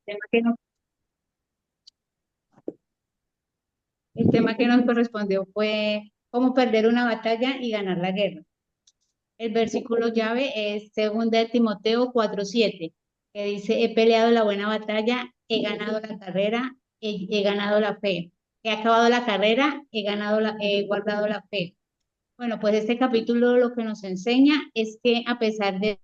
tema que nos, el tema que nos correspondió fue cómo perder una batalla y ganar la guerra. El versículo llave es 2 de Timoteo 4:7, que dice, he peleado la buena batalla, he ganado la carrera, he ganado la fe. He acabado la carrera, he guardado la fe. Bueno, pues este capítulo lo que nos enseña es que a pesar de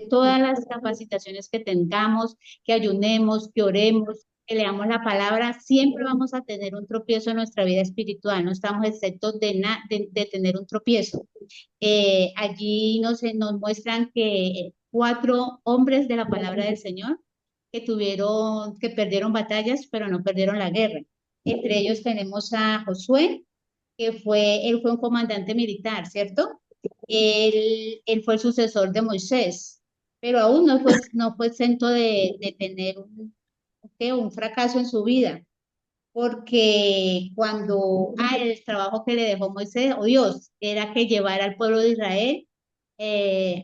todas las capacitaciones que tengamos, que ayunemos, que oremos, que leamos la palabra, siempre vamos a tener un tropiezo en nuestra vida espiritual, no estamos exceptos de tener un tropiezo. Allí nos muestran que 4 hombres de la palabra del Señor que perdieron batallas, pero no perdieron la guerra. Entre ellos tenemos a Josué, él fue un comandante militar, ¿cierto? Él fue el sucesor de Moisés, pero aún no fue exento de tener un fracaso en su vida, porque el trabajo que le dejó Moisés o Dios era que llevara al pueblo de Israel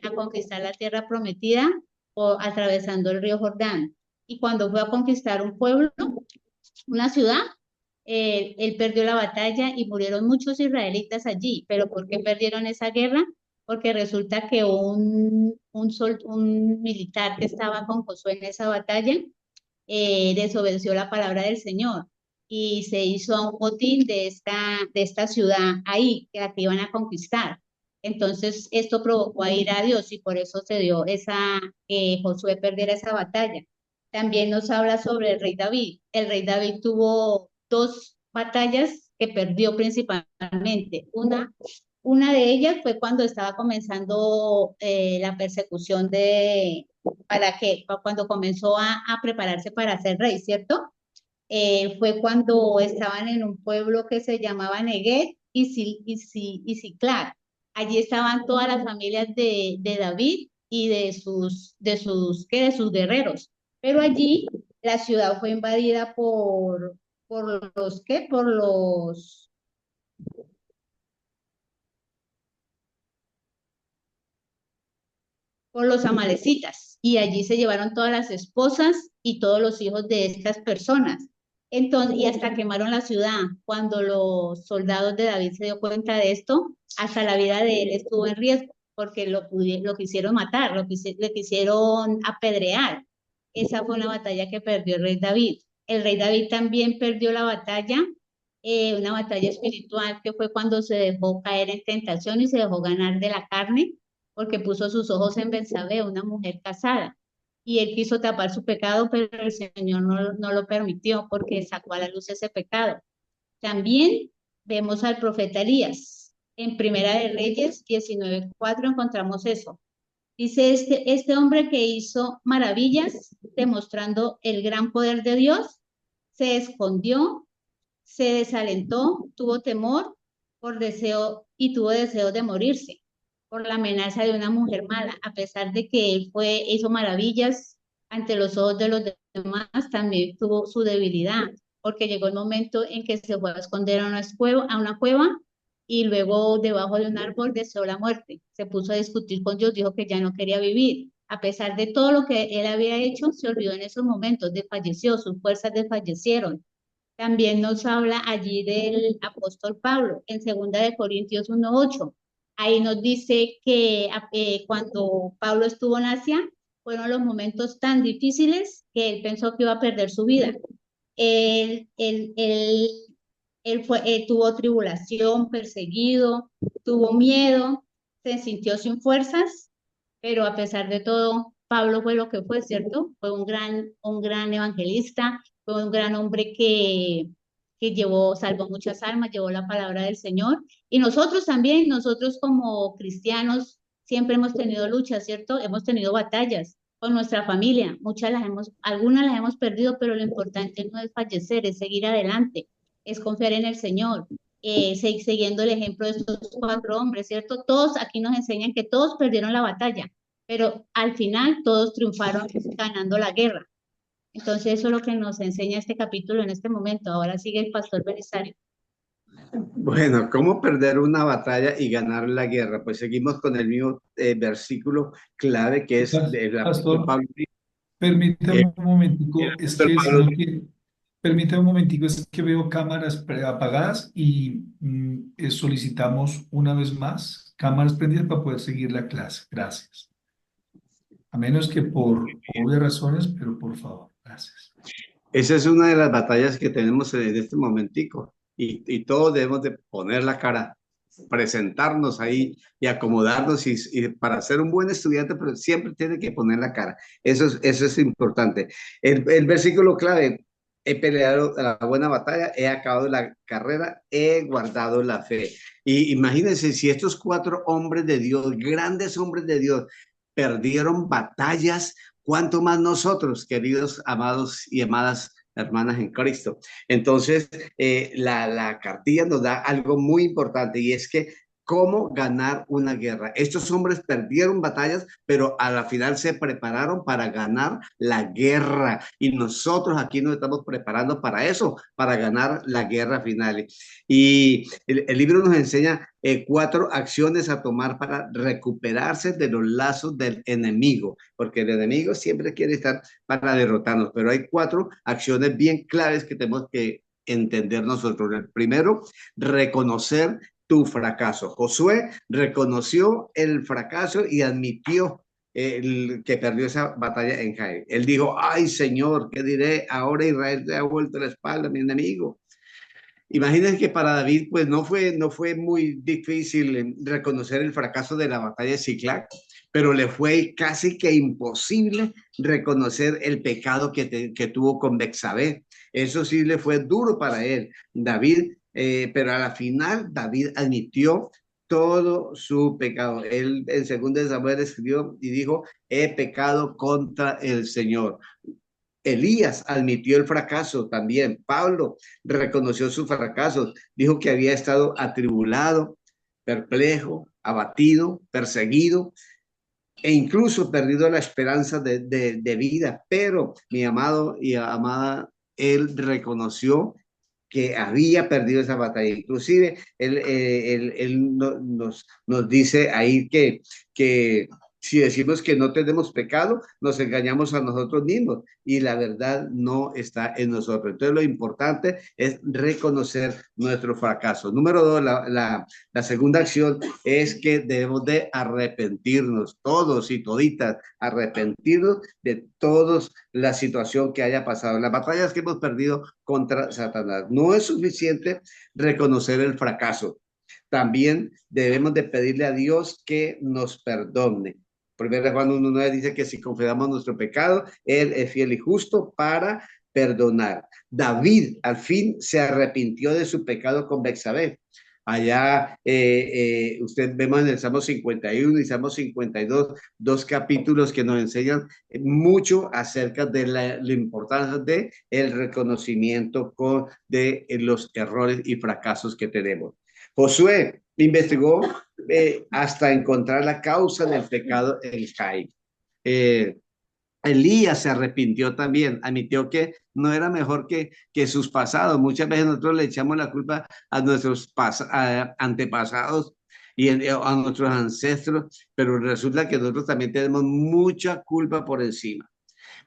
a conquistar la tierra prometida o atravesando el río Jordán. Y cuando fue a conquistar un pueblo, una ciudad, él perdió la batalla y murieron muchos israelitas allí. ¿Pero por qué perdieron esa guerra? Porque resulta que un militar que estaba con Josué en esa batalla desobedeció la palabra del Señor y se hizo un botín de esta ciudad ahí, que la que iban a conquistar. Entonces, esto provocó a ir a Dios y por eso se dio Josué perdiera esa batalla. También nos habla sobre el rey David. El rey David tuvo 2 batallas que perdió principalmente. Una de ellas fue cuando estaba comenzando la persecución cuando comenzó a prepararse para ser rey, ¿cierto? Fue cuando estaban en un pueblo que se llamaba Neguet y Siclag. Allí estaban todas las familias de David y de sus guerreros. Pero allí la ciudad fue invadida por los, ¿qué? Por los amalecitas y allí se llevaron todas las esposas y todos los hijos de estas personas. Entonces, y hasta quemaron la ciudad. Cuando los soldados de David se dio cuenta de esto, hasta la vida de él estuvo en riesgo porque lo quisieron matar, le quisieron apedrear. Esa fue una batalla que perdió el rey David. El rey David también perdió la batalla, una batalla espiritual que fue cuando se dejó caer en tentación y se dejó ganar de la carne porque puso sus ojos en Betsabé, una mujer casada. Y él quiso tapar su pecado, pero el Señor no lo permitió porque sacó a la luz ese pecado. También vemos al profeta Elías. En Primera de Reyes 19:4 encontramos eso. Dice, este hombre que hizo maravillas, demostrando el gran poder de Dios, se escondió, se desalentó, tuvo temor tuvo deseo de morirse por la amenaza de una mujer mala, a pesar de que hizo maravillas ante los ojos de los demás, también tuvo su debilidad, porque llegó el momento en que se fue a esconder a una cueva y luego debajo de un árbol deseó la muerte. Se puso a discutir con Dios, dijo que ya no quería vivir. A pesar de todo lo que él había hecho, se olvidó en esos momentos, desfalleció, sus fuerzas desfallecieron. También nos habla allí del apóstol Pablo en 2 de Corintios 1:8. Ahí nos dice que cuando Pablo estuvo en Asia, fueron los momentos tan difíciles que él pensó que iba a perder su vida. Él, él, él, él tuvo tribulación, perseguido, tuvo miedo, se sintió sin fuerzas, pero a pesar de todo, Pablo fue lo que fue, ¿cierto? Fue un gran evangelista, fue un gran hombre que salvó muchas almas, llevó la palabra del Señor. Y nosotros también, nosotros como cristianos, siempre hemos tenido luchas, ¿cierto? Hemos tenido batallas con nuestra familia, algunas las hemos perdido, pero lo importante no es fallecer, es seguir adelante, es confiar en el Señor, siguiendo el ejemplo de estos 4 hombres, ¿cierto? Todos aquí nos enseñan que todos perdieron la batalla, pero al final todos triunfaron ganando la guerra. Entonces eso es lo que nos enseña este capítulo en este momento. Ahora sigue el pastor Belisario. Bueno, ¿cómo perder una batalla y ganar la guerra? Pues seguimos con el mismo versículo clave que es del apóstol Pastor, Pablo. Permítame Eh, un momentico, es Pastor que si Pablo, no quiere, permítame un momentico, es que veo cámaras apagadas y solicitamos una vez más cámaras prendidas para poder seguir la clase. Gracias. A menos que por obvias razones, pero por favor, gracias. esa es una de las batallas que tenemos en este momentico y todos debemos de poner la cara, presentarnos ahí y acomodarnos y para ser un buen estudiante, pero siempre tiene que poner la cara. Eso es importante. El versículo clave, he peleado la buena batalla, he acabado la carrera, he guardado la fe. Y imagínense si estos cuatro hombres de Dios, grandes hombres de Dios, perdieron batallas, cuánto más nosotros, queridos amados y amadas hermanas en Cristo. Entonces, la cartilla nos da algo muy importante y es que cómo ganar una guerra. Estos hombres perdieron batallas, pero a la final se prepararon para ganar la guerra. Y nosotros aquí nos estamos preparando para eso, para ganar la guerra final. Y el libro nos enseña cuatro acciones a tomar para recuperarse de los lazos del enemigo, porque el enemigo siempre quiere estar para derrotarnos, pero hay cuatro acciones bien claves que tenemos que entender nosotros. El primero, reconocer tu fracaso. Josué reconoció el fracaso y admitió que perdió esa batalla en Jai. Él dijo, ay Señor, ¿qué diré? Ahora Israel te ha vuelto la espalda, mi enemigo. Imagínense que para David pues no fue muy difícil reconocer el fracaso de la batalla de Ciclac, pero le fue casi que imposible reconocer el pecado que tuvo con Bexabé. Eso sí le fue duro para él, David, pero a la final David admitió todo su pecado. Él en 2 Samuel escribió y dijo, he pecado contra el Señor. Elías admitió el fracaso también. Pablo reconoció sus fracasos. Dijo que había estado atribulado, perplejo, abatido, perseguido e incluso perdido la esperanza de vida. Pero mi amado y amada, él reconoció que había perdido esa batalla. Inclusive, él nos dice ahí que si decimos que no tenemos pecado, nos engañamos a nosotros mismos y la verdad no está en nosotros. Entonces, lo importante es reconocer nuestro fracaso. Número dos, la segunda acción es que debemos de arrepentirnos, todos y toditas, arrepentirnos de toda la situación que haya pasado, las batallas que hemos perdido contra Satanás. No es suficiente reconocer el fracaso. También debemos de pedirle a Dios que nos perdone. Primero Juan 1:9 dice que si confesamos nuestro pecado, Él es fiel y justo para perdonar. David al fin se arrepintió de su pecado con Bexabé. Allá usted vemos en el Salmo 51 y Salmo 52, dos capítulos que nos enseñan mucho acerca de la importancia de el reconocimiento de los errores y fracasos que tenemos. Josué investigó hasta encontrar la causa del pecado en Jai. Eh, Elías se arrepintió también, admitió que no era mejor que sus pasados. Muchas veces nosotros le echamos la culpa a nuestros antepasados y a nuestros ancestros, pero resulta que nosotros también tenemos mucha culpa por encima.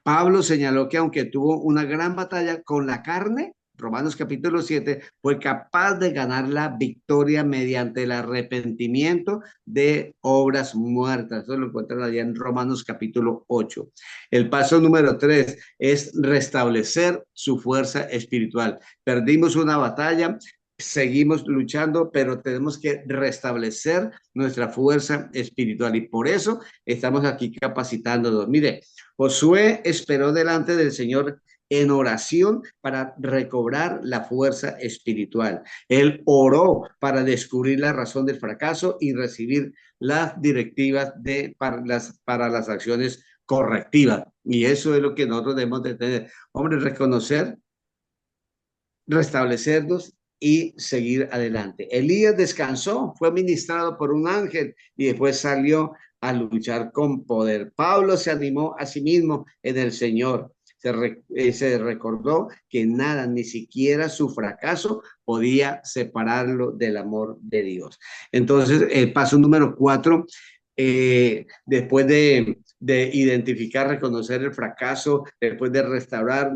Pablo señaló que aunque tuvo una gran batalla con la carne, Romanos capítulo 7, fue capaz de ganar la victoria mediante el arrepentimiento de obras muertas. Eso lo encuentran allá en Romanos capítulo 8. El paso número 3 es restablecer su fuerza espiritual. Perdimos una batalla, seguimos luchando, pero tenemos que restablecer nuestra fuerza espiritual y por eso estamos aquí capacitándonos. Mire, Josué esperó delante del Señor en oración para recobrar la fuerza espiritual. Él oró para descubrir la razón del fracaso y recibir las directivas para las acciones correctivas. Y eso es lo que nosotros debemos de tener. Hombre, reconocer, restablecernos y seguir adelante. Elías descansó, fue ministrado por un ángel y después salió a luchar con poder. Pablo se animó a sí mismo en el Señor. Se recordó que nada, ni siquiera su fracaso podía separarlo del amor de Dios. Entonces, el paso número 4, después de identificar, reconocer el fracaso, después de restaurar,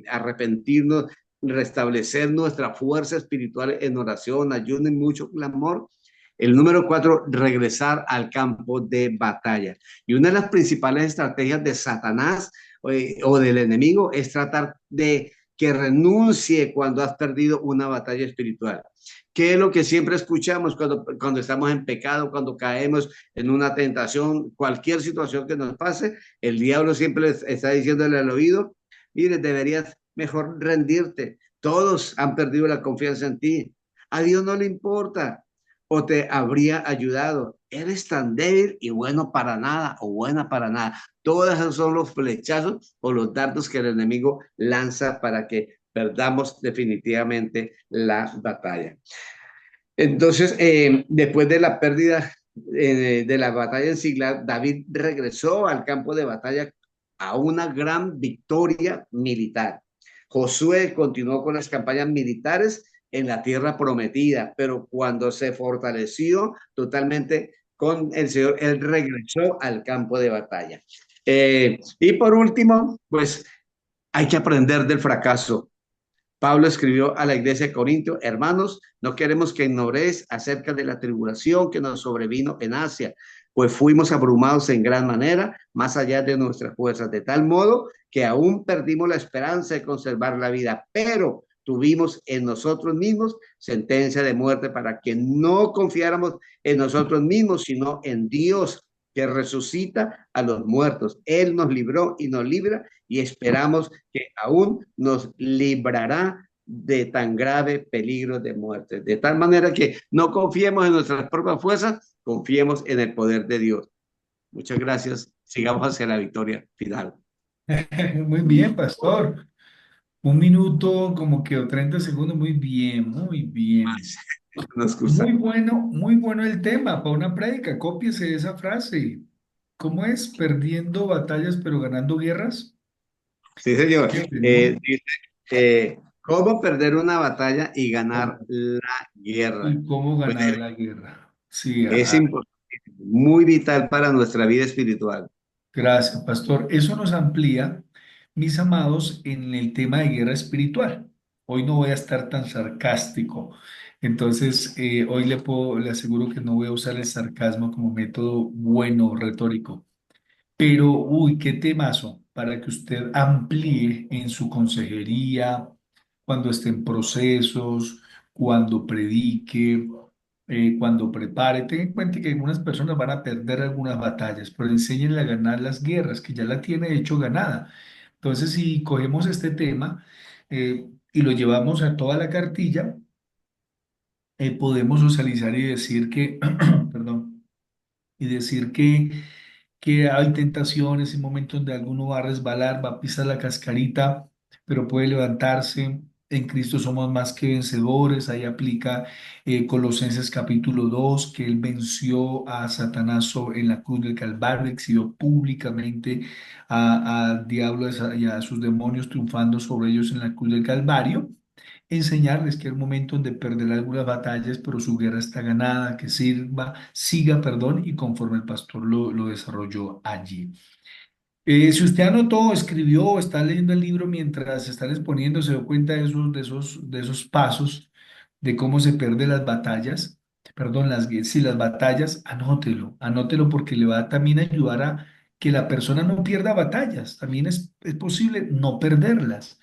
arrepentirnos, restablecer nuestra fuerza espiritual en oración, ayuno y mucho clamor. El número 4, regresar al campo de batalla. Y una de las principales estrategias de Satanás o del enemigo es tratar de que renuncie cuando has perdido una batalla espiritual. ¿Qué es lo que siempre escuchamos cuando estamos en pecado, cuando caemos en una tentación, cualquier situación que nos pase? El diablo siempre les está diciéndole al oído, mire, deberías mejor rendirte. Todos han perdido la confianza en ti. A Dios no le importa o te habría ayudado. Eres tan débil y bueno para nada o buena para nada. Todos esos son los flechazos o los dardos que el enemigo lanza para que perdamos definitivamente la batalla. Entonces, después de la pérdida de la batalla en Siglag, David regresó al campo de batalla a una gran victoria militar. Josué continuó con las campañas militares en la tierra prometida, pero cuando se fortaleció totalmente con el Señor, él regresó al campo de batalla. Y por último, pues hay que aprender del fracaso. Pablo escribió a la iglesia de Corinto, hermanos, no queremos que ignoréis acerca de la tribulación que nos sobrevino en Asia, pues fuimos abrumados en gran manera, más allá de nuestras fuerzas, de tal modo que aún perdimos la esperanza de conservar la vida, pero tuvimos en nosotros mismos sentencia de muerte para que no confiáramos en nosotros mismos, sino en Dios que resucita a los muertos. Él nos libró y nos libra y esperamos que aún nos librará de tan grave peligro de muerte. De tal manera que no confiemos en nuestras propias fuerzas, confiemos en el poder de Dios. Muchas gracias. Sigamos hacia la victoria final. Muy bien, pastor. Un minuto, como que o 30 segundos, muy bien, muy bien. Nos gusta. Muy bueno el tema para una prédica. Cópiese esa frase. ¿Cómo es? Perdiendo batallas pero ganando guerras. Sí, señor. Chévere. Dice, ¿cómo perder una batalla y ganar la guerra? ¿Y cómo Pues ganar la guerra? Sí, es ajá. importante, muy vital para nuestra vida espiritual. Gracias, pastor. Eso nos amplía, mis amados, en el tema de guerra espiritual. Hoy no voy a estar tan sarcástico. Entonces, hoy le aseguro que no voy a usar el sarcasmo como método bueno retórico. Pero, uy, qué temazo para que usted amplíe en su consejería, cuando esté en procesos, cuando predique, cuando prepare. Ten en cuenta que algunas personas van a perder algunas batallas, pero enséñenle a ganar las guerras, que ya la tiene de hecho ganada. Entonces, si cogemos este tema y lo llevamos a toda la cartilla, podemos socializar y decir que, perdón, y decir que hay tentaciones y momentos donde alguno va a resbalar, va a pisar la cascarita, pero puede levantarse. En Cristo somos más que vencedores. Ahí aplica Colosenses capítulo 2 que Él venció a Satanás en la cruz del Calvario, exhibió públicamente al diablo y a sus demonios triunfando sobre ellos en la cruz del Calvario. Enseñarles que hay un momento donde perderá algunas batallas, pero su guerra está ganada, que siga, perdón, y conforme el pastor lo desarrolló allí. Si usted anotó, escribió o está leyendo el libro mientras se están exponiendo, se dio cuenta de esos pasos, de cómo se pierden las batallas, perdón, sí, las batallas, anótelo porque le va a también ayudar a que la persona no pierda batallas. También es posible no perderlas.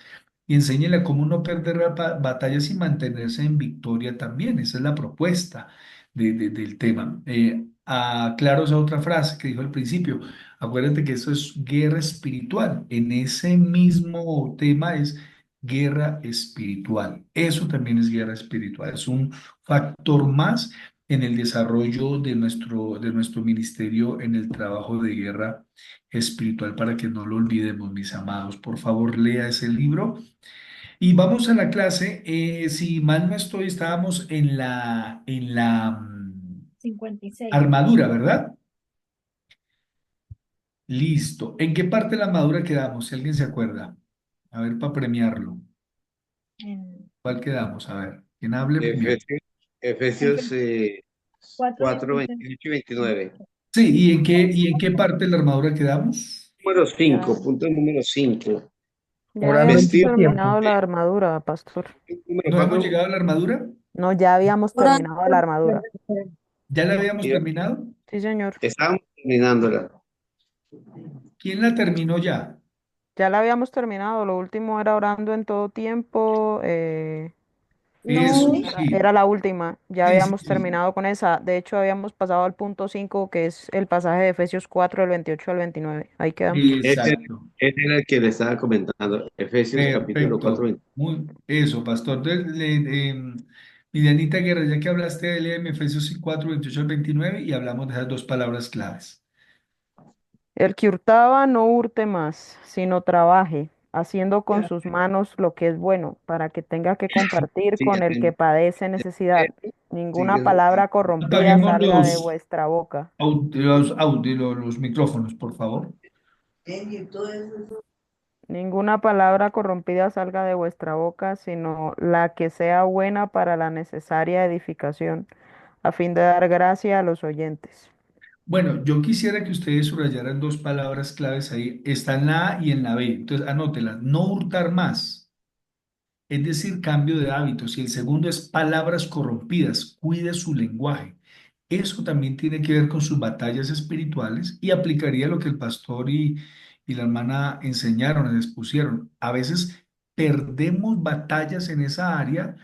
Y enséñele a cómo no perder batallas y mantenerse en victoria también. Esa es la propuesta del tema. Aclaro esa otra frase que dijo al principio. Acuérdate que eso es guerra espiritual. En ese mismo tema es guerra espiritual. Eso también es guerra espiritual. Es un factor más en el desarrollo de nuestro ministerio en el trabajo de guerra espiritual para que no lo olvidemos, mis amados. Por favor, lea ese libro. Y vamos a la clase. Si mal no estoy, estábamos en la 56. armadura, ¿verdad? Listo. ¿En qué parte de la armadura quedamos? Si alguien se acuerda. A ver, para premiarlo. En ¿Cuál quedamos? A ver, ¿quién hable primero? Efesios, Efesios 4, 4, 26. 28 y 29. Sí, y en qué parte de la armadura quedamos? Número Ya, 5, punto número 5. ya Orando en habíamos Vestir, todo tiempo. terminado la armadura, pastor. número ¿No hemos 4. llegado a la armadura? No, ya habíamos terminado la armadura. ¿Ya la habíamos terminado? Sí, señor. Estábamos terminándola. ¿Quién la terminó ya? Ya la habíamos terminado. Lo último era orando en todo tiempo. Eso, No, sí. Era la última. Ya Sí, sí, habíamos sí. terminado con esa. De hecho, habíamos pasado al punto 5 que es el pasaje de Efesios 4 del 28 al 29. Ahí quedamos. Ese, Exacto. ese era el que le estaba comentando. Efesios capítulo 4. Perfecto. Eso, pastor. Entonces, Mirianita Guerra, ya que hablaste, léeme Efesios 4, 28 al 29 y hablamos de esas dos palabras claves. El que hurtaba no hurte más, sino trabaje, haciendo con sus manos lo que es bueno, para que tenga que compartir Sigue, con el que padece necesidad. Ninguna sigue. palabra corrompida Apaguemos salga de vuestra boca. los micrófonos, por favor. Ninguna palabra corrompida salga de vuestra boca, sino la que sea buena para la necesaria edificación, a fin de dar gracia a los oyentes. Bueno, yo quisiera que ustedes subrayaran dos palabras claves ahí. Está en la A y en la B. Entonces, anótelas. No hurtar más, es decir, cambio de hábitos. Y el segundo es palabras corrompidas. Cuide su lenguaje. Eso también tiene que ver con sus batallas espirituales y aplicaría lo que el pastor y la hermana enseñaron, expusieron. A veces perdemos batallas en esa área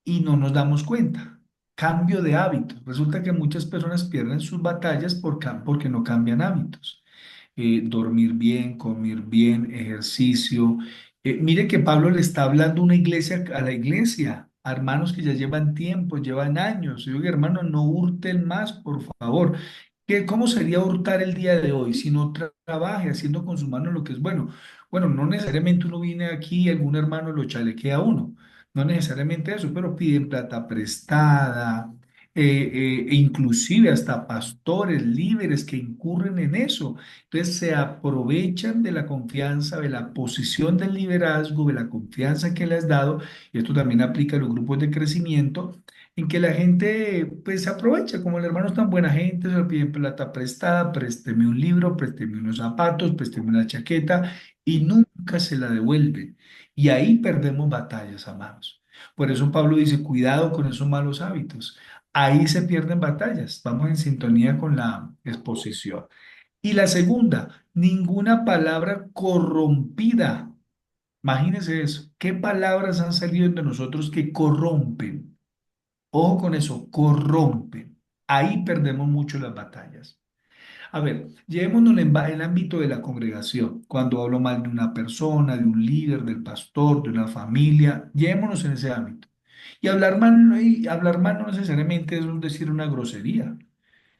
y no nos damos cuenta. Cambio de hábitos. Resulta que muchas personas pierden sus batallas porque no cambian hábitos. Dormir bien, comer bien, ejercicio. Mire que Pablo le está hablando a una iglesia, a la iglesia, a hermanos que ya llevan tiempo, llevan años. Y digo, hermano, no hurten más, por favor. ¿Cómo sería hurtar el día de hoy si no trabaje haciendo con su mano lo que es bueno? Bueno, no necesariamente uno viene aquí y algún hermano lo chalequea a uno. No necesariamente eso, pero piden plata prestada, e inclusive hasta pastores, líderes que incurren en eso. Entonces se aprovechan de la confianza, de la posición del liderazgo, de la confianza que le has dado, y esto también aplica a los grupos de crecimiento, en que la gente pues se aprovecha, como el hermano es tan buena gente, se le piden plata prestada, présteme un libro, présteme unos zapatos, présteme una chaqueta, y nunca se la devuelven. Y ahí perdemos batallas, amados. Por eso Pablo dice, cuidado con esos malos hábitos. Ahí se pierden batallas. Vamos en sintonía con la exposición. Y la segunda, ninguna palabra corrompida. Imagínense eso. ¿Qué palabras han salido de nosotros que corrompen? Ojo con eso, corrompen. Ahí perdemos mucho las batallas. A ver, llevémonos en el ámbito de la congregación. Cuando hablo mal de una persona, de un líder, del pastor, de una familia, llevémonos en ese ámbito. Y hablar mal no necesariamente es decir una grosería.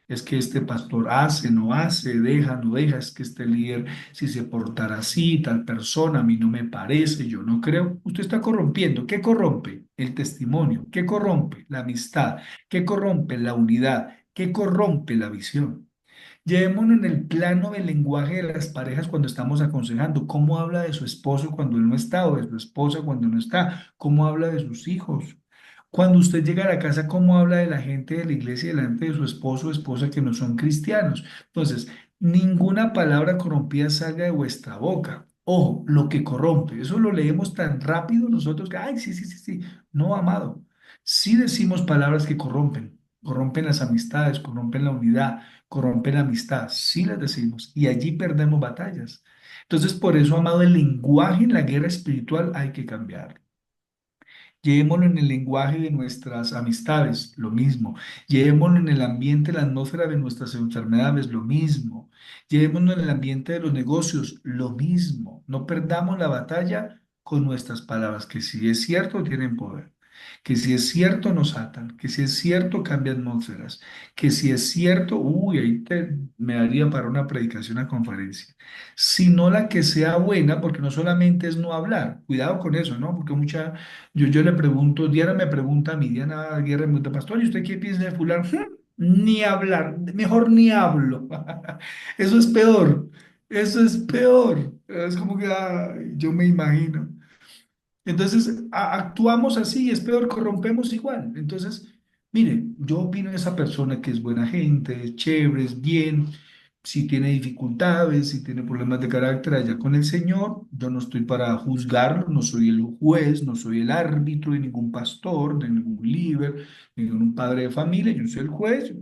Es que este pastor hace, no hace, deja, no deja, es que este líder, si se portara así, tal persona, a mí no me parece, yo no creo. Usted está corrompiendo. ¿Qué corrompe? El testimonio. ¿Qué corrompe? La amistad. ¿Qué corrompe? La unidad. ¿Qué corrompe? La visión. Llevémonos en el plano del lenguaje de las parejas cuando estamos aconsejando. ¿Cómo habla de su esposo cuando él no está o de su esposa cuando no está? ¿Cómo habla de sus hijos? Cuando usted llega a la casa, ¿cómo habla de la gente de la iglesia delante de su esposo o esposa que no son cristianos? Entonces, ninguna palabra corrompida salga de vuestra boca. Ojo, lo que corrompe, eso lo leemos tan rápido nosotros que, ay, sí, sí, sí, sí. No, amado. Sí decimos palabras que corrompen, corrompen las amistades, corrompen la unidad, corrompen la amistad, sí las decimos, y allí perdemos batallas. Entonces, por eso, amado, el lenguaje en la guerra espiritual hay que cambiar. Llevémoslo en el lenguaje de nuestras amistades, lo mismo. Llevémoslo en el ambiente, la atmósfera de nuestras enfermedades, lo mismo. Llevémoslo en el ambiente de los negocios, lo mismo. No perdamos la batalla con nuestras palabras, que si es cierto, tienen poder. Que si es cierto, nos atan. Que si es cierto, cambian atmósferas. Que si es cierto, uy, me daría para una predicación a conferencia. Sino la que sea buena, porque no solamente es no hablar. Cuidado con eso, ¿no? Porque yo le pregunto, Diana me pregunta a mí, Diana Guerra me pregunta, pastor, ¿y usted qué piensa de fulano? Ni hablar, mejor ni hablo. Eso es peor, eso es peor. Es como que yo me imagino. Entonces, actuamos así y es peor, corrompemos igual. Entonces, Mire, yo opino en esa persona que es buena gente, es chévere, es bien, si tiene dificultades, si tiene problemas de carácter allá con el Señor, yo no estoy para juzgarlo, no soy el juez, no soy el árbitro de ningún pastor, de ningún líder, de ningún padre de familia, yo soy el juez.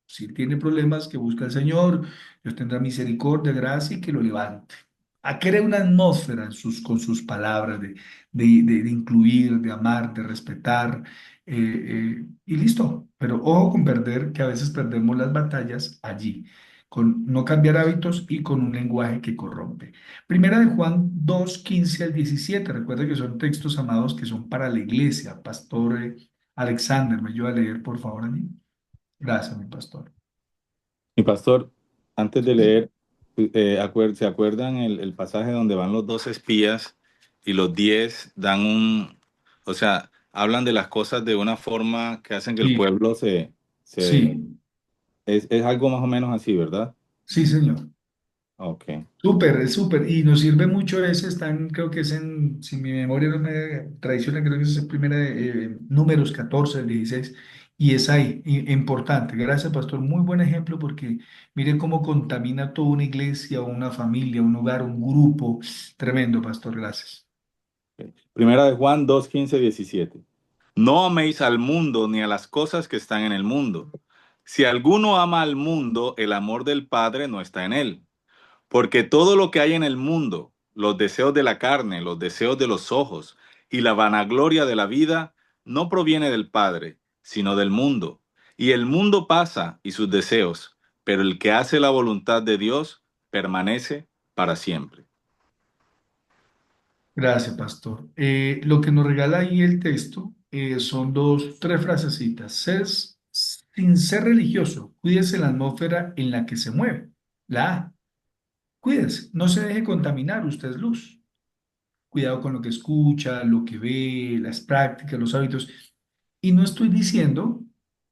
Si tiene problemas, que busque al Señor, Dios tendrá misericordia, gracia y que lo levante. A crear una atmósfera con sus palabras de incluir, de amar, de respetar, y listo. Pero ojo con perder, que a veces perdemos las batallas allí, con no cambiar hábitos y con un lenguaje que corrompe. Primera de Juan 2:15 al 17. Recuerda que son textos, amados, que son para la iglesia. Pastor Alexander, ¿me ayuda a leer, por favor, a mí? Gracias, mi pastor. Mi pastor, antes de leer, ¿se acuerdan el pasaje donde van los dos espías y los 10 dan o sea, hablan de las cosas de una forma que hacen que el Sí, pueblo sí, es algo más o menos así, ¿verdad? sí, señor. Ok. Súper, es súper. Y nos sirve mucho ese, están, creo que es en, si mi memoria no me traiciona, creo que es en primera números 14 16. Y es ahí, importante. Gracias, pastor. Muy buen ejemplo porque mire cómo contamina toda una iglesia, una familia, un hogar, un grupo. Tremendo, pastor. Gracias. Primera de Juan 2:15 al 17. No améis al mundo ni a las cosas que están en el mundo. Si alguno ama al mundo, el amor del Padre no está en él. Porque todo lo que hay en el mundo, los deseos de la carne, los deseos de los ojos y la vanagloria de la vida, no proviene del Padre, sino del mundo. Y el mundo pasa y sus deseos, pero el que hace la voluntad de Dios permanece para siempre. Gracias, pastor. Lo que nos regala ahí el texto son tres frasecitas. Sin ser religioso, cuídese la atmósfera en la que se mueve. La A, cuídese, no se deje contaminar, usted es luz. Cuidado con lo que escucha, lo que ve, las prácticas, los hábitos. Y no estoy diciendo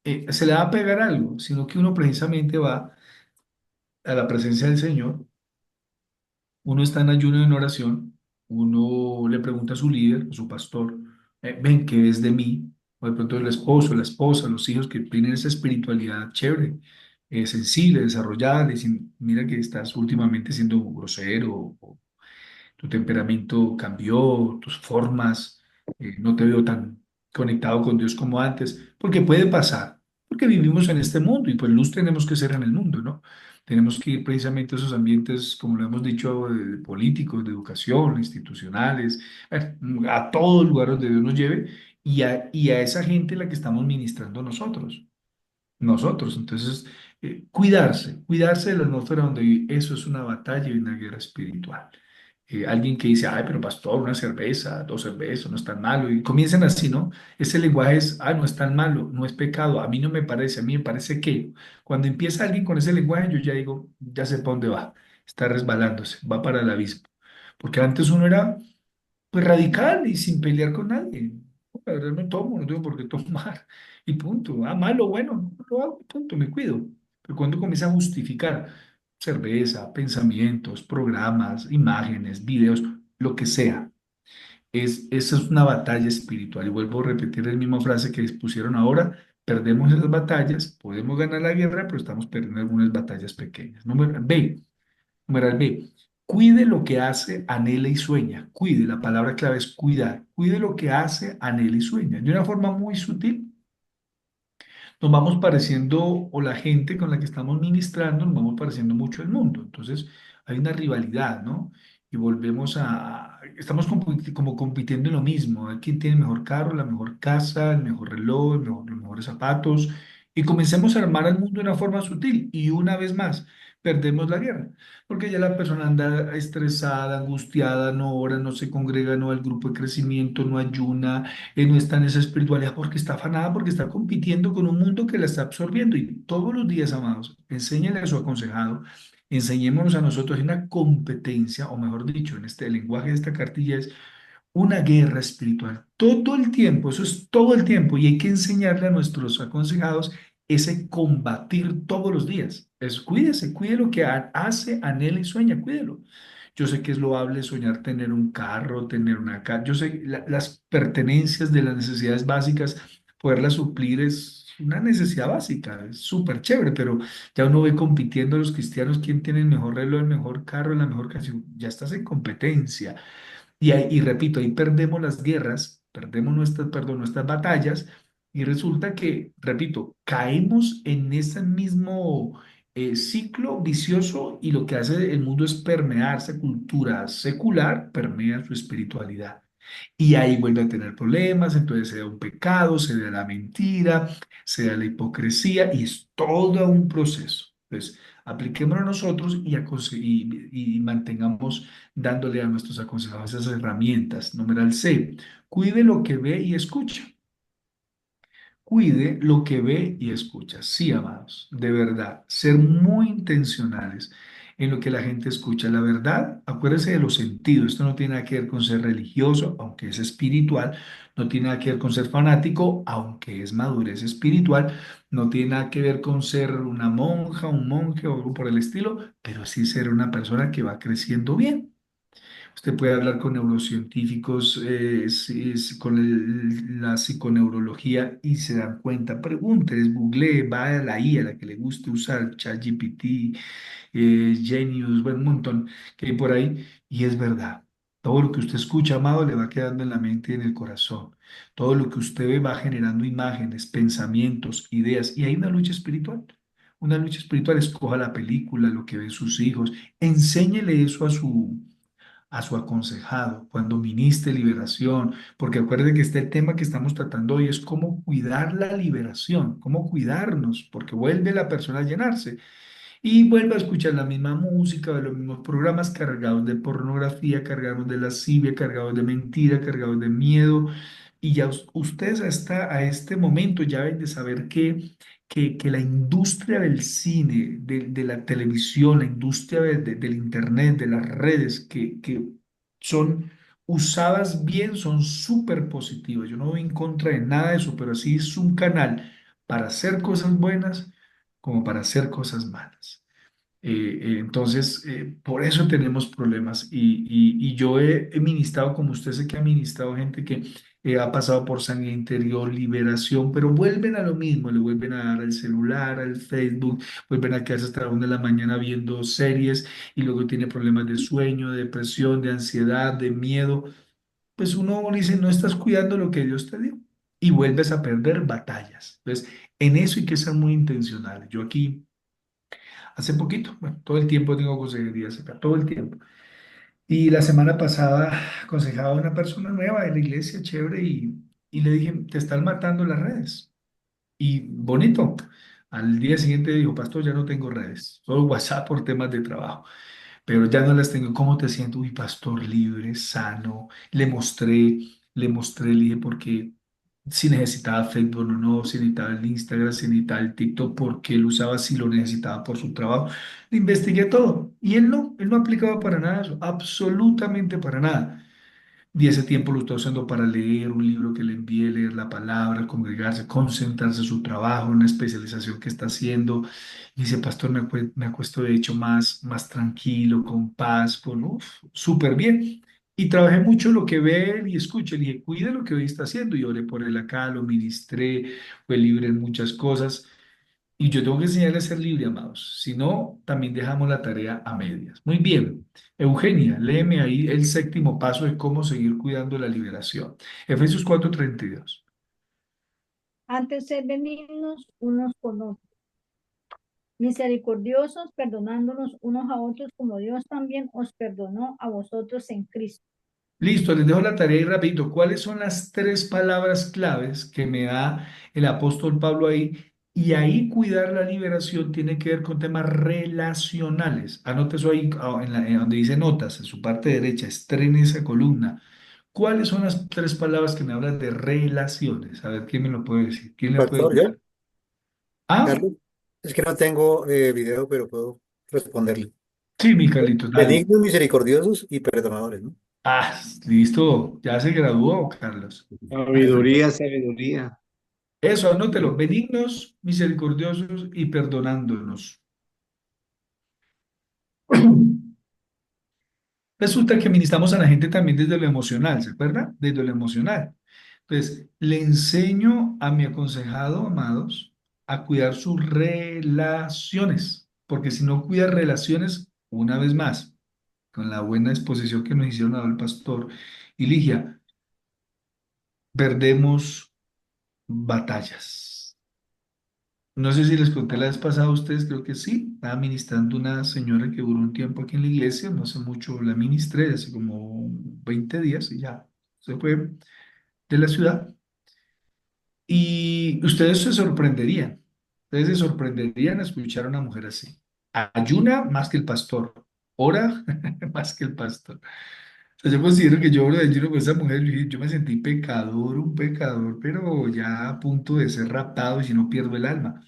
se le va a pegar algo, sino que uno precisamente va a la presencia del Señor. Uno está en ayuno y en oración, uno le pregunta a su líder, a su pastor, ven, ¿qué ves de mí? O de pronto el esposo, la esposa, los hijos que tienen esa espiritualidad chévere, sensible, desarrollada, dicen, mira que estás últimamente siendo grosero, o tu temperamento cambió, tus formas, no te veo tan conectado con Dios como antes, porque puede pasar, porque vivimos en este mundo y pues luz tenemos que ser en el mundo, ¿no? Tenemos que ir precisamente a esos ambientes, como lo hemos dicho, de políticos, de educación, institucionales, a todo lugar donde Dios nos lleve y a esa gente la que estamos ministrando nosotros. Nosotros, entonces, cuidarse de la atmósfera donde vive, eso es una batalla y una guerra espiritual. Alguien que dice, ay, pero pastor, una cerveza, dos cervezas, no es tan malo, y comienzan así, ¿no? Ese lenguaje es, ah, no es tan malo, no es pecado, a mí no me parece, a mí me parece que. Cuando empieza alguien con ese lenguaje, yo ya digo, ya sé para dónde va, está resbalándose, va para el abismo. Porque antes uno era pues radical y sin pelear con nadie. La verdad no tomo, no tengo por qué tomar. Y punto. Ah, malo, bueno, no lo hago, punto, me cuido. Pero cuando comienza a justificar cerveza, pensamientos, programas, imágenes, videos, lo que sea, esa es una batalla espiritual. Y vuelvo a repetir la misma frase que pusieron ahora. Perdemos esas batallas, podemos ganar la guerra, pero estamos perdiendo algunas batallas pequeñas. Número B. Numeral B. Cuide lo que hace, anhela y sueña. Cuide, la palabra clave es cuidar. Cuide lo que hace, anhela y sueña. De una forma muy sutil, nos vamos pareciendo, o la gente con la que estamos ministrando, nos vamos pareciendo mucho al mundo. Entonces, hay una rivalidad, ¿no? Y volvemos estamos como compitiendo en lo mismo. Hay quien tiene el mejor carro, la mejor casa, el mejor reloj, los mejores zapatos. Y comencemos a armar al mundo de una forma sutil. Y una vez más, perdemos la guerra. Porque ya la persona anda estresada, angustiada, no ora, no se congrega, no va al grupo de crecimiento, no ayuna, no está en esa espiritualidad porque está afanada, porque está compitiendo con un mundo que la está absorbiendo. Y todos los días, amados, enséñale a su aconsejado, enseñémonos a nosotros en una competencia, o mejor dicho, en este el lenguaje de esta cartilla es una guerra espiritual. Todo el tiempo, eso es todo el tiempo. Y hay que enseñarle a nuestros aconsejados ese combatir todos los días. Es cuídese, cuide lo que hace, anhela y sueña, cuídelo. Yo sé que es loable soñar tener un carro, tener una casa. Yo sé las pertenencias de las necesidades básicas, poderlas suplir es una necesidad básica, es súper chévere, pero ya uno ve compitiendo a los cristianos quién tiene el mejor reloj, el mejor carro, la mejor canción, ya estás en competencia. Y repito, ahí perdemos las guerras, perdemos nuestras batallas y resulta que, repito, caemos en ese mismo ciclo vicioso y lo que hace el mundo es permear esa cultura secular, permea su espiritualidad. Y ahí vuelve a tener problemas, entonces se da un pecado, se da la mentira, se da la hipocresía y es todo un proceso. Entonces, apliquémonos nosotros y mantengamos dándole a nuestros aconsejados esas herramientas. Numeral C, cuide lo que ve y escucha. Cuide lo que ve y escucha. Sí, amados, de verdad, ser muy intencionales en lo que la gente escucha. La verdad, acuérdese de los sentidos. Esto no tiene nada que ver con ser religioso, aunque es espiritual. No tiene nada que ver con ser fanático, aunque es madurez espiritual. No tiene nada que ver con ser una monja, un monje o algo por el estilo, pero sí ser una persona que va creciendo bien. Usted puede hablar con neurocientíficos, con la psiconeurología y se dan cuenta. Pregúnteles, googlee, va a la IA, la que le guste usar, ChatGPT, Genius, bueno, un montón que hay por ahí. Y es verdad. Todo lo que usted escucha, amado, le va quedando en la mente y en el corazón. Todo lo que usted ve va generando imágenes, pensamientos, ideas. Y hay una lucha espiritual. Una lucha espiritual. Escoja la película, lo que ven sus hijos. Enséñele eso a su aconsejado cuando ministre liberación, porque acuérdense que este tema que estamos tratando hoy es cómo cuidar la liberación, cómo cuidarnos, porque vuelve la persona a llenarse y vuelve a escuchar la misma música, los mismos programas cargados de pornografía, cargados de lascivia, cargados de mentira, cargados de miedo. Y ya ustedes a este momento ya deben de saber que la industria del cine, de la televisión, la industria del internet, de las redes, que son usadas bien, son súper positivas. Yo no voy en contra de nada de eso, pero sí es un canal para hacer cosas buenas como para hacer cosas malas. Entonces, por eso tenemos problemas. Y yo he ministrado, como usted sé que ha ministrado gente que ha pasado por sangre interior, liberación, pero vuelven a lo mismo, le vuelven a dar al celular, al Facebook, vuelven a quedarse hasta la 1 de la mañana viendo series y luego tiene problemas de sueño, de depresión, de ansiedad, de miedo. Pues uno dice, no estás cuidando lo que Dios te dio y vuelves a perder batallas. Entonces, en eso hay que ser muy intencionales. Yo aquí hace poquito, bueno, todo el tiempo tengo consejerías acá, todo el tiempo. Y la semana pasada aconsejaba a una persona nueva de la iglesia, chévere, y le dije, te están matando las redes. Y bonito. Al día siguiente dijo, pastor, ya no tengo redes, solo WhatsApp por temas de trabajo, pero ya no las tengo. ¿Cómo te siento? Uy, pastor, libre, sano. Le dije, porque si necesitaba Facebook o no, si necesitaba el Instagram, si necesitaba el TikTok, porque él usaba si lo necesitaba por su trabajo. Le investigué todo y él no aplicaba para nada eso, absolutamente para nada. Y ese tiempo lo está usando para leer un libro que le envíe, leer la palabra, congregarse, concentrarse en su trabajo, en una especialización que está haciendo. Y dice, pastor, me acuesto de hecho más tranquilo, con paz, súper bien. Y trabajé mucho lo que ve él y escucha. Le dije, cuide lo que hoy está haciendo. Y oré por él acá, lo ministré, fue libre en muchas cosas. Y yo tengo que enseñarle a ser libre, amados. Si no, también dejamos la tarea a medias. Muy bien. Eugenia, léeme ahí el séptimo paso de cómo seguir cuidando la liberación. Efesios 4:32. Antes ser benignos unos con otros, misericordiosos, perdonándonos unos a otros como Dios también os perdonó a vosotros en Cristo. Listo, les dejo la tarea y rapidito. ¿Cuáles son las tres palabras claves que me da el apóstol Pablo ahí? Y ahí cuidar la liberación tiene que ver con temas relacionales. Anote eso ahí en donde dice notas, en su parte derecha, estrene esa columna. ¿Cuáles son las tres palabras que me hablan de relaciones? A ver, ¿quién me lo puede decir? ¿Quién le puede Pastor, ayudar? yo, Ah, Carlos, es que no tengo video, pero puedo responderle. sí, mi Carlitos, dale. Benignos, misericordiosos y perdonadores, ¿no? Ah, listo. Ya se graduó, Carlos. Sabiduría, sabiduría. Eso, anótelo. Benignos, misericordiosos y perdonándonos. Resulta que ministramos a la gente también desde lo emocional, ¿se acuerda? Desde lo emocional. Entonces, le enseño a mi aconsejado, amados, a cuidar sus relaciones, porque si no cuida relaciones, una vez más, con la buena exposición que nos hicieron el pastor y Ligia, perdemos batallas. No sé si les conté la vez pasada a ustedes, creo que sí. Estaba ministrando una señora que duró un tiempo aquí en la iglesia, no sé mucho, la ministré hace como 20 días y ya se fue de la ciudad. Y ustedes se sorprenderían a escuchar a una mujer así. Ayuna más que el pastor, ora más que el pastor. O sea, yo considero que yo oro de ayuno con esa mujer, yo me sentí pecador, un pecador, pero ya a punto de ser raptado y si no pierdo el alma.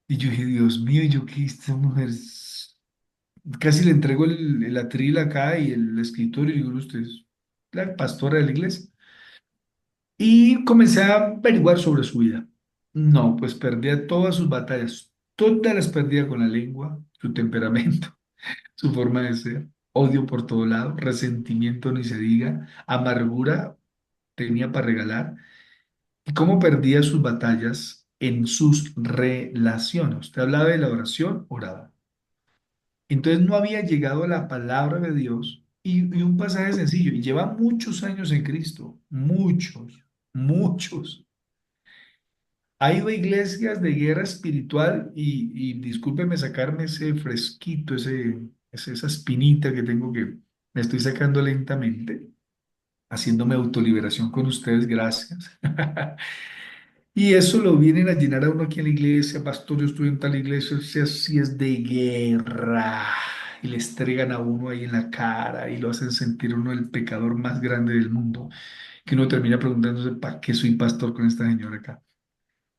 Y yo dije, Dios mío, yo que esta mujer, casi le entrego el atril acá y el escritorio y digo, usted es la pastora de la iglesia. Y comencé a averiguar sobre su vida. No, pues perdía todas sus batallas, todas las perdía con la lengua, su temperamento, su forma de ser, odio por todo lado, resentimiento ni se diga, amargura tenía para regalar. ¿Y cómo perdía sus batallas en sus relaciones? Usted hablaba de la oración, oraba. Entonces no había llegado a la palabra de Dios y un pasaje sencillo, y lleva muchos años en Cristo, muchos, muchos. Ha ido a iglesias de guerra espiritual y discúlpeme sacarme ese fresquito, esa espinita que tengo que me estoy sacando lentamente, haciéndome autoliberación con ustedes, gracias. Y eso lo vienen a llenar a uno aquí en la iglesia, pastor, yo estoy en tal iglesia, o sea, si es de guerra, y le estregan a uno ahí en la cara y lo hacen sentir uno el pecador más grande del mundo, que uno termina preguntándose, ¿para qué soy pastor con esta señora acá?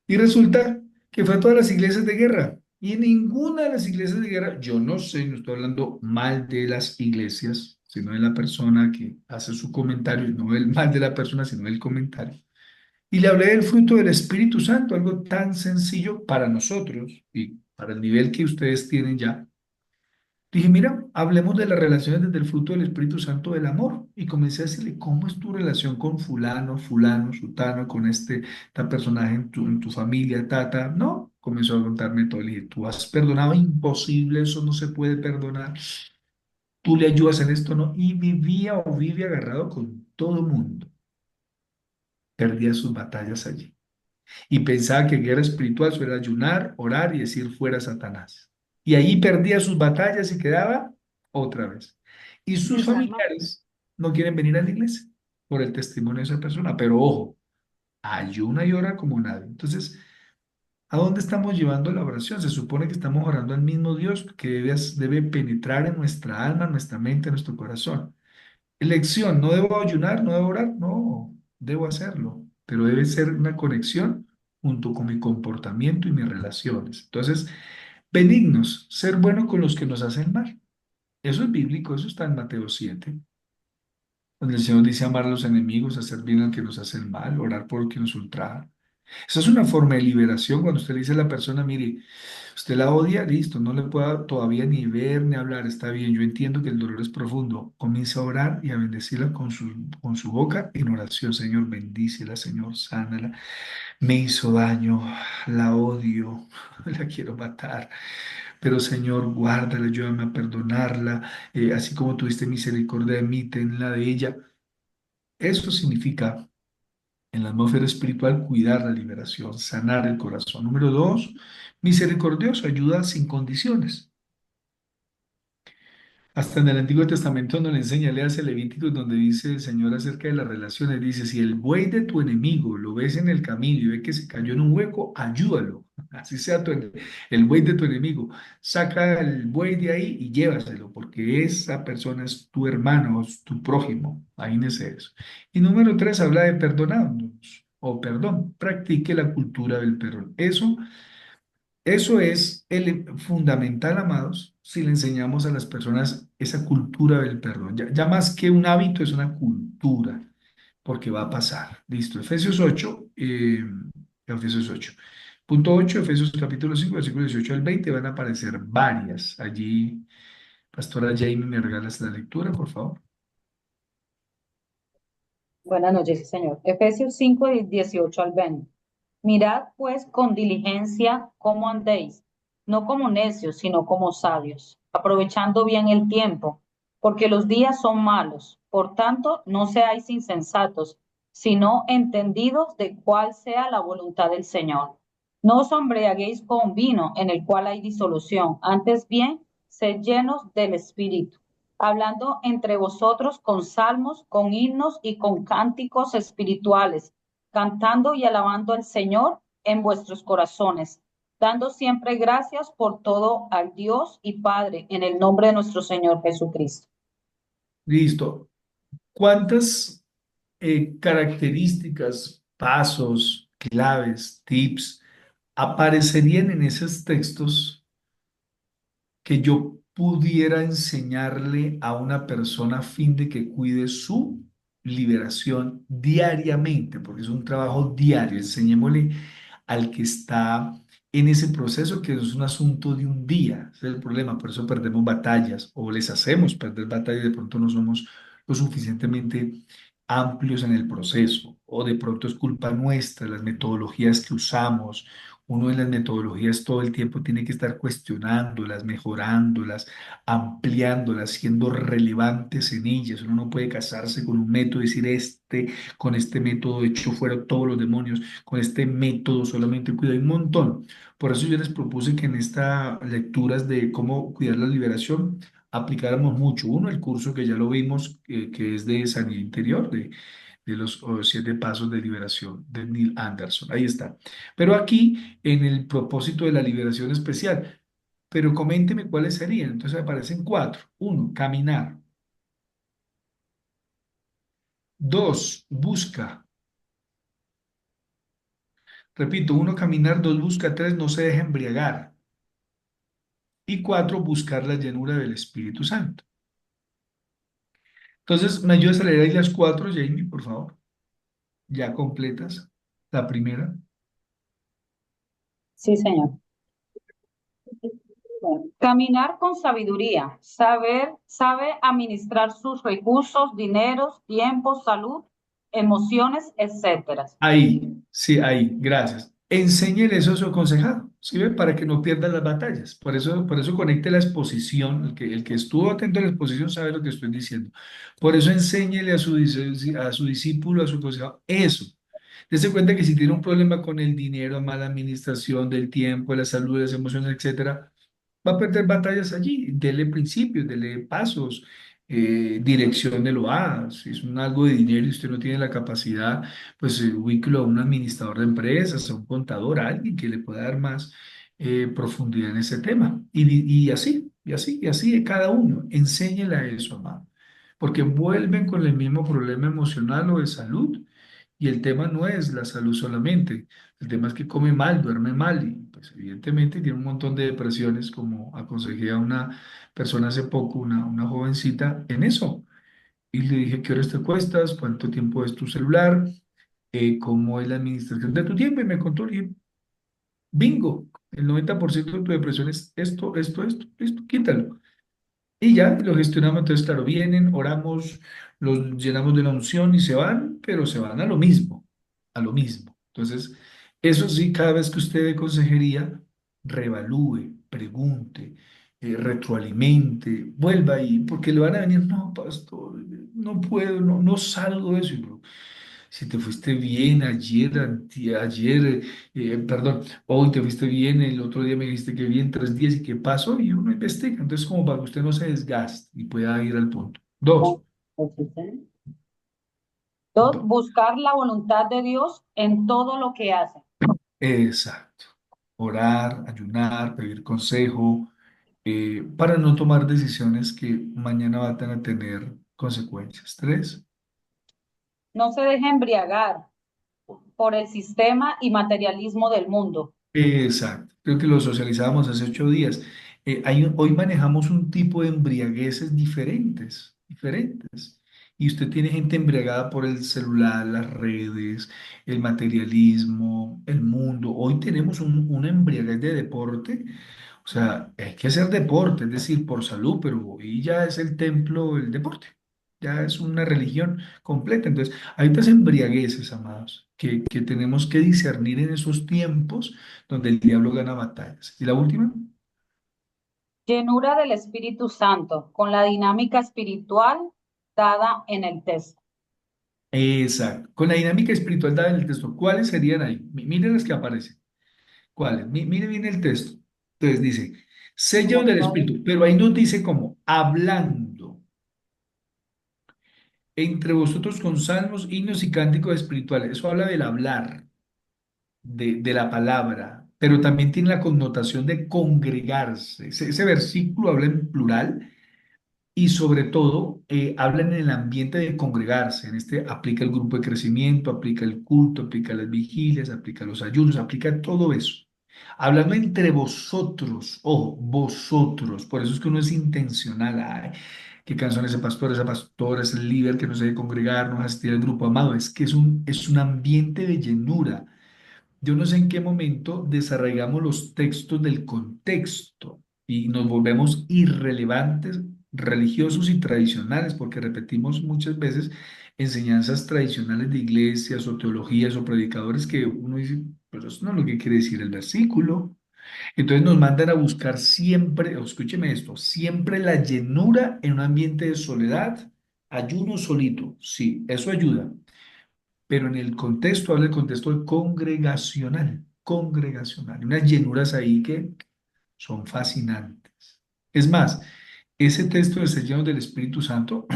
Y resulta que fue a todas las iglesias de guerra. Y en ninguna de las iglesias de guerra, yo no sé, no estoy hablando mal de las iglesias, sino de la persona que hace su comentario, no el mal de la persona, sino el comentario. Y le hablé del fruto del Espíritu Santo, algo tan sencillo para nosotros y para el nivel que ustedes tienen ya. Dije, mira, hablemos de las relaciones desde el fruto del Espíritu Santo del amor. Y comencé a decirle, ¿cómo es tu relación con fulano, fulano, sutano, con tal personaje en tu familia, tata? No, comenzó a contarme todo. Le dije, ¿tú has perdonado? Imposible, eso no se puede perdonar. ¿Tú le ayudas en esto? No. Y vivía o vive agarrado con todo el mundo. Perdía sus batallas allí. Y pensaba que guerra espiritual suele ayunar, orar y decir fuera Satanás. Y ahí perdía sus batallas y quedaba otra vez. Y sus Desarmado. familiares no quieren venir a la iglesia por el testimonio de esa persona. Pero ojo, ayuna y ora como nadie. Entonces, ¿a dónde estamos llevando la oración? Se supone que estamos orando al mismo Dios que debe penetrar en nuestra alma, nuestra mente, nuestro corazón. Elección, ¿no debo ayunar? ¿No debo orar? No, debo hacerlo, pero debe ser una conexión junto con mi comportamiento y mis relaciones. Entonces, benignos, ser bueno con los que nos hacen mal. Eso es bíblico, eso está en Mateo 7, donde el Señor dice amar a los enemigos, hacer bien al que nos hace el mal, orar por el que nos ultraja. Esa es una forma de liberación cuando usted le dice a la persona, mire, usted la odia, listo, no le pueda todavía ni ver ni hablar, está bien, yo entiendo que el dolor es profundo. Comienza a orar y a bendecirla con su boca en oración. Señor, bendícela, Señor, sánala. Me hizo daño, la odio, la quiero matar, pero Señor, guárdala, ayúdame a perdonarla, así como tuviste misericordia de mí, tenla de ella. Eso significa en la atmósfera espiritual, cuidar la liberación, sanar el corazón. Número dos, misericordioso, ayuda sin condiciones. Hasta en el Antiguo Testamento nos le enseña, léase Levíticos, donde dice el Señor acerca de las relaciones, dice, si el buey de tu enemigo lo ves en el camino y ve que se cayó en un hueco, ayúdalo. Así sea el buey de tu enemigo. Saca el buey de ahí y llévaselo, porque esa persona es tu hermano, es tu prójimo. Ahí nace eso. Y número tres, habla de perdonarnos, o perdón, practique la cultura del perdón. Eso es el fundamental, amados, si le enseñamos a las personas esa cultura del perdón. Ya más que un hábito, es una cultura, porque va a pasar. Listo, Efesios 8. Punto 8, Efesios capítulo 5, versículos 18 al 20, van a aparecer varias. Allí, Pastora Jamie, ¿me regalas la lectura, por favor? Buenas noches, sí, señor. Efesios 5, 18 al 20. Mirad pues con diligencia cómo andéis, no como necios, sino como sabios, aprovechando bien el tiempo, porque los días son malos. Por tanto, no seáis insensatos, sino entendidos de cuál sea la voluntad del Señor. No os embriaguéis con vino, en el cual hay disolución, antes bien, sed llenos del Espíritu, hablando entre vosotros con salmos, con himnos y con cánticos espirituales, cantando y alabando al Señor en vuestros corazones, dando siempre gracias por todo al Dios y Padre en el nombre de nuestro Señor Jesucristo. Listo. ¿Cuántas características, pasos, claves, tips aparecerían en esos textos que yo pudiera enseñarle a una persona a fin de que cuide su liberación diariamente? Porque es un trabajo diario. Enseñémosle al que está en ese proceso que es un asunto de un día. Ese es el problema, por eso perdemos batallas o les hacemos perder batallas, de pronto no somos lo suficientemente amplios en el proceso, o de pronto es culpa nuestra, las metodologías que usamos. Uno en las metodologías todo el tiempo tiene que estar cuestionándolas, mejorándolas, ampliándolas, siendo relevantes en ellas. Uno no puede casarse con un método y decir, con este método hecho fuera todos los demonios, con este método solamente cuida. Hay un montón. Por eso yo les propuse que en estas lecturas de cómo cuidar la liberación aplicáramos mucho. Uno, el curso que ya lo vimos, que es de sanidad interior, de los 7 pasos de liberación de Neil Anderson. Ahí está. Pero aquí, en el propósito de la liberación especial, pero coménteme cuáles serían. Entonces aparecen 4. Uno, caminar. 2, busca. Repito, 1, caminar. 2, busca. 3, no se deja embriagar. Y 4, buscar la llenura del Espíritu Santo. Entonces, ¿me ayudas a leer ahí las 4, Jamie, por favor? Ya completas. La primera. Sí, señor. Bueno, caminar con sabiduría, sabe administrar sus recursos, dineros, tiempo, salud, emociones, etcétera. Ahí, sí, ahí, gracias. Enséñele eso a su aconsejado, ¿sí ve? Para que no pierda las batallas. Por eso conecte la exposición. El que estuvo atento a la exposición sabe lo que estoy diciendo. Por eso enséñele a su discípulo, a su aconsejado, eso. Dese cuenta que si tiene un problema con el dinero, mala administración del tiempo, de la salud, de las emociones, etcétera, va a perder batallas allí. Dele principios, dele pasos, dirección de lo A. Si es algo de dinero y usted no tiene la capacidad, pues ubíquelo a un administrador de empresas, a un contador, a alguien que le pueda dar más profundidad en ese tema. Y así, y así, y así de cada uno. Enséñele a eso, amado. Porque vuelven con el mismo problema emocional o de salud. Y el tema no es la salud solamente. El tema es que come mal, duerme mal y pues evidentemente tiene un montón de depresiones, como aconsejé a una persona hace poco, una jovencita, en eso. Y le dije, ¿qué horas te cuestas? ¿Cuánto tiempo es tu celular? ¿Cómo es la administración de tu tiempo? Y me contó, le dije, bingo, el 90% de tu depresión es esto, listo, quítalo. Y ya lo gestionamos, entonces claro, vienen, oramos, los llenamos de la unción y se van, pero se van a lo mismo, a lo mismo. Entonces, eso sí, cada vez que usted dé consejería, reevalúe, pregunte, retroalimente, vuelva ahí, porque le van a venir, no, pastor, no puedo, no salgo de eso. Y yo, si te fuiste bien ayer, ayer, perdón, hoy te fuiste bien, el otro día me dijiste que bien, 3 días, ¿y qué pasó? Y uno investiga. Entonces, como para que usted no se desgaste y pueda ir al punto. Dos, Dos, do- buscar la voluntad de Dios en todo lo que hace. exacto. Orar, ayunar, pedir consejo, para no tomar decisiones que mañana van a tener consecuencias. 3. No se deje embriagar por el sistema y materialismo del mundo. Exacto, creo que lo socializamos hace 8 días. Hoy manejamos un tipo de embriagueces diferentes. Y usted tiene gente embriagada por el celular, las redes, el materialismo, el mundo. Hoy tenemos una embriaguez de deporte. O sea, hay que hacer deporte, es decir, por salud, pero hoy ya es el templo el deporte. ya es una religión completa. Entonces, hay otras embriagueces, amados, que tenemos que discernir en esos tiempos donde el diablo gana batallas. ¿Y la última? Llenura del Espíritu Santo, con la dinámica espiritual dada en el texto. Exacto. Con la dinámica espiritual dada en el texto, ¿cuáles serían ahí? Miren las que aparecen. ¿Cuáles? Mire bien el texto. Entonces dice, sello del Espíritu, pero ahí nos dice como hablando entre vosotros con salmos, himnos y cánticos espirituales. Eso habla del hablar, de la palabra, pero también tiene la connotación de congregarse. Ese versículo habla en plural y sobre todo habla en el ambiente de congregarse. En este aplica el grupo de crecimiento, aplica el culto, aplica las vigilias, aplica los ayunos, aplica todo eso. Hablando entre vosotros, ojo, vosotros, por eso es que uno es intencional. Ay, qué canción ese pastor, esa pastora, ese líder que nos debe congregarnos, asistir al grupo amado. Es que es un ambiente de llenura. Yo no sé en qué momento desarraigamos los textos del contexto y nos volvemos irrelevantes, religiosos y tradicionales, porque repetimos muchas veces enseñanzas tradicionales de iglesias o teologías o predicadores que uno dice, pero eso no es lo que quiere decir el versículo. Entonces nos mandan a buscar siempre, o escúcheme esto, siempre la llenura en un ambiente de soledad, ayuno solito. Sí, eso ayuda, pero en el contexto, habla del contexto congregacional, congregacional. Hay unas llenuras ahí que son fascinantes. Es más, ese texto de ser llenos del Espíritu Santo,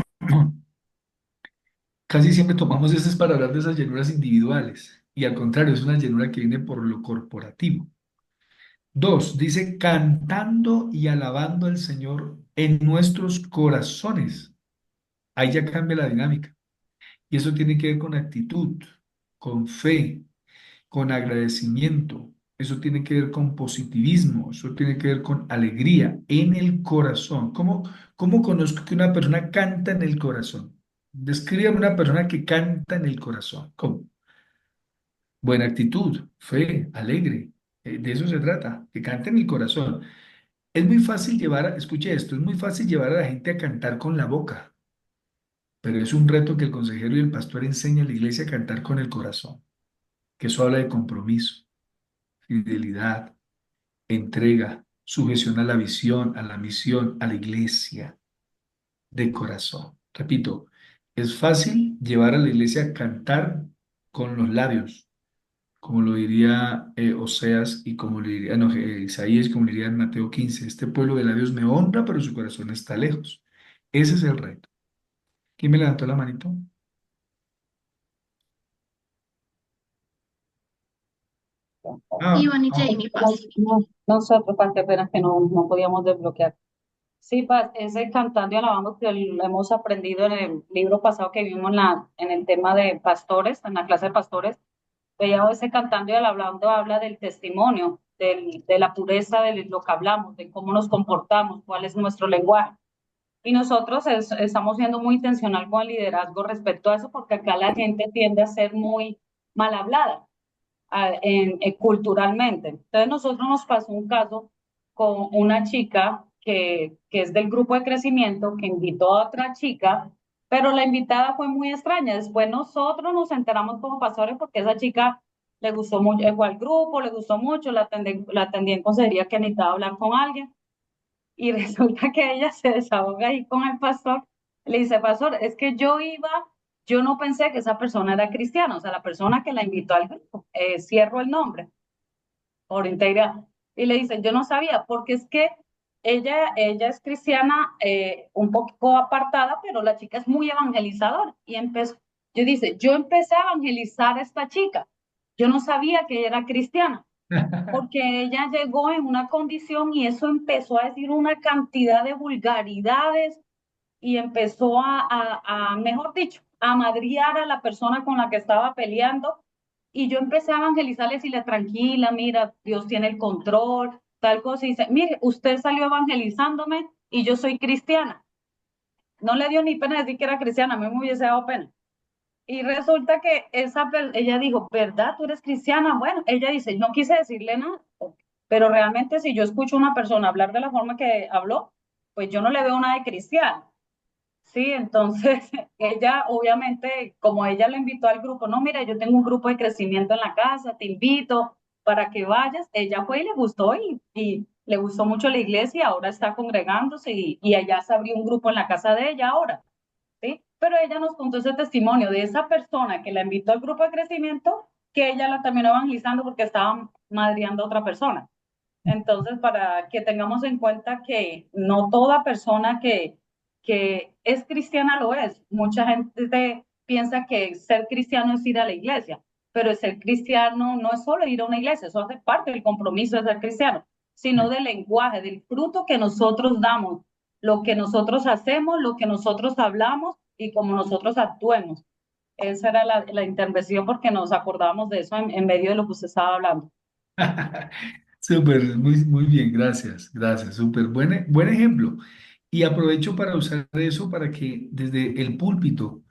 casi siempre tomamos ese para hablar de esas llenuras individuales. Y al contrario, es una llenura que viene por lo corporativo. Dos, dice cantando y alabando al Señor en nuestros corazones. Ahí ya cambia la dinámica. Y eso tiene que ver con actitud, con fe, con agradecimiento. Eso tiene que ver con positivismo, eso tiene que ver con alegría en el corazón. ¿Cómo conozco que una persona canta en el corazón? Descríbame una persona que canta en el corazón. ¿Cómo? Buena actitud, fe, alegre. De eso se trata, que cante en el corazón. Es muy fácil escuche esto, es muy fácil llevar a la gente a cantar con la boca, pero es un reto que el consejero y el pastor enseñan a la iglesia a cantar con el corazón, que eso habla de compromiso, fidelidad, entrega, sujeción a la visión, a la misión, a la iglesia, de corazón. Repito, es fácil llevar a la iglesia a cantar con los labios, como lo diría Oseas y como le diría, no, Isaías, como le diría en Mateo 15. Este pueblo de labios me honra, pero su corazón está lejos. Ese es el reto. ¿Quién me levantó la manito? Ah, Iván y ah, Jamie, paz. Nosotros, Paz, qué pena que no podíamos desbloquear. Sí, Paz, ese cantando y alabando que lo hemos aprendido en el libro pasado que vimos en el tema de pastores, en la clase de pastores. Veíamos ese cantando y alabando habla del testimonio, de la pureza de lo que hablamos, de cómo nos comportamos, cuál es nuestro lenguaje. Y nosotros estamos siendo muy intencional con el liderazgo respecto a eso, porque acá la gente tiende a ser muy mal hablada culturalmente. Entonces, nosotros nos pasó un caso con una chica que es del grupo de crecimiento, que invitó a otra chica, pero la invitada fue muy extraña. Después nosotros nos enteramos como pastores porque esa chica le gustó mucho, fue al grupo, le gustó mucho, la atendí en consejería que necesitaba hablar con alguien y resulta que ella se desahoga ahí con el pastor. Le dice, pastor, es que yo no pensé que esa persona era cristiana, o sea, la persona que la invitó al grupo, cierro el nombre, por integridad. Y le dice, yo no sabía, porque es que ella es cristiana un poco apartada, pero la chica es muy evangelizadora. Y yo empecé a evangelizar a esta chica. Yo no sabía que ella era cristiana porque ella llegó en una condición y eso empezó a decir una cantidad de vulgaridades y empezó mejor dicho, a madrear a la persona con la que estaba peleando. Y yo empecé a evangelizarle y decirle, tranquila, mira, Dios tiene el control, tal cosa. Y dice, mire, usted salió evangelizándome y yo soy cristiana. No le dio ni pena decir que era cristiana, a mí me hubiese dado pena. Y resulta que ella dijo, ¿verdad? ¿Tú eres cristiana? Bueno, ella dice, no quise decirle nada, pero realmente si yo escucho a una persona hablar de la forma que habló, pues yo no le veo nada de cristiana. Sí, entonces ella obviamente, como ella lo invitó al grupo, no, mira, yo tengo un grupo de crecimiento en la casa, te invito para que vayas. Ella fue y le gustó y le gustó mucho la iglesia y ahora está congregándose y allá se abrió un grupo en la casa de ella ahora, ¿sí? Pero ella nos contó ese testimonio de esa persona que la invitó al grupo de crecimiento, que ella la terminó evangelizando porque estaba madreando a otra persona. Entonces, para que tengamos en cuenta que no toda persona que es cristiana lo es. Mucha gente piensa que ser cristiano es ir a la iglesia, pero ser cristiano no es solo ir a una iglesia, eso hace parte del compromiso de ser cristiano, sino del lenguaje, del fruto que nosotros damos, lo que nosotros hacemos, lo que nosotros hablamos y cómo nosotros actuemos. Esa era la intervención porque nos acordábamos de eso en medio de lo que usted estaba hablando. Súper, muy bien, gracias, gracias, súper buen ejemplo. Y aprovecho para usar eso para que desde el púlpito,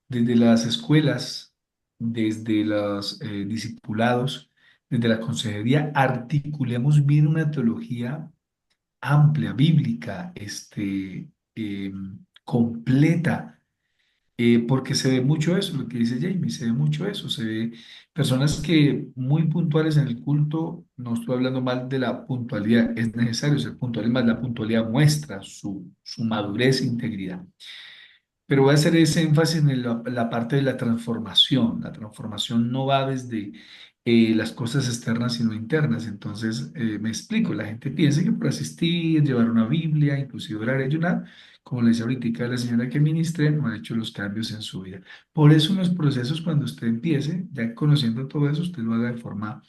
desde las escuelas, desde los discipulados, desde la consejería, articulemos bien una teología amplia, bíblica, completa, porque se ve mucho eso, lo que dice Jamie, se ve mucho eso, se ve personas que muy puntuales en el culto, no estoy hablando mal de la puntualidad, es necesario ser puntual, más la puntualidad muestra su madurez e integridad. Pero voy a hacer ese énfasis en la parte de la transformación. La transformación no va desde las cosas externas, sino internas. Entonces, me explico, la gente piensa que por asistir, llevar una Biblia, inclusive orar y ayunar, como le decía ahorita la señora que ministré, no ha hecho los cambios en su vida. Por eso en los procesos, cuando usted empiece, ya conociendo todo eso, usted lo haga de forma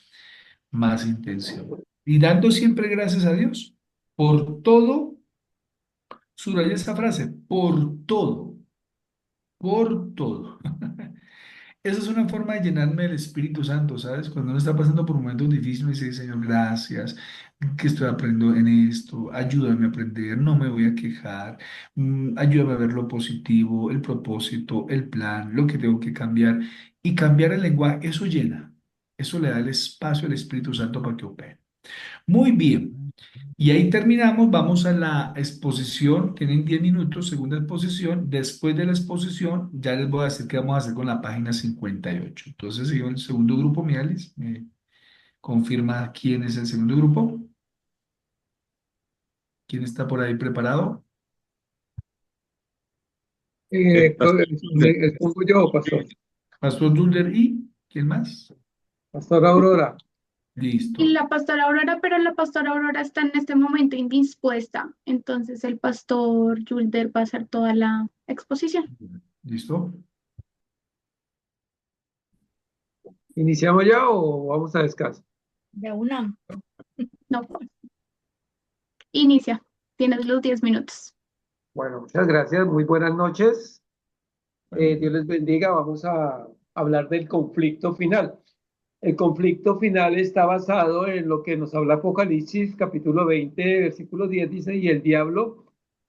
más intencional. Y dando siempre gracias a Dios por todo, subraya esa frase, por todo. Esa es una forma de llenarme del Espíritu Santo, ¿sabes? Cuando uno está pasando por momentos difíciles, me dice, Señor, gracias, que estoy aprendiendo en esto, ayúdame a aprender, no me voy a quejar, ayúdame a ver lo positivo, el propósito, el plan, lo que tengo que cambiar. Y cambiar el lenguaje, eso llena, eso le da el espacio al Espíritu Santo para que opere. Muy bien. Y ahí terminamos, vamos a la exposición, tienen 10 minutos, segunda exposición. Después de la exposición, ya les voy a decir qué vamos a hacer con la página 58. Entonces, sigo el segundo grupo, Mialis, me confirma quién es el segundo grupo, quién está por ahí preparado. Expongo yo, pastor. Pastor Dulder y ¿quién más? Pastor Aurora. Listo, Y la pastora Aurora, pero la pastora Aurora está en este momento indispuesta. Entonces el pastor Julder va a hacer toda la exposición. listo. ¿Iniciamos ya o vamos a descanso? De una. No, inicia. Tienes los 10 minutos. Bueno, muchas gracias. Muy buenas noches. Dios les bendiga. Vamos a hablar del conflicto final. El conflicto final está basado en lo que nos habla Apocalipsis, capítulo 20, versículo 10, dice, y el diablo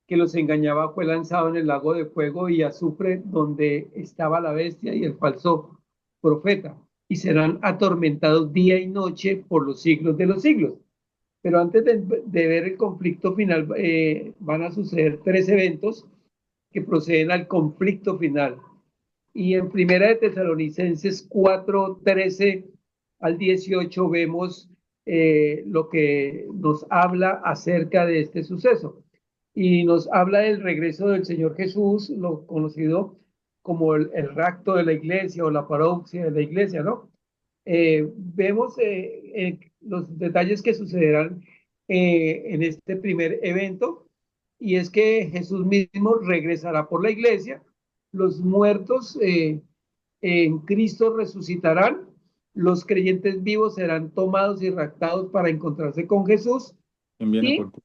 que los engañaba fue lanzado en el lago de fuego y azufre donde estaba la bestia y el falso profeta, y serán atormentados día y noche por los siglos de los siglos. Pero antes de ver el conflicto final, van a suceder tres eventos que proceden al conflicto final. Y en Primera de Tesalonicenses 4:13 al 18 vemos lo que nos habla acerca de este suceso. Y nos habla del regreso del Señor Jesús, lo conocido como el rapto de la iglesia o la parousia de la iglesia, ¿no? Vemos los detalles que sucederán en este primer evento, y es que Jesús mismo regresará por la iglesia, los muertos en Cristo resucitarán, los creyentes vivos serán tomados y raptados para encontrarse con Jesús, ¿Quién viene y por ti?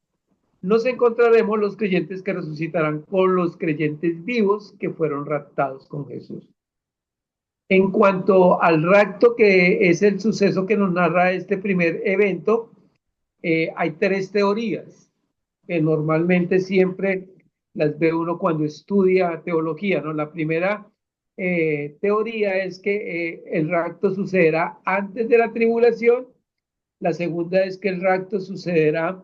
nos encontraremos los creyentes que resucitarán con los creyentes vivos que fueron raptados con Jesús. En cuanto al rapto, que es el suceso que nos narra este primer evento, hay tres teorías que normalmente siempre las ve uno cuando estudia teología, ¿no? La primera teoría es que el rapto sucederá antes de la tribulación. La segunda es que el rapto sucederá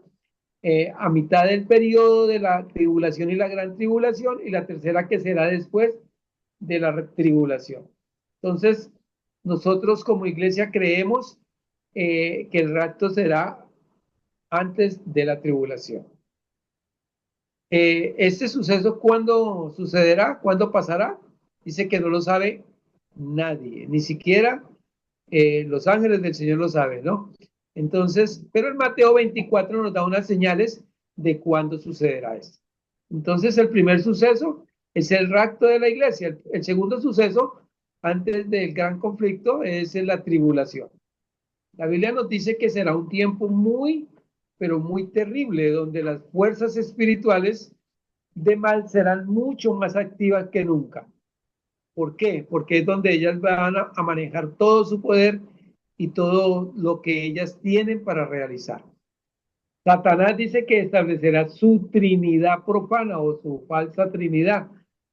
a mitad del periodo de la tribulación y la gran tribulación, y la tercera que será después de la tribulación. Entonces, nosotros como iglesia creemos que el rapto será antes de la tribulación. Este suceso, ¿cuándo sucederá? ¿Cuándo pasará? Dice que no lo sabe nadie, ni siquiera los ángeles del Señor lo saben, ¿no? Entonces, pero en Mateo 24 nos da unas señales de cuándo sucederá esto. Entonces, el primer suceso es el rapto de la iglesia. El segundo suceso, antes del gran conflicto, es la tribulación. La Biblia nos dice que será un tiempo muy, pero muy terrible, donde las fuerzas espirituales de mal serán mucho más activas que nunca. ¿Por qué? Porque es donde ellas van a manejar todo su poder y todo lo que ellas tienen para realizar. Satanás dice que establecerá su trinidad profana o su falsa trinidad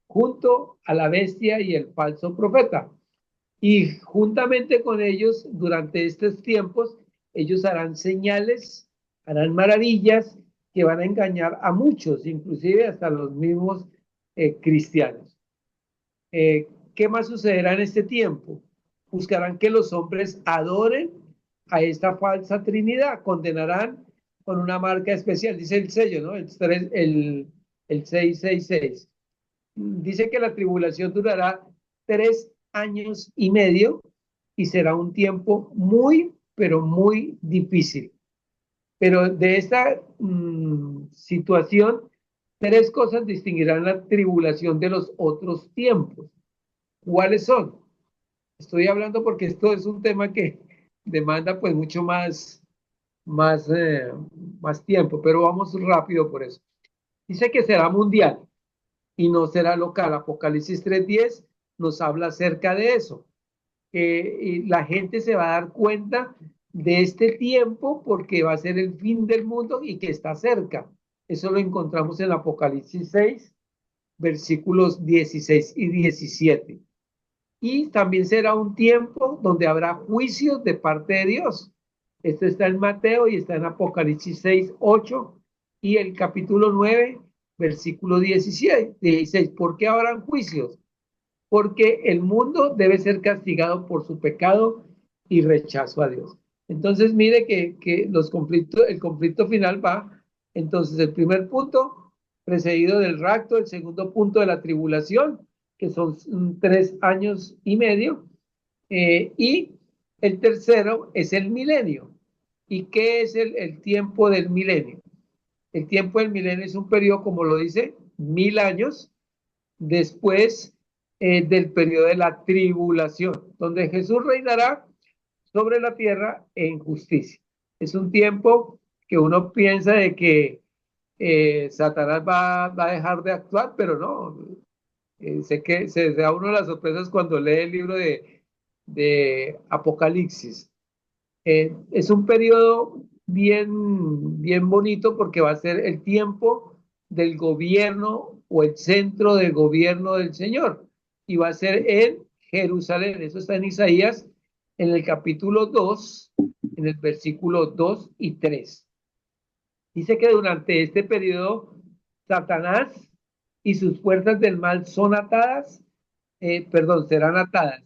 junto a la bestia y el falso profeta. Y juntamente con ellos, durante estos tiempos, ellos harán señales, harán maravillas que van a engañar a muchos, inclusive hasta los mismos cristianos. ¿Qué más sucederá en este tiempo? Buscarán que los hombres adoren a esta falsa trinidad, condenarán con una marca especial, dice el sello, ¿no? El 666. Dice que la tribulación durará 3 años y medio y será un tiempo muy, pero muy difícil. Pero de esta situación, 3 cosas distinguirán la tribulación de los otros tiempos. ¿Cuáles son? Estoy hablando porque esto es un tema que demanda pues mucho más tiempo, pero vamos rápido por eso. Dice que será mundial y no será local. Apocalipsis 3:10 nos habla acerca de eso. Y la gente se va a dar cuenta de este tiempo porque va a ser el fin del mundo y que está cerca. Eso lo encontramos en Apocalipsis 6, versículos 16 y 17. Y también será un tiempo donde habrá juicios de parte de Dios. Esto está en Mateo y está en Apocalipsis 6, 8 y el capítulo 9, versículo 16. ¿Por qué habrán juicios? Porque el mundo debe ser castigado por su pecado y rechazo a Dios. Entonces, mire que el conflicto final va, entonces, el primer punto, precedido del rapto, el segundo punto de la tribulación, que son 3 años y medio, y el tercero es el milenio. ¿Y qué es el tiempo del milenio? El tiempo del milenio es un periodo, como lo dice, 1000 años después del periodo de la tribulación, donde Jesús reinará sobre la tierra en justicia. Es un tiempo que uno piensa de que Satanás va a dejar de actuar, pero no. Sé que se da uno las sorpresas cuando lee el libro de Apocalipsis. Es un periodo bien bonito porque va a ser el tiempo del gobierno o el centro del gobierno del Señor. Y va a ser en Jerusalén. Eso está en Isaías, en el capítulo 2, en el versículo 2 y 3. Dice que durante este periodo, Satanás y sus fuerzas del mal serán atadas.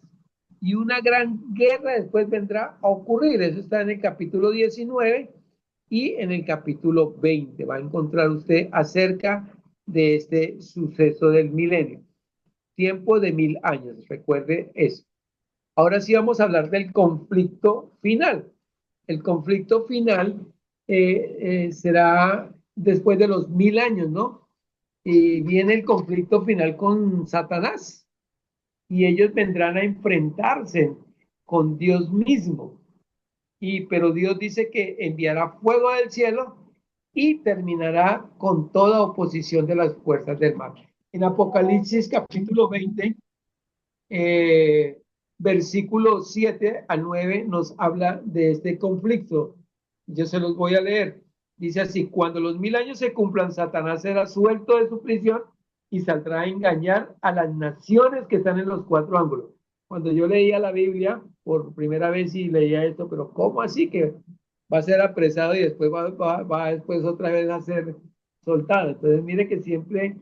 Y una gran guerra después vendrá a ocurrir. Eso está en el capítulo 19 y en el capítulo 20. Va a encontrar usted acerca de este suceso del milenio. Tiempo de 1000 años, recuerde eso. Ahora sí vamos a hablar del conflicto final. El conflicto final será después de los 1000 años, ¿no? Y viene el conflicto final con Satanás. Y ellos vendrán a enfrentarse con Dios mismo. Pero Dios dice que enviará fuego del cielo y terminará con toda oposición de las fuerzas del mal. En Apocalipsis capítulo 20, versículo 7 al 9 nos habla de este conflicto. Yo se los voy a leer. Dice así: cuando los 1000 años se cumplan, Satanás será suelto de su prisión y saldrá a engañar a las naciones que están en los 4 ángulos. Cuando yo leía la Biblia por primera vez y leía esto, pero ¿cómo así que va a ser apresado y después va después otra vez a ser soltado. Entonces, mire que siempre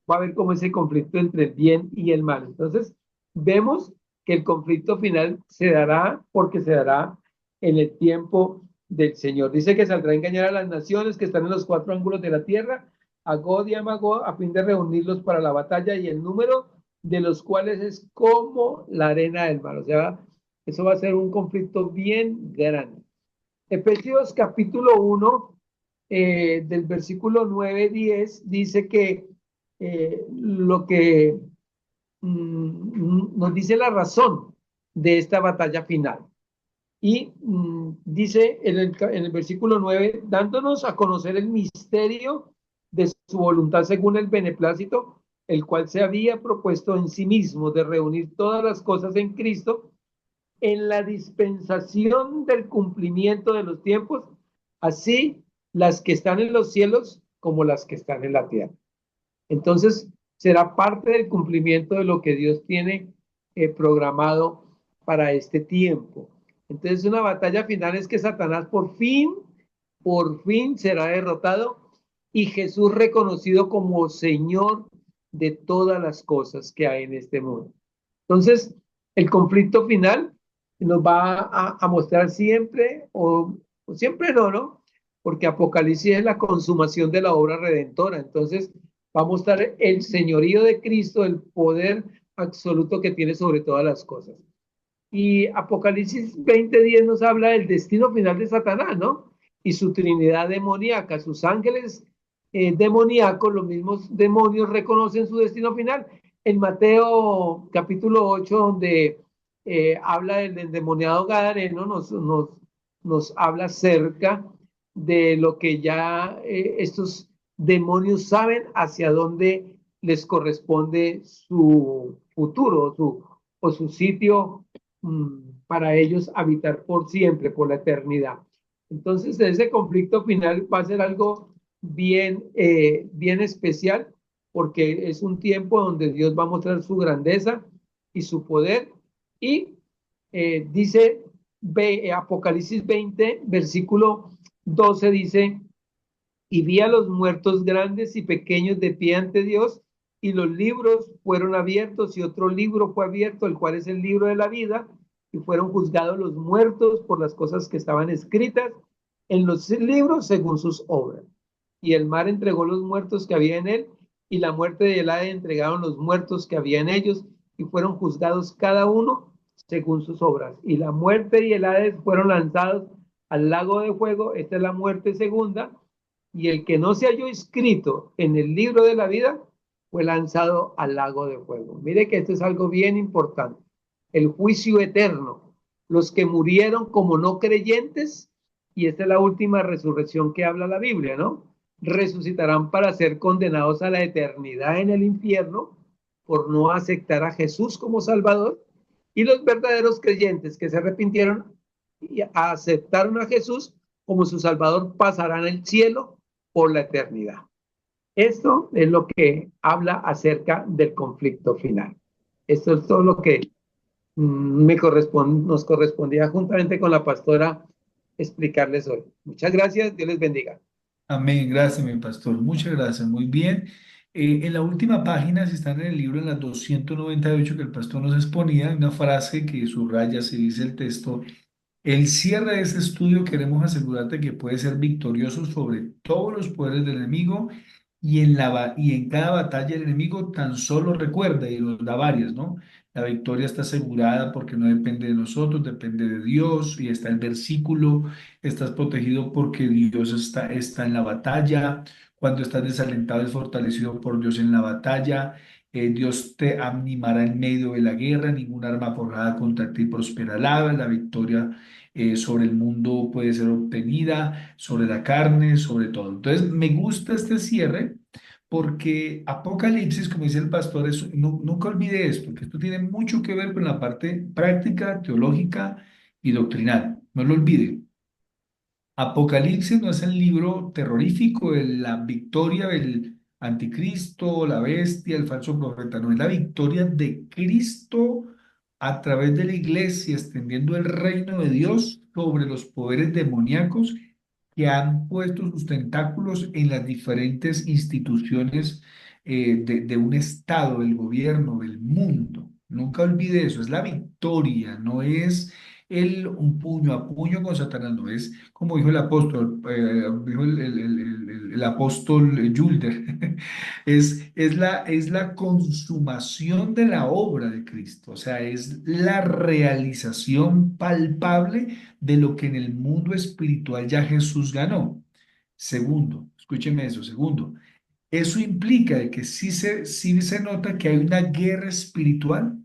va a haber como ese conflicto entre el bien y el mal. Entonces, vemos que el conflicto final se dará porque se dará en el tiempo del Señor. Dice que saldrá a engañar a las naciones que están en los cuatro ángulos de la tierra, a Gog y a Magog, a fin de reunirlos para la batalla, y el número de los cuales es como la arena del mar. O sea, eso va a ser un conflicto bien grande. Efesios capítulo 1, del versículo 9-10, dice que lo que nos dice la razón de esta batalla final. Y dice en el versículo 9, dándonos a conocer el misterio de su voluntad según el beneplácito, el cual se había propuesto en sí mismo de reunir todas las cosas en Cristo, en la dispensación del cumplimiento de los tiempos, así las que están en los cielos como las que están en la tierra. Entonces, será parte del cumplimiento de lo que Dios tiene programado para este tiempo. Entonces, una batalla final es que Satanás por fin será derrotado y Jesús reconocido como Señor de todas las cosas que hay en este mundo. Entonces, el conflicto final nos va a mostrar siempre, o siempre no, porque Apocalipsis es la consumación de la obra redentora. Entonces, va a mostrar el señorío de Cristo, el poder absoluto que tiene sobre todas las cosas. Y Apocalipsis 20:10 nos habla del destino final de Satanás, ¿no? Y su trinidad demoníaca, sus ángeles demoníacos, los mismos demonios reconocen su destino final. En Mateo capítulo 8, donde habla del endemoniado gadareno, nos habla acerca de lo que ya estos demonios saben hacia dónde les corresponde su futuro o su sitio para ellos habitar por siempre, por la eternidad. Entonces, ese conflicto final va a ser algo bien especial, porque es un tiempo donde Dios va a mostrar su grandeza y su poder. Y dice Apocalipsis 20, versículo 12, dice: y vi a los muertos grandes y pequeños de pie ante Dios, y los libros fueron abiertos, y otro libro fue abierto, el cual es el libro de la vida, y fueron juzgados los muertos por las cosas que estaban escritas en los libros según sus obras. Y el mar entregó los muertos que había en él, y la muerte y el Hades entregaron los muertos que había en ellos, y fueron juzgados cada uno según sus obras. Y la muerte y el Hades fueron lanzados al lago de fuego. Esta es la muerte segunda. Y el que no se halló inscrito en el libro de la vida fue lanzado al lago de fuego. Mire que esto es algo bien importante. El juicio eterno. Los que murieron como no creyentes, y esta es la última resurrección que habla la Biblia, ¿no? Resucitarán para ser condenados a la eternidad en el infierno por no aceptar a Jesús como Salvador. Y los verdaderos creyentes que se arrepintieron y aceptaron a Jesús como su Salvador pasarán al cielo por la eternidad. Esto es lo que habla acerca del conflicto final. Esto es todo lo que nos correspondía juntamente con la pastora explicarles hoy. Muchas gracias, Dios les bendiga. Amén, gracias, mi pastor. Muchas gracias, muy bien. En la última página, si están en el libro, en la 298 que el pastor nos exponía, hay una frase que subraya, se dice el texto: el cierre de este estudio queremos asegurarte que puedes ser victorioso sobre todos los poderes del enemigo y en cada batalla el enemigo tan solo recuerda, y nos da varias, ¿no? La victoria está asegurada porque no depende de nosotros, depende de Dios, y está el versículo: estás protegido porque Dios está en la batalla. Cuando estás desalentado es fortalecido por Dios en la batalla. Dios te animará en medio de la guerra, ningún arma forjada contra ti prosperará. La victoria sobre el mundo puede ser obtenida, sobre la carne, sobre todo. Entonces, me gusta este cierre porque Apocalipsis, como dice el pastor, nunca olvide esto, que esto tiene mucho que ver con la parte práctica, teológica y doctrinal. No lo olvide. Apocalipsis no es el libro terrorífico de la victoria del anticristo, la bestia, el falso profeta. No, es la victoria de Cristo a través de la iglesia, extendiendo el reino de Dios sobre los poderes demoníacos que han puesto sus tentáculos en las diferentes instituciones de un estado, del gobierno, del mundo. Nunca olvide eso, es la victoria, no es un puño a puño con Satanás, no es como dijo el apóstol, dijo el apóstol Julder, es la consumación de la obra de Cristo, o sea, es la realización palpable de lo que en el mundo espiritual ya Jesús ganó. Segundo, escúcheme eso, segundo, eso implica de que sí se nota que hay una guerra espiritual,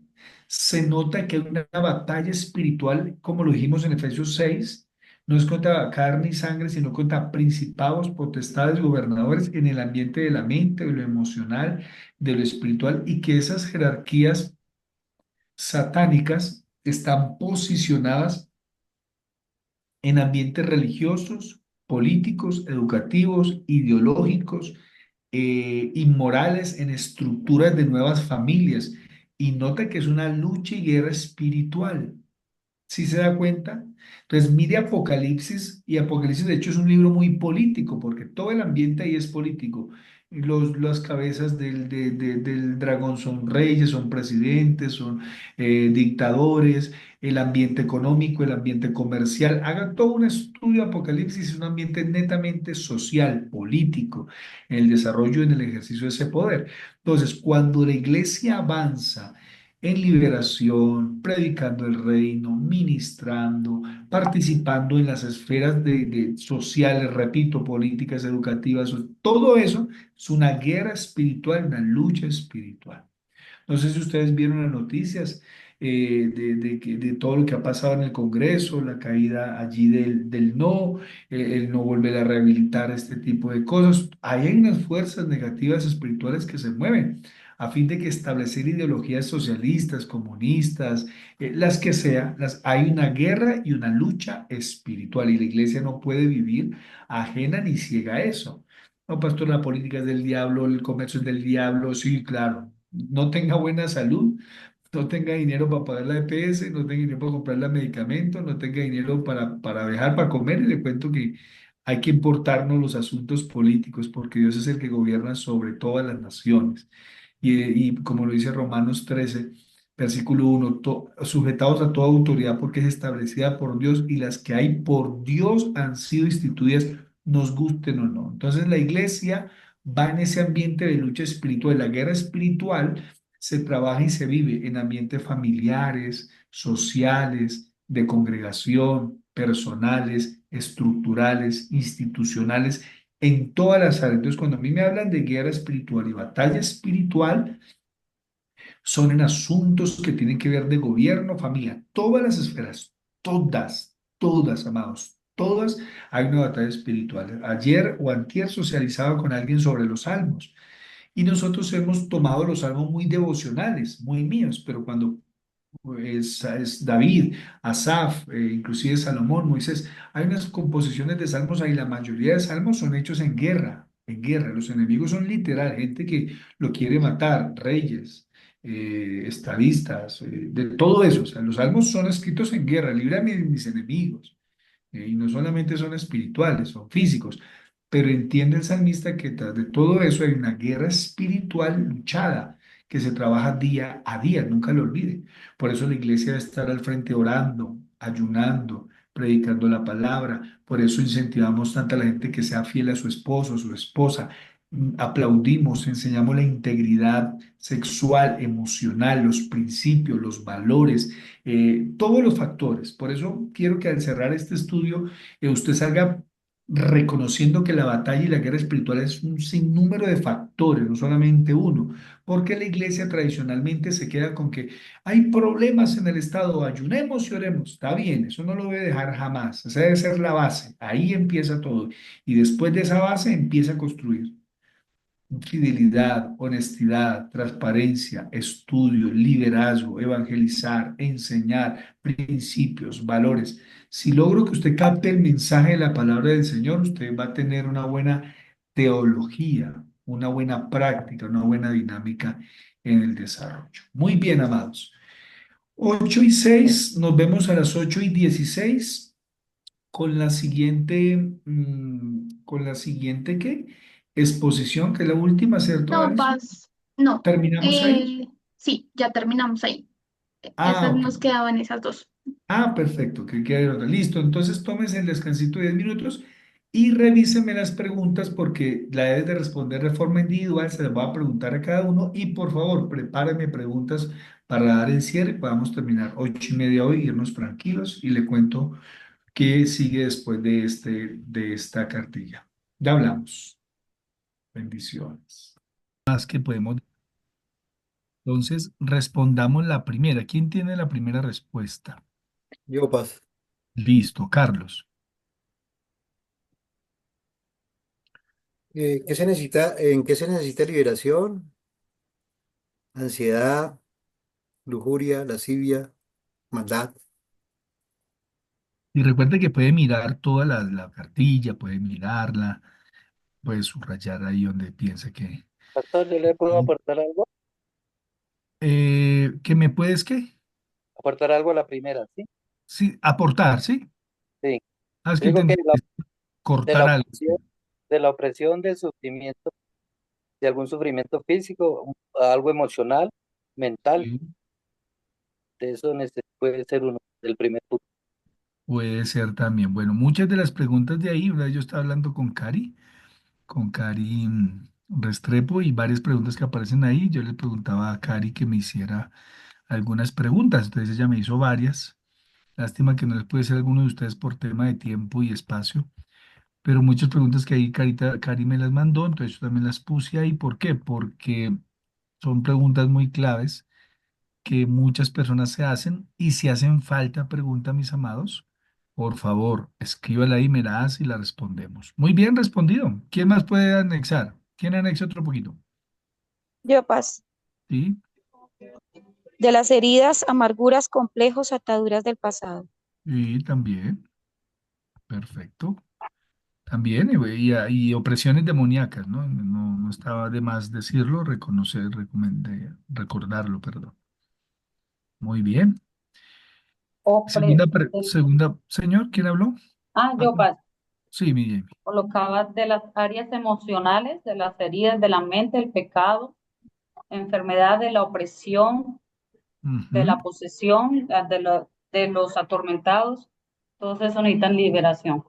se nota que hay una batalla espiritual, como lo dijimos en Efesios 6, no es contra carne y sangre, sino contra principados, potestades, gobernadores en el ambiente de la mente, de lo emocional, de lo espiritual, y que esas jerarquías satánicas están posicionadas en ambientes religiosos, políticos, educativos, ideológicos, inmorales, en estructuras de nuevas familias. Y nota que es una lucha y guerra espiritual. ¿Sí se da cuenta? Entonces, mire Apocalipsis, y Apocalipsis de hecho es un libro muy político, porque todo el ambiente ahí es político. Las cabezas del dragón son reyes, son presidentes, son dictadores, el ambiente económico, el ambiente comercial. Hagan todo un estudio de Apocalipsis, es un ambiente netamente social, político, en el desarrollo y en el ejercicio de ese poder. Entonces, cuando la iglesia avanza, en liberación, predicando el reino, ministrando, participando en las esferas sociales, repito, políticas, educativas, todo eso es una guerra espiritual, una lucha espiritual. No sé si ustedes vieron las noticias de todo lo que ha pasado en el Congreso, la caída allí del no, el no volver a rehabilitar este tipo de cosas. Ahí hay unas fuerzas negativas espirituales que se mueven a fin de que establecer ideologías socialistas, comunistas, las que sea, hay una guerra y una lucha espiritual y la iglesia no puede vivir ajena ni ciega a eso. No, pastor, la política es del diablo, el comercio es del diablo, sí, claro. No tenga buena salud, no tenga dinero para pagar la EPS, no tenga dinero para comprar los medicamentos, no tenga dinero para dejar para comer, y le cuento que hay que importarnos los asuntos políticos porque Dios es el que gobierna sobre todas las naciones. Y como lo dice Romanos 13, versículo 1, sujetados a toda autoridad porque es establecida por Dios y las que hay por Dios han sido instituidas, nos gusten o no. Entonces la iglesia va en ese ambiente de lucha espiritual. La guerra espiritual se trabaja y se vive en ambientes familiares, sociales, de congregación, personales, estructurales, institucionales, en todas las áreas. Entonces, cuando a mí me hablan de guerra espiritual y batalla espiritual, son en asuntos que tienen que ver de gobierno, familia, todas las esferas, todas, amados, todas hay una batalla espiritual. Ayer o antier socializaba con alguien sobre los salmos y nosotros hemos tomado los salmos muy devocionales, muy míos, pero cuando es David, Asaf, inclusive Salomón, Moisés. Hay unas composiciones de salmos ahí, la mayoría de salmos son hechos en guerra, en guerra. Los enemigos son literal, gente que lo quiere matar, reyes, estadistas, de todo eso. O sea, los salmos son escritos en guerra, líbrame de mis enemigos. Y no solamente son espirituales, son físicos. Pero entiende el salmista que tras de todo eso hay una guerra espiritual luchada que se trabaja día a día, nunca lo olvide. Por eso la iglesia debe estar al frente orando, ayunando, predicando la palabra. Por eso incentivamos tanto a la gente que sea fiel a su esposo, a su esposa. Aplaudimos, enseñamos la integridad sexual, emocional, los principios, los valores, todos los factores. Por eso quiero que al cerrar este estudio, usted salga reconociendo que la batalla y la guerra espiritual es un sinnúmero de factores, no solamente uno, porque la iglesia tradicionalmente se queda con que hay problemas en el Estado, ayunemos y oremos, está bien, eso no lo debe dejar jamás, esa debe ser la base, ahí empieza todo, y después de esa base empieza a construir. Fidelidad, honestidad, transparencia, estudio, liderazgo, evangelizar, enseñar, principios, valores. Si logro que usted capte el mensaje de la palabra del Señor, usted va a tener una buena teología, una buena práctica, una buena dinámica en el desarrollo. Muy bien, amados. 8:06, nos vemos a las 8:16 con la siguiente, ¿qué? Exposición, que es la última, ¿cierto, No, Alison? vas, no. ¿Terminamos ahí? Sí, ya terminamos ahí. Ah, Esas ok. nos quedaban esas dos. Ah, perfecto, que quede orden. Listo, entonces tómese el descansito de 10 minutos y revíseme las preguntas porque la debes de responder de forma individual, se las voy a preguntar a cada uno y por favor, prepárame preguntas para dar el cierre. Podamos terminar 8:30 hoy, irnos tranquilos y le cuento qué sigue después de esta cartilla. Ya hablamos. Bendiciones. Más que podemos. Entonces, respondamos la primera. ¿Quién tiene la primera respuesta? Yo paso. Listo, Carlos. ¿Qué se necesita? ¿En qué se necesita liberación? Ansiedad, lujuria, lascivia, maldad. Y recuerde que puede mirar toda la cartilla, puede mirarla, puede subrayar ahí donde piense que... Pastor, ¿yo le puedo aportar algo? ¿Qué me puedes qué? Aportar algo a la primera, ¿sí? Sí, aportar, ¿sí? Sí. Ah, es Yo que digo que entendí, de la cortar algo. opresión, de la opresión del sufrimiento, de algún sufrimiento físico, algo emocional, mental, Sí, de eso puede ser uno del primer punto. puede ser también. Bueno, muchas de las preguntas de ahí, ¿verdad? Yo estaba hablando con Cari Restrepo y varias preguntas que aparecen ahí. Yo le preguntaba a Cari que me hiciera algunas preguntas, entonces ella me hizo varias. Lástima que no les puede ser alguno de ustedes por tema de tiempo y espacio, pero muchas preguntas que ahí Cari me las mandó, entonces yo también las puse ahí. ¿Por qué? Porque son preguntas muy claves que muchas personas se hacen y si hacen falta pregunta, mis amados, por favor, escríbala ahí, me la hace y la respondemos. Muy bien respondido. ¿Quién más puede anexar? ¿Quién anexa otro poquito? Yo paz. Sí, De las heridas, amarguras, complejos, ataduras del pasado. y también, perfecto. También, y opresiones demoníacas, ¿no? No estaba de más decirlo, recordarlo, perdón. Muy bien. Segunda, señor, ¿quién habló? Yo paso. Sí, mi Jamie. Colocaba de las áreas emocionales, de las heridas de la mente, el pecado, enfermedad de la opresión, de Ujú, la posesión, de los atormentados. Todos esos necesitan liberación.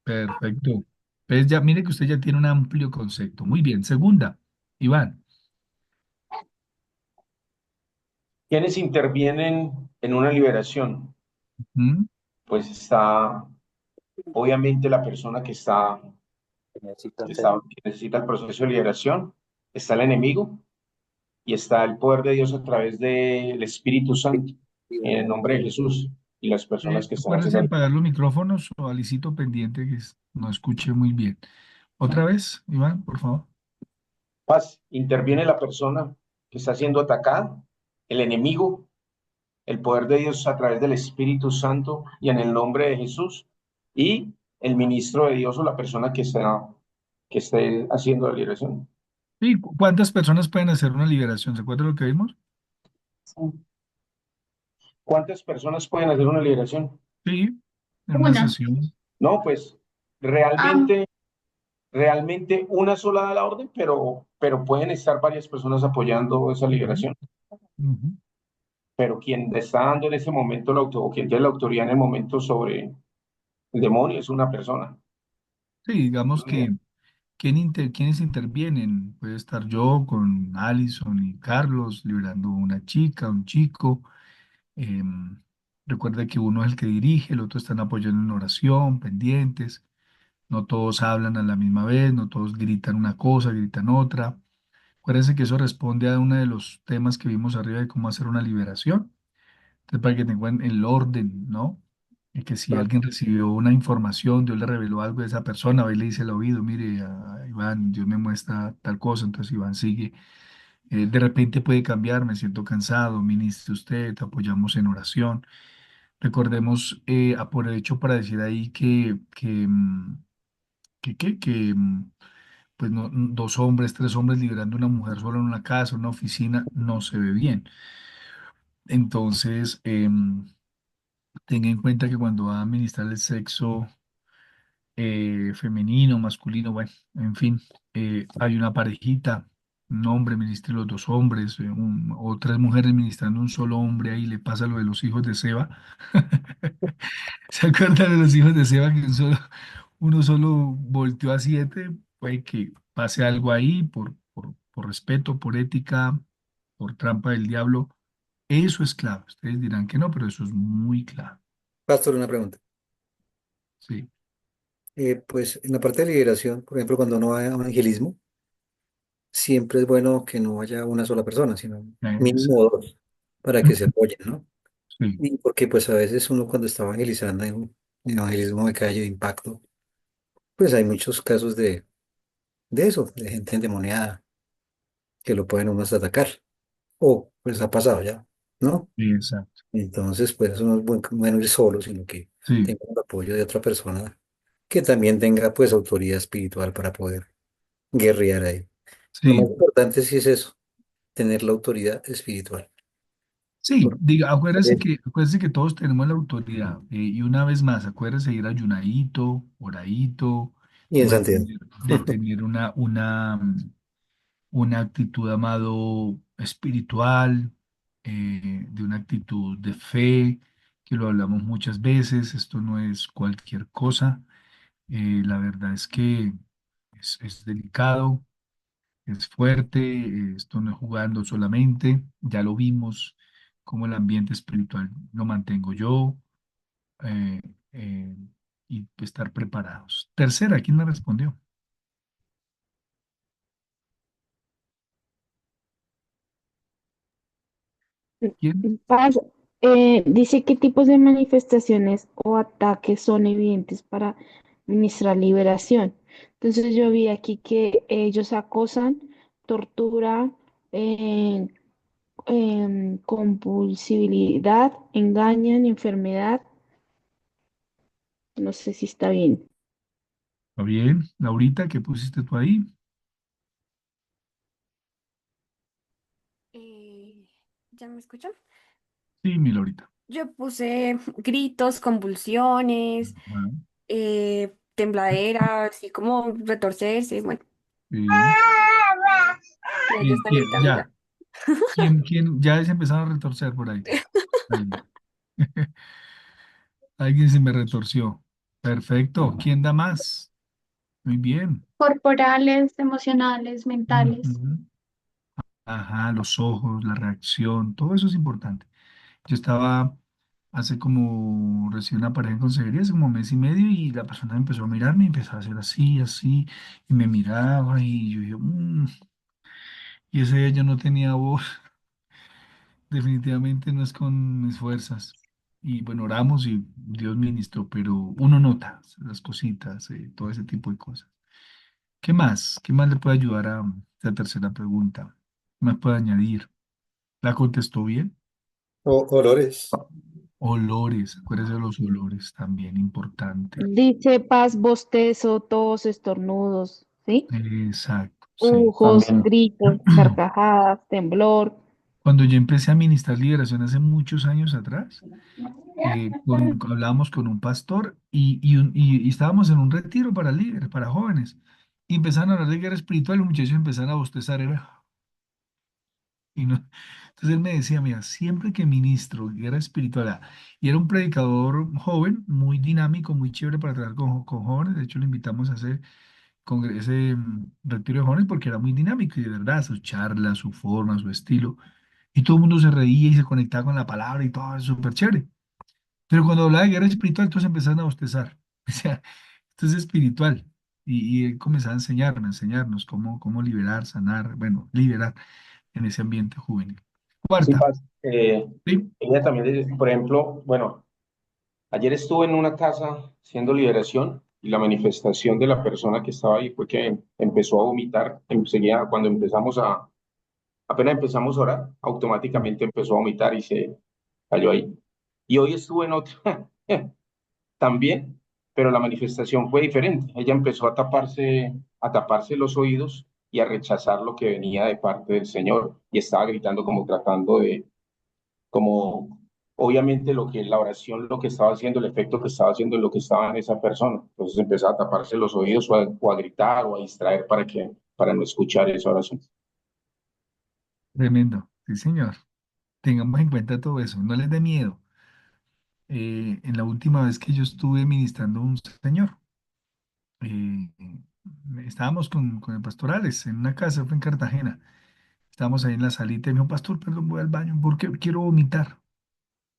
perfecto. Pues ya, mire que usted ya tiene un amplio concepto. Muy bien. Segunda, Iván. ¿Quiénes intervienen en una liberación? Ujú, Pues está obviamente la persona que necesita el proceso de liberación, está el enemigo y está el poder de Dios a través del Espíritu Santo, en el nombre de Jesús y las personas que están acuérdese haciendo de la apagar los micrófonos o Alicito pendiente que no escuche muy bien. Otra vez, Iván, por favor. paz. Interviene la persona que está siendo atacada, el enemigo, el poder de Dios a través del Espíritu Santo y en el nombre de Jesús y el ministro de Dios o la persona que esté haciendo la liberación. ¿Y cuántas personas pueden hacer una liberación? ¿Se acuerda lo que vimos? ¿Cuántas personas pueden hacer una liberación? Sí, en una Una. sesión. No, pues Ah, realmente una sola da la orden, pero pueden estar varias personas apoyando esa Ujú, liberación. ujú. Pero quien está dando en ese momento o quien tiene la autoridad en el momento sobre el demonio es una persona. Sí, digamos que ¿quiénes intervienen? Puede estar yo con Allison y Carlos liberando una chica, un chico. Em, Recuerda que uno es el que dirige, el otro están apoyando en oración, pendientes. No todos hablan a la misma vez, no todos gritan una cosa, gritan otra. Acuérdense que eso responde a uno de los temas que vimos arriba de cómo hacer una liberación. Entonces, para que tengan el orden, ¿no? Y que si alguien recibió una información, Dios le reveló algo de esa persona, va y le dice al oído, mire, a Iván, Dios me muestra tal cosa, entonces Iván sigue. De repente puede cambiar, me siento cansado, ministre usted, te apoyamos en oración. Recordemos, aprovecho para decir ahí pues no, dos hombres, tres hombres liberando a una mujer sola en una casa, en una oficina, no se ve bien. Entonces, tenga en cuenta que cuando va a administrar el sexo femenino, masculino, bueno, en fin, hay una parejita, un hombre ministra los dos hombres, o tres mujeres ministrando un solo hombre, ahí le pasa lo de los hijos de Seba. ¿Se acuerdan de los hijos de Seba que uno solo volteó a siete? Puede que pase algo ahí por respeto, por ética, por trampa del diablo. Eso es clave. Ustedes dirán que no, pero eso es muy clave. Pastor, una pregunta. Sí. Pues en la parte de liberación, por ejemplo, cuando uno va a evangelismo, siempre es bueno que no haya una sola persona, sino Esa- mínimo dos, para que se apoyen, ¿no? Sí, Y porque pues a veces uno cuando está evangelizando en evangelismo de calle de impacto, pues hay muchos casos de eso, de gente endemoniada que lo pueden unos atacar. O pues ha pasado ya, ¿no? exacto. Entonces, pues eso no es bueno ir solo, sino que Sí, tenga el apoyo de otra persona que también tenga pues autoridad espiritual para poder guerrear ahí. Lo más sí, importante sí es eso, tener la autoridad espiritual. sí. Porque, Diga, acuérdese que todos tenemos la autoridad. Y una vez más, acuérdese de ir ayunadito, oradito, y en santidad. de tener una actitud, amado, espiritual, de una actitud de fe, que lo hablamos muchas veces. Esto no es cualquier cosa. La verdad es que es delicado, es fuerte, esto no es jugando solamente, ya lo vimos, como el ambiente espiritual lo mantengo yo, eh, eh, y estar preparados. Tercera, ¿quién me respondió? ¿Quién? Paz, dice qué tipos de manifestaciones o ataques son evidentes para ministrar liberación. Entonces yo vi aquí que ellos acosan, tortura, eh, compulsividad, engañan, enfermedad. No sé si está bien. ¿Está bien? Laurita, ¿qué pusiste tú ahí? Eh, ¿Ya me escuchan? Sí, mi Laurita. Yo puse gritos, convulsiones, Ajá, tembladera, así como retorcerse, bueno, sí. y ellos están gritando ya. Ya. ¿Quién? Ya se empezaron a retorcer por ahí. Alguien. Alguien se me retorció. Perfecto. ¿Quién da más? Muy bien. Corporales, emocionales, mentales. Ujú. Ajá, los ojos, la reacción, todo eso es importante. Yo estaba hace como recién una pareja en consejería, hace como mes y medio, y la persona empezó a mirarme y empezó a hacer así, así, y me miraba, y yo dije, y ese día yo no tenía voz, definitivamente no es con mis fuerzas. Y bueno, oramos y Dios ministró, pero uno nota las cositas, todo ese tipo de cosas. ¿Qué más? ¿Qué más le puede ayudar a la tercera pregunta? ¿Qué más puede añadir? ¿La contestó bien? Olores. Olores, acuérdese de los olores, también importante. Dice paz, bostezo, tos, estornudos, ¿sí? Exacto, sí. Ujos, También. gritos, carcajadas, temblor. Cuando yo empecé a ministrar liberación hace muchos años atrás, hablábamos con un pastor y estábamos en un retiro para líderes, para jóvenes. Y empezaron a hablar de guerra espiritual, los muchachos empezaron a bostezar, y no. Entonces él me decía, mira, siempre que ministro guerra espiritual, y era un predicador joven, muy dinámico, muy chévere para trabajar con jóvenes, de hecho lo invitamos a hacer ese retiro de jóvenes porque era muy dinámico y de verdad, sus charlas, su forma, su estilo, y todo el mundo se reía y se conectaba con la palabra y todo, es súper chévere. Pero cuando hablaba de guerra espiritual, todos empezaron a bostezar. O sea, esto es espiritual. Y él comenzaba a enseñarnos cómo liberar, sanar, bueno, liberar en ese ambiente juvenil. Sí, Cuarta, Paz. ¿sí? Ella también, por ejemplo, bueno, ayer estuve en una casa haciendo liberación y la manifestación de la persona que estaba ahí fue que empezó a vomitar enseguida cuando apenas empezamos a orar, automáticamente empezó a vomitar y se cayó ahí. Y hoy estuve en otra también, pero la manifestación fue diferente. Ella empezó a taparse los oídos y a rechazar lo que venía de parte del Señor y estaba gritando como tratando como obviamente lo que la oración, lo que estaba haciendo, el efecto que estaba haciendo, lo que estaba en esa persona. Entonces empezaba a taparse los oídos o a gritar o a distraer para no escuchar esa oración. Tremendo. Sí, señor. Tengamos en cuenta todo eso. No les dé miedo. En la última vez que yo estuve ministrando a un señor, eh, estábamos con el pastorales en una casa, fue en Cartagena. Estábamos ahí en la salita y me dijo, pastor, perdón, voy al baño porque quiero vomitar.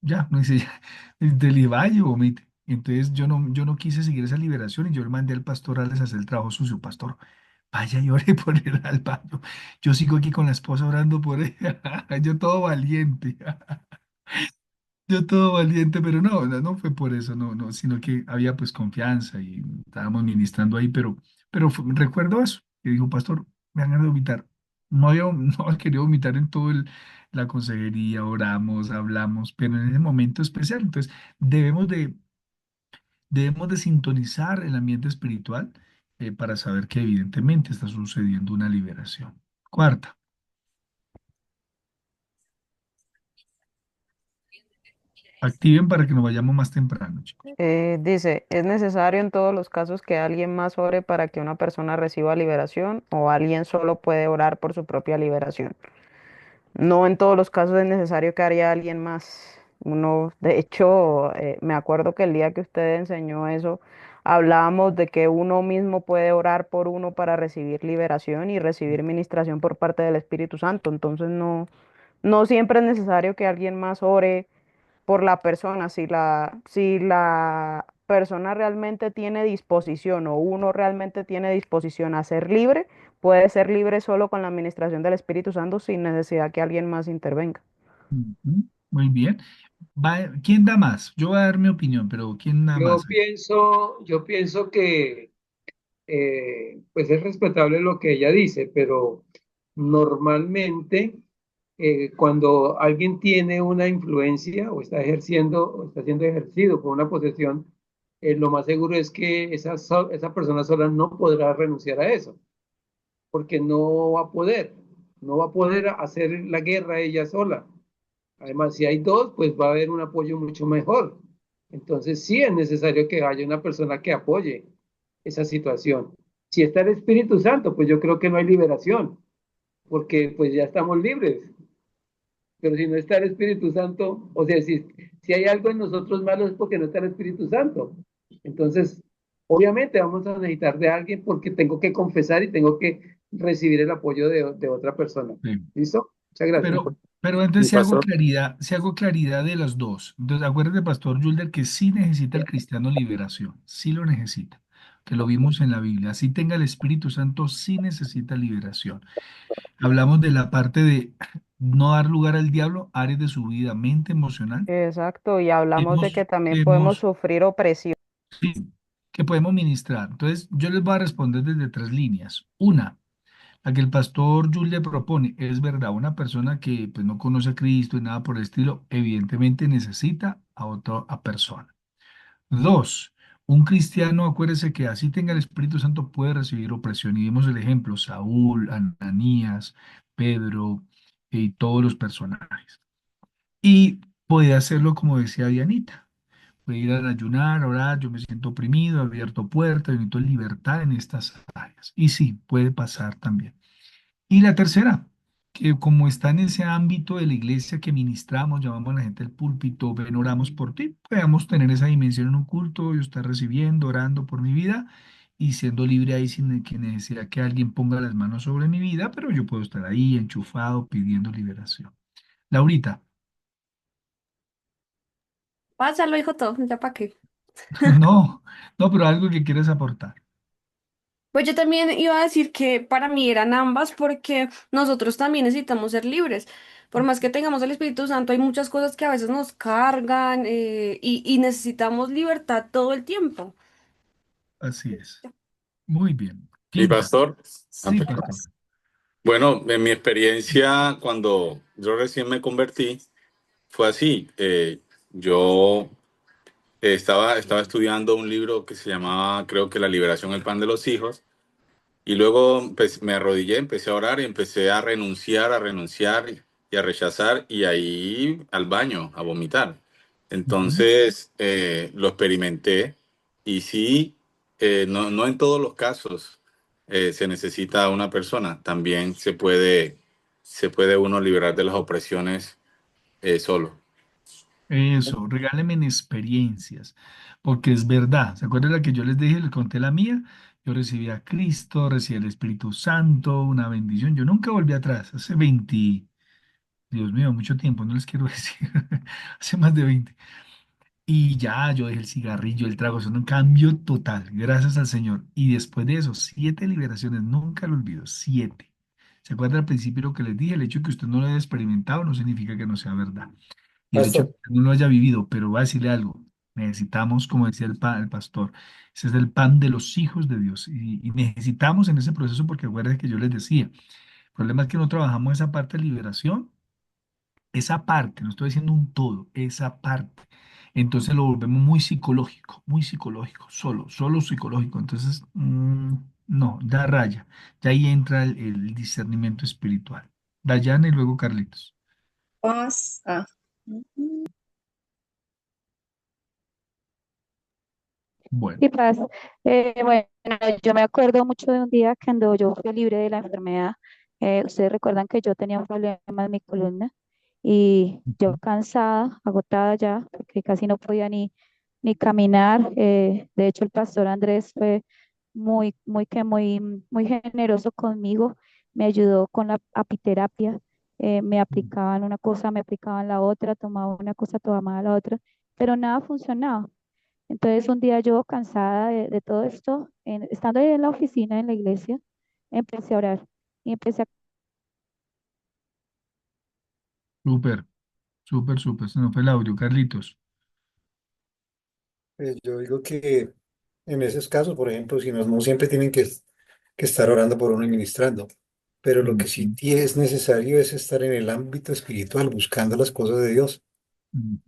Ya, me dice, ya, del vaya, vomite. Entonces yo no quise seguir esa liberación y yo le mandé al pastor a hacer el trabajo sucio. Pastor, vaya y ore por él al baño. Yo sigo aquí con la esposa orando por él. Yo todo valiente. Yo todo valiente, pero no fue por eso, no, sino que había pues confianza y estábamos ministrando ahí, recuerdo eso, que dijo, pastor, me han ganas de vomitar. No quería vomitar en la consejería, oramos, hablamos, pero en ese momento especial, entonces debemos de, debemos de sintonizar el ambiente espiritual para saber que evidentemente está sucediendo una liberación. Cuarta, activen para que nos vayamos más temprano, chicos. Dice, ¿es necesario en todos los casos que alguien más ore para que una persona reciba liberación o alguien solo puede orar por su propia liberación? No en todos los casos es necesario que haya alguien más. De hecho, me acuerdo que el día que usted enseñó eso, hablábamos de que uno mismo puede orar por uno para recibir liberación y recibir ministración por parte del Espíritu Santo. Entonces no siempre es necesario que alguien más ore por la persona. Si la persona realmente tiene disposición o uno realmente tiene disposición a ser libre, puede ser libre solo con la administración del Espíritu Santo sin necesidad que alguien más intervenga. Ujú, muy bien. ¿Quién da más? Yo voy a dar mi opinión, pero ¿quién da más? Yo pienso que pues es respetable lo que ella dice, pero normalmente cuando alguien tiene una influencia o está ejerciendo o está siendo ejercido por una posesión, lo más seguro es que esa persona sola no podrá renunciar a eso, porque no va a poder hacer la guerra ella sola. Además, si hay dos, pues va a haber un apoyo mucho mejor. Entonces, sí es necesario que haya una persona que apoye esa situación. Si está el Espíritu Santo, pues yo creo que no hay liberación, porque pues ya estamos libres. Pero si no está el Espíritu Santo, o sea, si hay algo en nosotros malo es porque no está el Espíritu Santo. Entonces, obviamente vamos a necesitar de alguien porque tengo que confesar y tengo que recibir el apoyo de otra persona. Sí. ¿Listo? Muchas gracias. Pero Mi antes pastor. si hago claridad de los dos. Entonces, acuérdate, Pastor Julder, que sí necesita el cristiano liberación, sí lo necesita, que lo vimos en la Biblia. Así tenga el Espíritu Santo, sí necesita liberación. Hablamos de la parte de no dar lugar al diablo, áreas de su vida, mente, emocional, Exacto, y hablamos de que que también podemos hemos, sufrir opresión. sí, que podemos ministrar. Entonces, yo les voy a responder desde tres líneas. Una, la que el pastor Jules le propone, es verdad, una persona que pues, no conoce a Cristo y nada por el estilo, evidentemente necesita a otra persona. Dos, un cristiano, acuérdese que así tenga el Espíritu Santo, puede recibir opresión. Y vimos el ejemplo, Saúl, Ananías, Pedro y todos los personajes. Y puede hacerlo como decía Dianita. Puede ir a ayunar, a orar, yo me siento oprimido, he abierto puertas, necesito libertad en estas áreas. Y sí, puede pasar también. Y la tercera, que como está en ese ámbito de la iglesia que ministramos, llamamos a la gente al púlpito, ven, oramos por ti, podemos tener esa dimensión en un culto, yo estar recibiendo, orando por mi vida y siendo libre ahí sin que necesidad que alguien ponga las manos sobre mi vida, pero yo puedo estar ahí enchufado pidiendo liberación. Laurita, Pásalo, hijo todo, ya para qué. no, pero algo que quieres aportar. Pues yo también iba a decir que para mí eran ambas porque nosotros también necesitamos ser libres. Por más que tengamos el Espíritu Santo, hay muchas cosas que a veces nos cargan y necesitamos libertad todo el tiempo. Así es. Muy bien. Mi Quinta. pastor. Sí, pastor. Bueno, en mi experiencia, cuando yo recién me convertí, fue así. Yo estaba estudiando un libro que se llamaba, creo que La liberación, el pan de los hijos, y luego pues, me arrodillé, empecé a orar y empecé a renunciar y a rechazar y ahí al baño, a vomitar. Ujú. Entonces, lo experimenté y sí, no en todos los casos se necesita una persona, también se puede uno liberar de las opresiones solo. Eso, regálenme en experiencias, porque es verdad. ¿Se acuerdan la que yo les dije, les conté la mía? Yo recibí a Cristo, recibí el Espíritu Santo, una bendición. Yo nunca volví atrás, hace 20, Dios mío, mucho tiempo, no les quiero decir, hace más de 20. Y ya, yo dejé el cigarrillo, el trago, son un cambio total, gracias al Señor. Y después de eso, 7 liberaciones, nunca lo olvido, 7. ¿Se acuerdan al principio lo que les dije? El hecho de que usted no lo haya experimentado no significa que no sea verdad. Y el hecho de Pastor, que no lo haya vivido, pero voy a decirle algo, necesitamos, como decía el pastor, ese es el pan de los hijos de Dios. Y necesitamos en ese proceso, porque acuérdense que yo les decía, el problema es que no trabajamos esa parte de liberación, esa parte, no estoy diciendo un todo, esa parte. Entonces lo volvemos muy psicológico, solo psicológico. Entonces, no, da raya. Ya ahí entra el discernimiento espiritual. Dayana y luego Carlitos. Paz. Bueno. Sí, paz. Bueno, yo me acuerdo mucho de un día cuando yo fui libre de la enfermedad. Ustedes recuerdan que yo tenía un problema en mi columna y yo cansada, agotada ya, porque casi no podía ni caminar. De hecho, el pastor Andrés fue muy generoso conmigo. Me ayudó con la apiterapia. Me aplicaban una cosa, me aplicaban la otra, tomaba una cosa, tomaba la otra, pero nada funcionaba. Entonces un día yo cansada de todo esto, estando ahí en la oficina, en la iglesia, empecé a orar y empecé a... Súper, súper. Se nos fue el audio, Carlitos. yo digo que en esos casos, por ejemplo, si no siempre tienen que estar orando por uno y ministrando, pero lo que sí Ujú, es necesario es estar en el ámbito espiritual, buscando las cosas de Dios.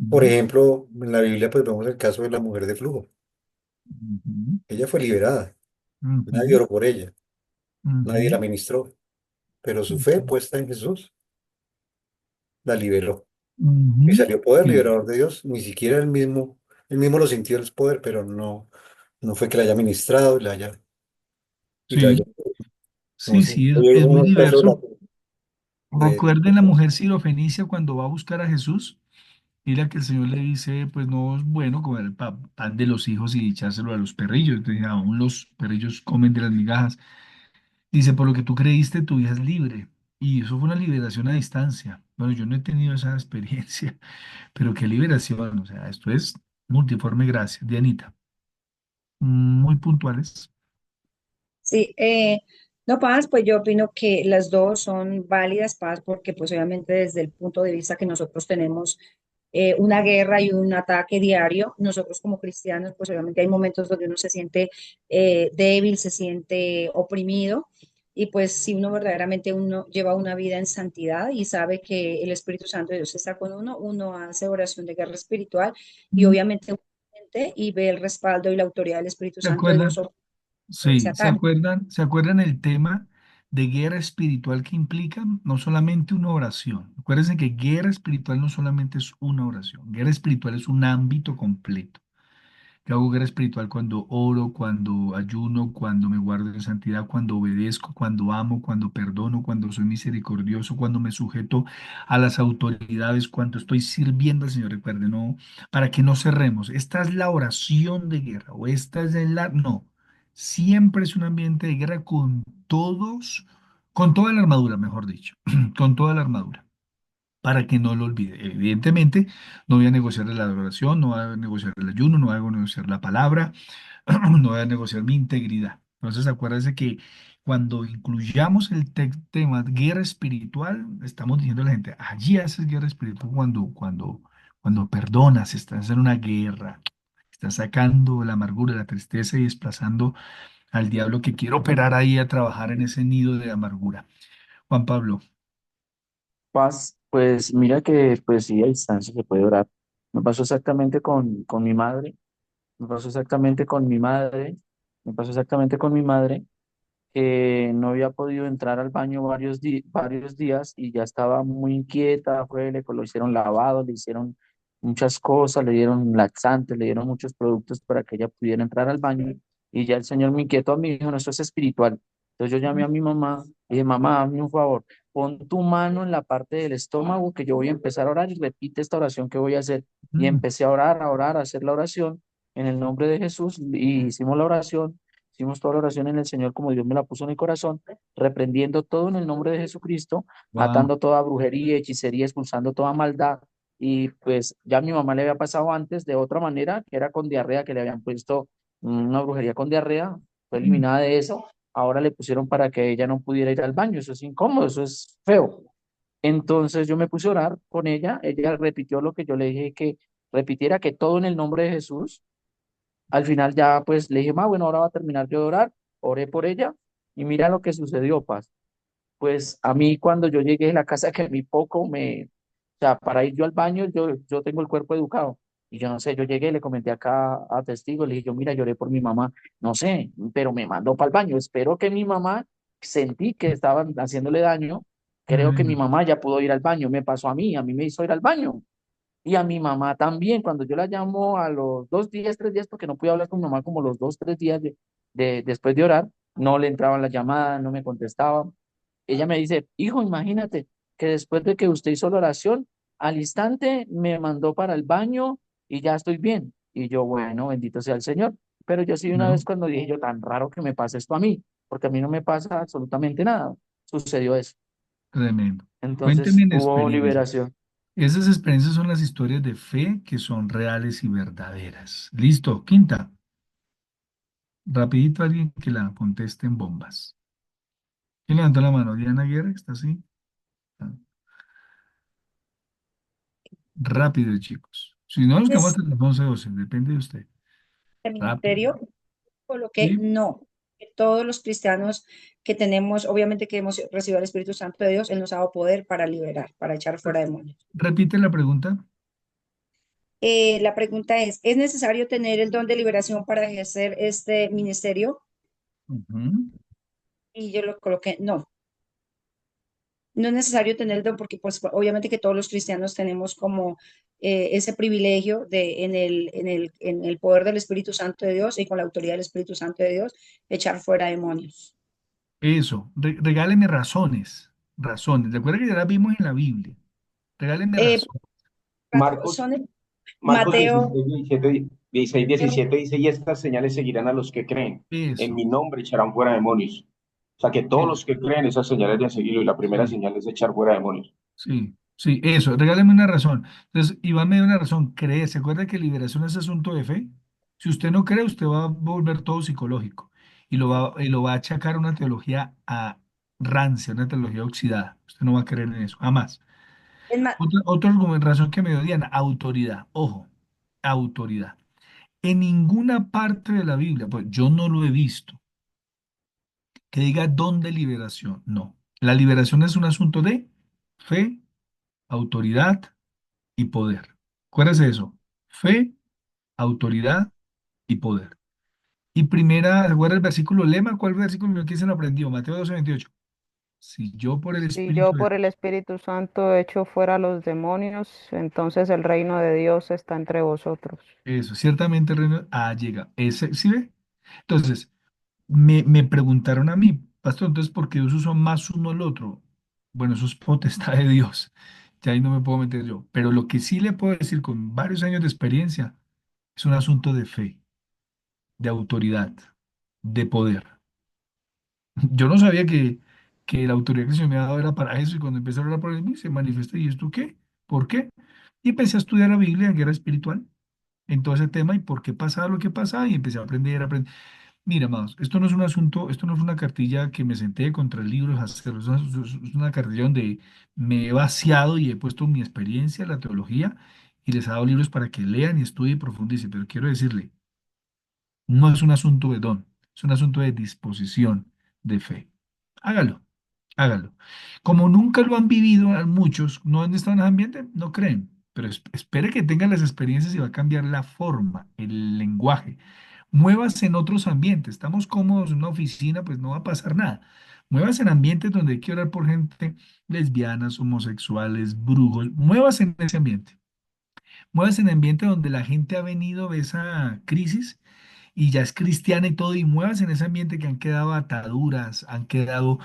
Por ujú, ejemplo, en la Biblia pues vemos el caso de la mujer de flujo. ujú, Ella fue liberada, nadie ujú, oró por ella, nadie la ujú, ministró, pero su fe ujú, puesta en Jesús la liberó. Y ujú. salió poder Sí, liberador de Dios, ni siquiera él mismo lo sintió el poder, pero no fue que la haya ministrado y la haya. sí, sí, Entonces, sí, hay es muy algunos casos diverso. de- Recuerden la mujer sirofenicia cuando va a buscar a Jesús y la que el Señor le dice, pues no es bueno comer el pan de los hijos y echárselo a los perrillos. Entonces, aún los perrillos comen de las migajas. Dice, por lo que tú creíste, tu hija es libre. Y eso fue una liberación a distancia. Bueno, yo no he tenido esa experiencia, pero qué liberación. O sea, esto es multiforme gracia. Dianita, muy puntuales. Sí, no, Paz, pues yo opino que las dos son válidas, Paz, porque pues obviamente desde el punto de vista que nosotros tenemos una guerra y un ataque diario, nosotros como cristianos, pues obviamente hay momentos donde uno se siente débil, se siente oprimido, y pues si uno verdaderamente uno lleva una vida en santidad y sabe que el Espíritu Santo de Dios está con uno, uno hace oración de guerra espiritual y Mm. obviamente uno siente y ve el respaldo y la autoridad del Espíritu ¿Se Santo de Dios acuerdan? sobre ese Sí, ataque. se acuerdan el tema de guerra espiritual que implica no solamente una oración? Acuérdense que guerra espiritual no solamente es una oración, guerra espiritual es un ámbito completo. Yo hago guerra espiritual cuando oro, cuando ayuno, cuando me guardo en santidad, cuando obedezco, cuando amo, cuando perdono, cuando soy misericordioso, cuando me sujeto a las autoridades, cuando estoy sirviendo al Señor. Recuerden, no, para que no cerremos. Esta es la oración de guerra o esta es la... No, siempre es un ambiente de guerra con todos, con toda la armadura, mejor dicho, con toda la armadura para que no lo olvide. Evidentemente, no voy a negociar la adoración, no voy a negociar el ayuno, no voy a negociar la palabra, no voy a negociar mi integridad. Entonces, acuérdense que cuando incluyamos el tema guerra espiritual, estamos diciendo a la gente, allí haces guerra espiritual cuando perdonas, estás en una guerra, estás sacando la amargura, la tristeza y desplazando al diablo que quiere operar ahí a trabajar en ese nido de amargura. Juan Pablo. Paz, pues mira que pues sí, a distancia se puede orar. Me pasó exactamente con mi madre, me pasó exactamente con mi madre, me pasó exactamente con mi madre. que no había podido entrar al baño varios días y ya estaba muy inquieta, le hicieron lavado, le hicieron muchas cosas, le dieron laxantes, le dieron muchos productos para que ella pudiera entrar al baño y ya el Señor me inquietó a mí, dijo, no, eso es espiritual. Entonces yo llamé a mi mamá y dije, mamá, hazme un favor, pon tu mano en la parte del estómago que yo voy a empezar a orar y repite esta oración que voy a hacer. Y Mm. empecé a orar, a hacer la oración en el nombre de Jesús y hicimos la oración. Hicimos toda la oración en el Señor como Dios me la puso en el corazón, reprendiendo todo en el nombre de Jesucristo, Wow. atando toda brujería, hechicería, expulsando toda maldad. Y pues ya a mi mamá le había pasado antes de otra manera, que era con diarrea, que le habían puesto una brujería con diarrea, fue Mm. eliminada de eso. Ahora le pusieron para que ella no pudiera ir al baño. Eso es incómodo, eso es feo. Entonces yo me puse a orar con ella repitió lo que yo le dije que repitiera, que todo en el nombre de Jesús. Al final ya pues le dije, bueno, ahora va a terminar yo de orar, oré por ella y mira lo que sucedió, Paz. Pues a mí cuando yo llegué a la casa que a mí o sea, para ir yo al baño, yo tengo el cuerpo educado. Y yo no sé, yo llegué, le comenté acá a testigo, le dije, yo mira, lloré por mi mamá, no sé, pero me mandó para el baño. Espero que mi mamá, sentí que estaban haciéndole daño, creo que mi Mm. mamá ya pudo ir al baño, me pasó a mí me hizo ir al baño. Y a mi mamá también, cuando yo la llamo a los 2 días, 3 días, porque no pude hablar con mi mamá como los 2, 3 días después de orar, no le entraban las llamadas, no me contestaba. Ella me dice, hijo, imagínate que después de que usted hizo la oración, al instante me mandó para el baño y ya estoy bien. Y yo, bueno, bendito sea el Señor. Pero yo sí una Claro. vez cuando dije yo, tan raro que me pase esto a mí, porque a mí no me pasa absolutamente nada. Sucedió eso. Tremendo. Cuénteme Entonces en hubo experiencias. liberación. Esas experiencias son las historias de fe que son reales y verdaderas. Listo. Quinta. Rapidito alguien que la conteste en bombas. ¿Quién levantó la mano? Diana Guerra, ¿está así? Ah, rápido, chicos. Si no, nos quedamos Es hasta las 11, 12. Depende de usted. el Rápido. ministerio, por lo que ¿Sí? no, que todos los cristianos que tenemos, obviamente que hemos recibido el Espíritu Santo de Dios, Él nos ha dado poder para liberar, para echar fuera demonios. Repite la pregunta. La pregunta ¿es necesario tener el don de liberación para ejercer este ministerio? Ujú. Y yo lo coloqué, no, no es necesario tener el don porque pues obviamente que todos los cristianos tenemos como ese privilegio de en el poder del Espíritu Santo de Dios y con la autoridad del Espíritu Santo de Dios echar fuera demonios. Eso. Regáleme razones. Razones. Recuerda que ya las vimos en la Biblia. Regáleme Eh, razones. Marcos, son Marcos Mateo, 16, 17 dice, y estas señales seguirán a los que creen. En Eso. mi nombre echarán fuera demonios. O sea que todos Eso. los que creen esas señales de seguirlo y la primera Sí. señal es echar fuera demonios. Sí, sí, eso, regáleme una razón. Entonces, Iván me dio una razón, cree, ¿se acuerda que liberación es asunto de fe? Si usted no cree, usted va a volver todo psicológico y lo va a achacar a una teología a rancia, una teología oxidada. Usted no va a creer en eso, jamás. es ma- Otra razón que me dio Diana, autoridad, ojo, autoridad. En ninguna parte de la Biblia, pues yo no lo he visto, que diga don de liberación, no. La liberación es un asunto de fe, autoridad y poder. Acuérdese de eso. Fe, autoridad y poder. Y primera, ¿recuerda el versículo lema? ¿Cuál versículo que se lo aprendió? Mateo 12:28. Si yo por el Si Espíritu yo de... por el Espíritu Santo echo fuera a los demonios, entonces el reino de Dios está entre vosotros. Eso, ciertamente el reino llega. Ese, ¿sí ve? Entonces, me preguntaron a mí, pastor, entonces, ¿por qué Dios usó más uno al otro? Bueno, eso es potestad de Dios. Ya ahí no me puedo meter yo. Pero lo que sí le puedo decir con varios años de experiencia es un asunto de fe, de autoridad, de poder. Yo no sabía que la autoridad que el Señor me ha dado era para eso y cuando empecé a hablar por él se manifiesta, ¿y esto qué? ¿Por qué? Y empecé a estudiar la Biblia en guerra espiritual, en todo ese tema y por qué pasaba lo que pasaba y empecé a aprender, a aprender. Mira, amados, esto no es un asunto, esto no es una cartilla que me senté contra el libro a hacerlo, es una cartilla donde me he vaciado y he puesto mi experiencia, la teología y les he dado libros para que lean y estudien y profundicen, pero quiero decirle, no es un asunto de don, es un asunto de disposición, de fe. Hágalo, hágalo. Como nunca lo han vivido a muchos, no han estado en ese ambiente, no creen, pero espere que tengan las experiencias y va a cambiar la forma, el lenguaje. Muévase en otros ambientes. Estamos cómodos en una oficina, pues no va a pasar nada. Muévase en ambientes donde hay que orar por gente lesbianas, homosexuales, brujos. Muévase en ese ambiente. Muévase en ambiente donde la gente ha venido de esa crisis y ya es cristiana y todo, y muevas en ese ambiente que han quedado ataduras, han quedado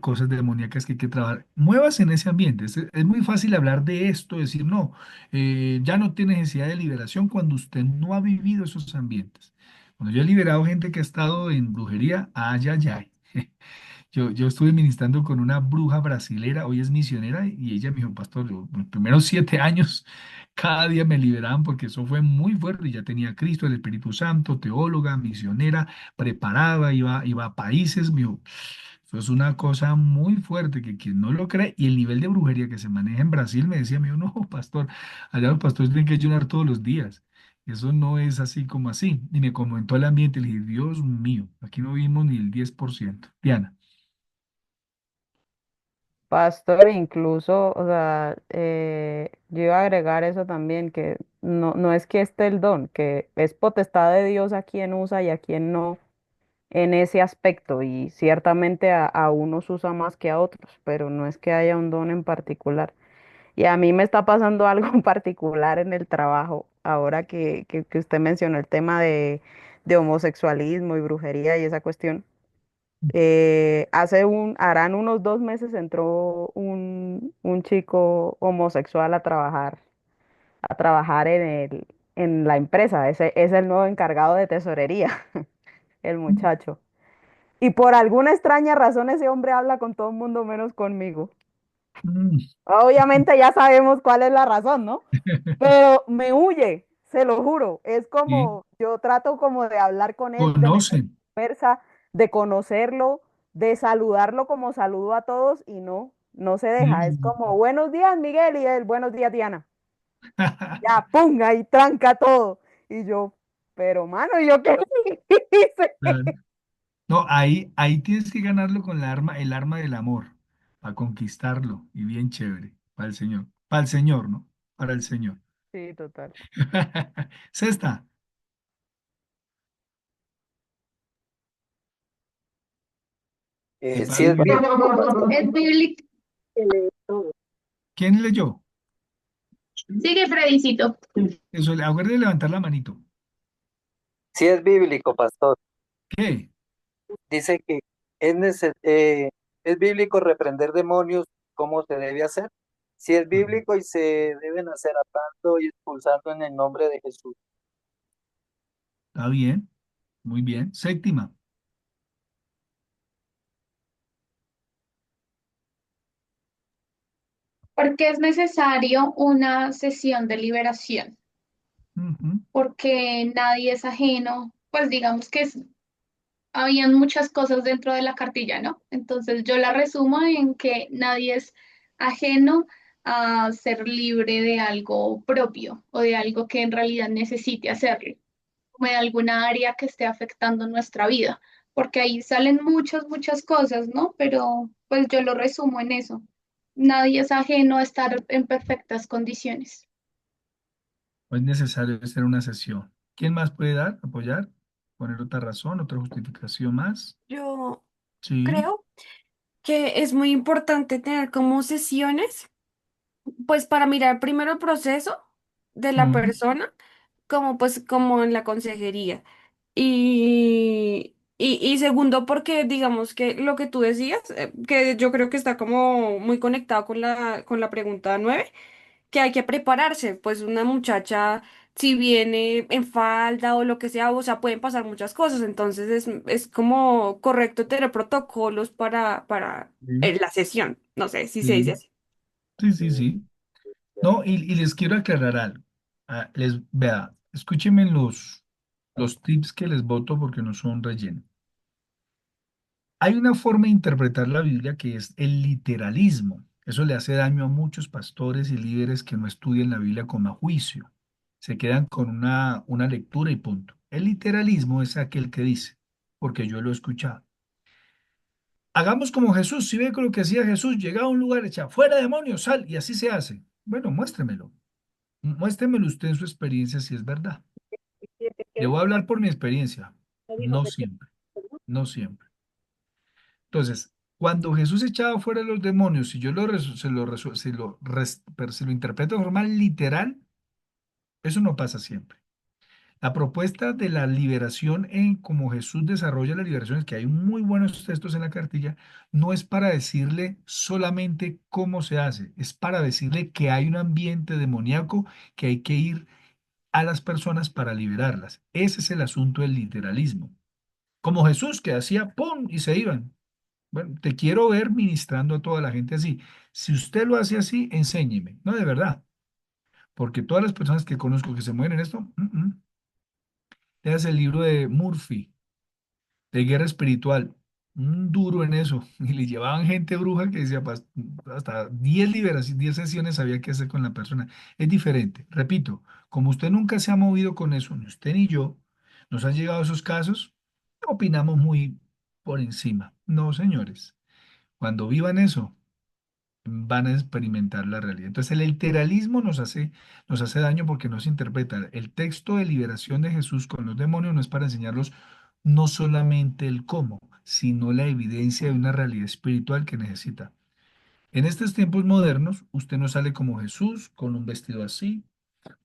cosas demoníacas que hay que trabajar. Muevas en ese ambiente. Es muy fácil hablar de esto, decir, no, ya no tiene necesidad de liberación cuando usted no ha vivido esos ambientes. Cuando yo he liberado gente que ha estado en brujería, ay, ay, ay. Yo estuve ministrando con una bruja brasilera, hoy es misionera, y ella me dijo, pastor, los primeros 7 años, cada día me liberaban porque eso fue muy fuerte. Y ya tenía a Cristo, el Espíritu Santo, teóloga, misionera, preparada, iba a países. Me dijo, eso es una cosa muy fuerte que quien no lo cree, y el nivel de brujería que se maneja en Brasil, me decía, me dijo, no, pastor, allá los pastores tienen que ayunar todos los días. Eso no es así como así. Y me comentó el ambiente, le dije, Dios mío, aquí no vimos ni el 10%. Diana. Pastor, incluso, o sea, yo iba a agregar eso también, que no es que esté el don, que es potestad de Dios a quien usa y a quien no en ese aspecto, y ciertamente a unos usa más que a otros, pero no es que haya un don en particular. Y a mí me está pasando algo en particular en el trabajo, ahora que usted mencionó el tema de homosexualismo y brujería y esa cuestión. Harán unos 2 meses entró un chico homosexual a trabajar en la empresa. Ese es el nuevo encargado de tesorería, el muchacho. Y por alguna extraña razón ese hombre habla con todo el mundo menos conmigo. Mm. Obviamente ya sabemos cuál es la razón, ¿no? Pero me huye, se lo juro. Es Sí, como, yo trato como de hablar con él, de meter conocen. conversa, de conocerlo, de saludarlo como saludo a todos y no se deja. Es Mm. como, buenos días, Miguel, y él, buenos días, Diana. Ya, ponga y tranca todo. Y yo, pero mano, ¿yo qué hice? Claro. No, ahí tienes que ganarlo con el arma del amor, para conquistarlo, y bien chévere, para el Señor, ¿no? Para el Señor. Sí, total. Sexta, Sí está es bien. Es bíblico. ¿Quién leyó? Sigue, Fredicito. Eso, acuérdate de levantar la manito. sí es bíblico, pastor. ¿Qué? Dice que es bíblico reprender demonios, ¿cómo se debe hacer? Sí es bíblico y se deben hacer atando y expulsando en el nombre de Jesús. Está bien, muy bien. Séptima. Porque es necesario una sesión de liberación, Ujú. porque nadie es ajeno, pues digamos que habían muchas cosas dentro de la cartilla, ¿no? Entonces yo la resumo en que nadie es ajeno a ser libre de algo propio o de algo que en realidad necesite hacerlo, como de alguna área que esté afectando nuestra vida, porque ahí salen muchas cosas, ¿no? Pero pues yo lo resumo en eso. Nadie es ajeno a estar en perfectas condiciones. No es necesario hacer una sesión. ¿Quién más puede dar, apoyar, poner otra razón, otra justificación más? Yo Sí. creo que es muy importante tener como sesiones, pues para mirar primero el proceso de la Ujú. persona, como pues como en la consejería. Y segundo, porque digamos que lo que tú decías, que yo creo que está como muy conectado con la pregunta 9, que hay que prepararse, pues una muchacha, si viene en falda o lo que sea, o sea, pueden pasar muchas cosas, entonces es como correcto tener protocolos Sí, la sesión, no sé si se dice sí, así. sí. No, y les quiero aclarar algo. Vea, escúchenme los tips que les voto porque no son relleno. Hay una forma de interpretar la Biblia que es el literalismo. Eso le hace daño a muchos pastores y líderes que no estudian la Biblia con más juicio. Se quedan con una lectura y punto. El literalismo es aquel que dice, porque yo lo he escuchado. Hagamos como Jesús. Si ve con lo que hacía Jesús, llegaba a un lugar, echa fuera demonios, sal, y así se hace. Bueno, muéstremelo. Muéstremelo usted en su experiencia si es verdad. Le voy a hablar por mi experiencia. No siempre, no siempre. Entonces, cuando Jesús echaba fuera a los demonios, si yo se lo interpreto de forma literal, eso no pasa siempre. La propuesta de la liberación en cómo Jesús desarrolla la liberación, es que hay muy buenos textos en la cartilla, no es para decirle solamente cómo se hace, es para decirle que hay un ambiente demoníaco que hay que ir a las personas para liberarlas. Ese es el asunto del literalismo. Como Jesús que hacía ¡pum! Y se iban. Bueno, te quiero ver ministrando a toda la gente así. Si usted lo hace así, enséñeme. No, de verdad. Porque todas las personas que conozco que se mueren en esto, leas el libro de Murphy, de guerra espiritual, un duro en eso. Y le llevaban gente bruja que decía, hasta 10 liberaciones, 10 sesiones había que hacer con la persona. Es diferente. Repito, como usted nunca se ha movido con eso, ni usted ni yo, nos han llegado esos casos, opinamos muy por encima. No, señores. Cuando vivan eso, van a experimentar la realidad. Entonces, el literalismo nos hace daño porque no se interpreta. El texto de liberación de Jesús con los demonios no es para enseñarlos no solamente el cómo, sino la evidencia de una realidad espiritual que necesita. En estos tiempos modernos, usted no sale como Jesús, con un vestido así,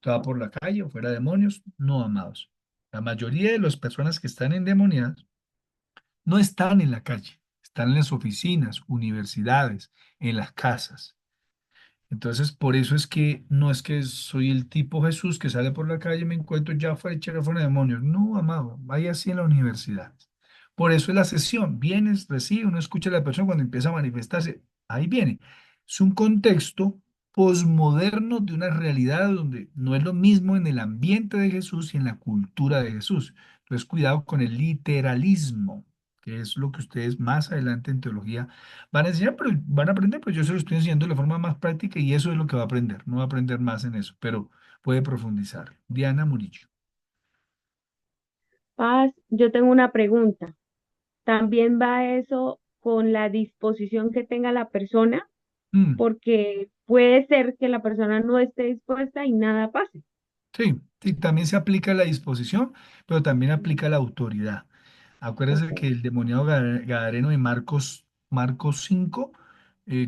toda por la calle o fuera demonios, no, amados. La mayoría de las personas que están endemoniadas no están en la calle, están en las oficinas, universidades, en las casas. Entonces, por eso es que no es que soy el tipo Jesús que sale por la calle y me encuentro ya fuera fuera de demonios. No, amado, vaya así en la universidad. Por eso es la sesión. Vienes, recibe, uno escucha a la persona cuando empieza a manifestarse. Ahí viene. Es un contexto posmoderno de una realidad donde no es lo mismo en el ambiente de Jesús y en la cultura de Jesús. Entonces, cuidado con el literalismo, que es lo que ustedes más adelante en teología van a enseñar, pero van a aprender, pues yo se lo estoy enseñando de la forma más práctica y eso es lo que va a aprender. No va a aprender más en eso, pero puede profundizar. Diana Murillo. Paz, yo tengo una pregunta. ¿También va eso con la disposición que tenga la persona? Mm, Porque puede ser que la persona no esté dispuesta y nada pase. sí, sí, también se aplica la disposición, pero también aplica la autoridad. Acuérdense Ok. que el demoniado gadareno de Marcos 5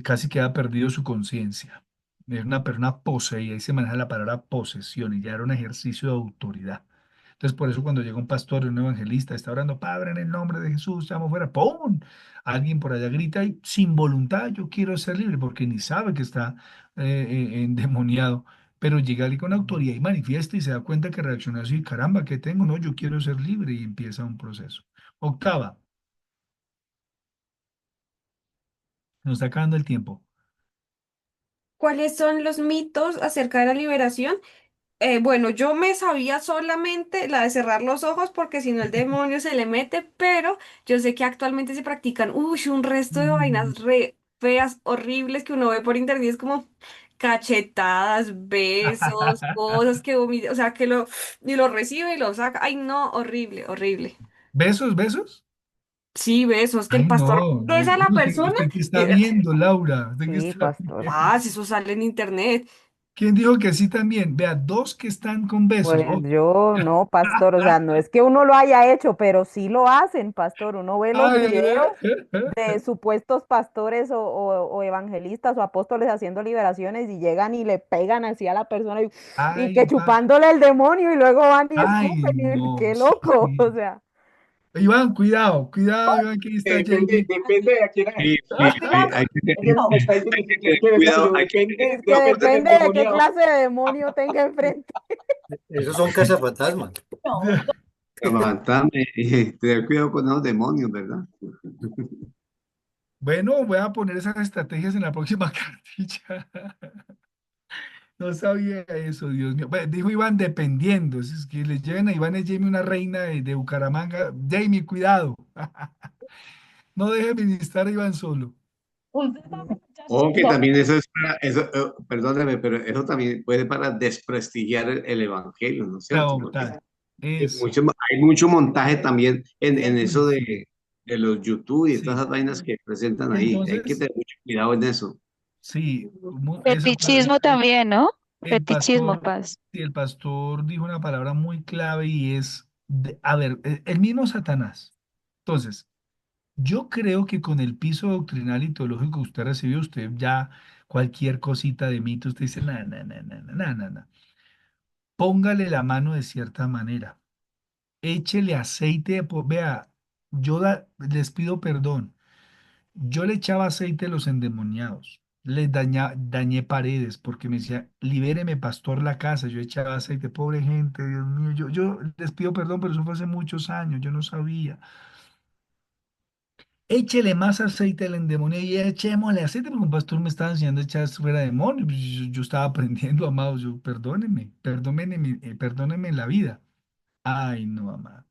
casi que ha perdido su conciencia. Es una persona poseída, ahí se maneja la palabra posesión y ya era un ejercicio de autoridad. Entonces, por eso cuando llega un pastor, un evangelista, está orando, Padre, en el nombre de Jesús, estamos fuera, ¡pum! Alguien por allá grita y sin voluntad, yo quiero ser libre, porque ni sabe que está endemoniado, pero llega alguien con autoridad y manifiesta y se da cuenta que reacciona así, caramba, ¿qué tengo? No, yo quiero ser libre y empieza un proceso. Octava, nos está acabando el tiempo. ¿Cuáles son los mitos acerca de la liberación? Bueno, yo me sabía solamente la de cerrar los ojos porque si no el demonio se le mete, pero yo sé que actualmente se practican un resto de Mm, vainas re feas, horribles que uno ve por internet, es como cachetadas, besos, cosas que o sea, y lo recibe y lo saca. Ay, no, horrible, horrible. ¿Besos, besos? Sí, besos, que el Ay, pastor no. besa a la Usted, persona. usted qué está y- viendo, Laura. ¿Usted qué Sí, está pastor. viendo? Si eso sale en internet. ¿Quién dijo que sí también? Vea, dos que están con besos. Pues Oh. yo no, pastor, o sea, no es que uno lo haya hecho, pero sí lo hacen, pastor. Uno ve los Ay, videos ay, de supuestos pastores o evangelistas o apóstoles haciendo liberaciones y llegan y le pegan así a la persona y ay, que chupándole el demonio y luego van y ay, escupen y no, qué loco, sí. o sea. Iván, cuidado, cuidado, Iván, que ahí está Depende, Jamie. depende de a quién Sí, es. sí, hay que Eso tener, no me está diciendo hay que que tiene tener que ver cuidado, conmigo. hay que Depende, Es que cuidado depende porque del depende de qué endemoniado. clase de demonio tenga enfrente. Esos son cazafantasmas. levantame y tener cuidado con los demonios, ¿verdad? Bueno, voy a poner esas estrategias en la próxima cartilla. No sabía eso, Dios mío. Bueno, dijo Iván, dependiendo. Si es que le lleven a Iván y Jamie una reina de Bucaramanga. Jamie, cuidado. No deje ministrar a Iván solo. O que también eso es para, eso, perdóname, pero eso también puede para desprestigiar el evangelio, ¿no es cierto? Porque Tal. Eso. hay mucho montaje también en eso Buenísimo. de los YouTube y todas Sí. esas vainas que presentan ahí. Hay que Entonces, tener mucho cuidado en eso. sí, eso, Fetichismo también, ¿no? el Fetichismo, pastor, Paz. sí, el pastor dijo una palabra muy clave y es A ver, el mismo Satanás. Entonces, yo creo que con el piso doctrinal y teológico que usted recibió, usted ya cualquier cosita de mito, usted dice, nada, nada, nada, nada, nada. Póngale la mano de cierta manera. Échele aceite, vea, les pido perdón. Yo le echaba aceite a los endemoniados. Dañé paredes porque me decía, libéreme, pastor, la casa. Yo echaba aceite, pobre gente, Dios mío. Yo les pido perdón, pero eso fue hace muchos años, yo no sabía. Échele más aceite al endemoniado y echémosle aceite, porque un pastor me estaba enseñando a echar fuera demonios. Pues, yo estaba aprendiendo, amados. Yo, perdónenme la vida. Ay, no, amado.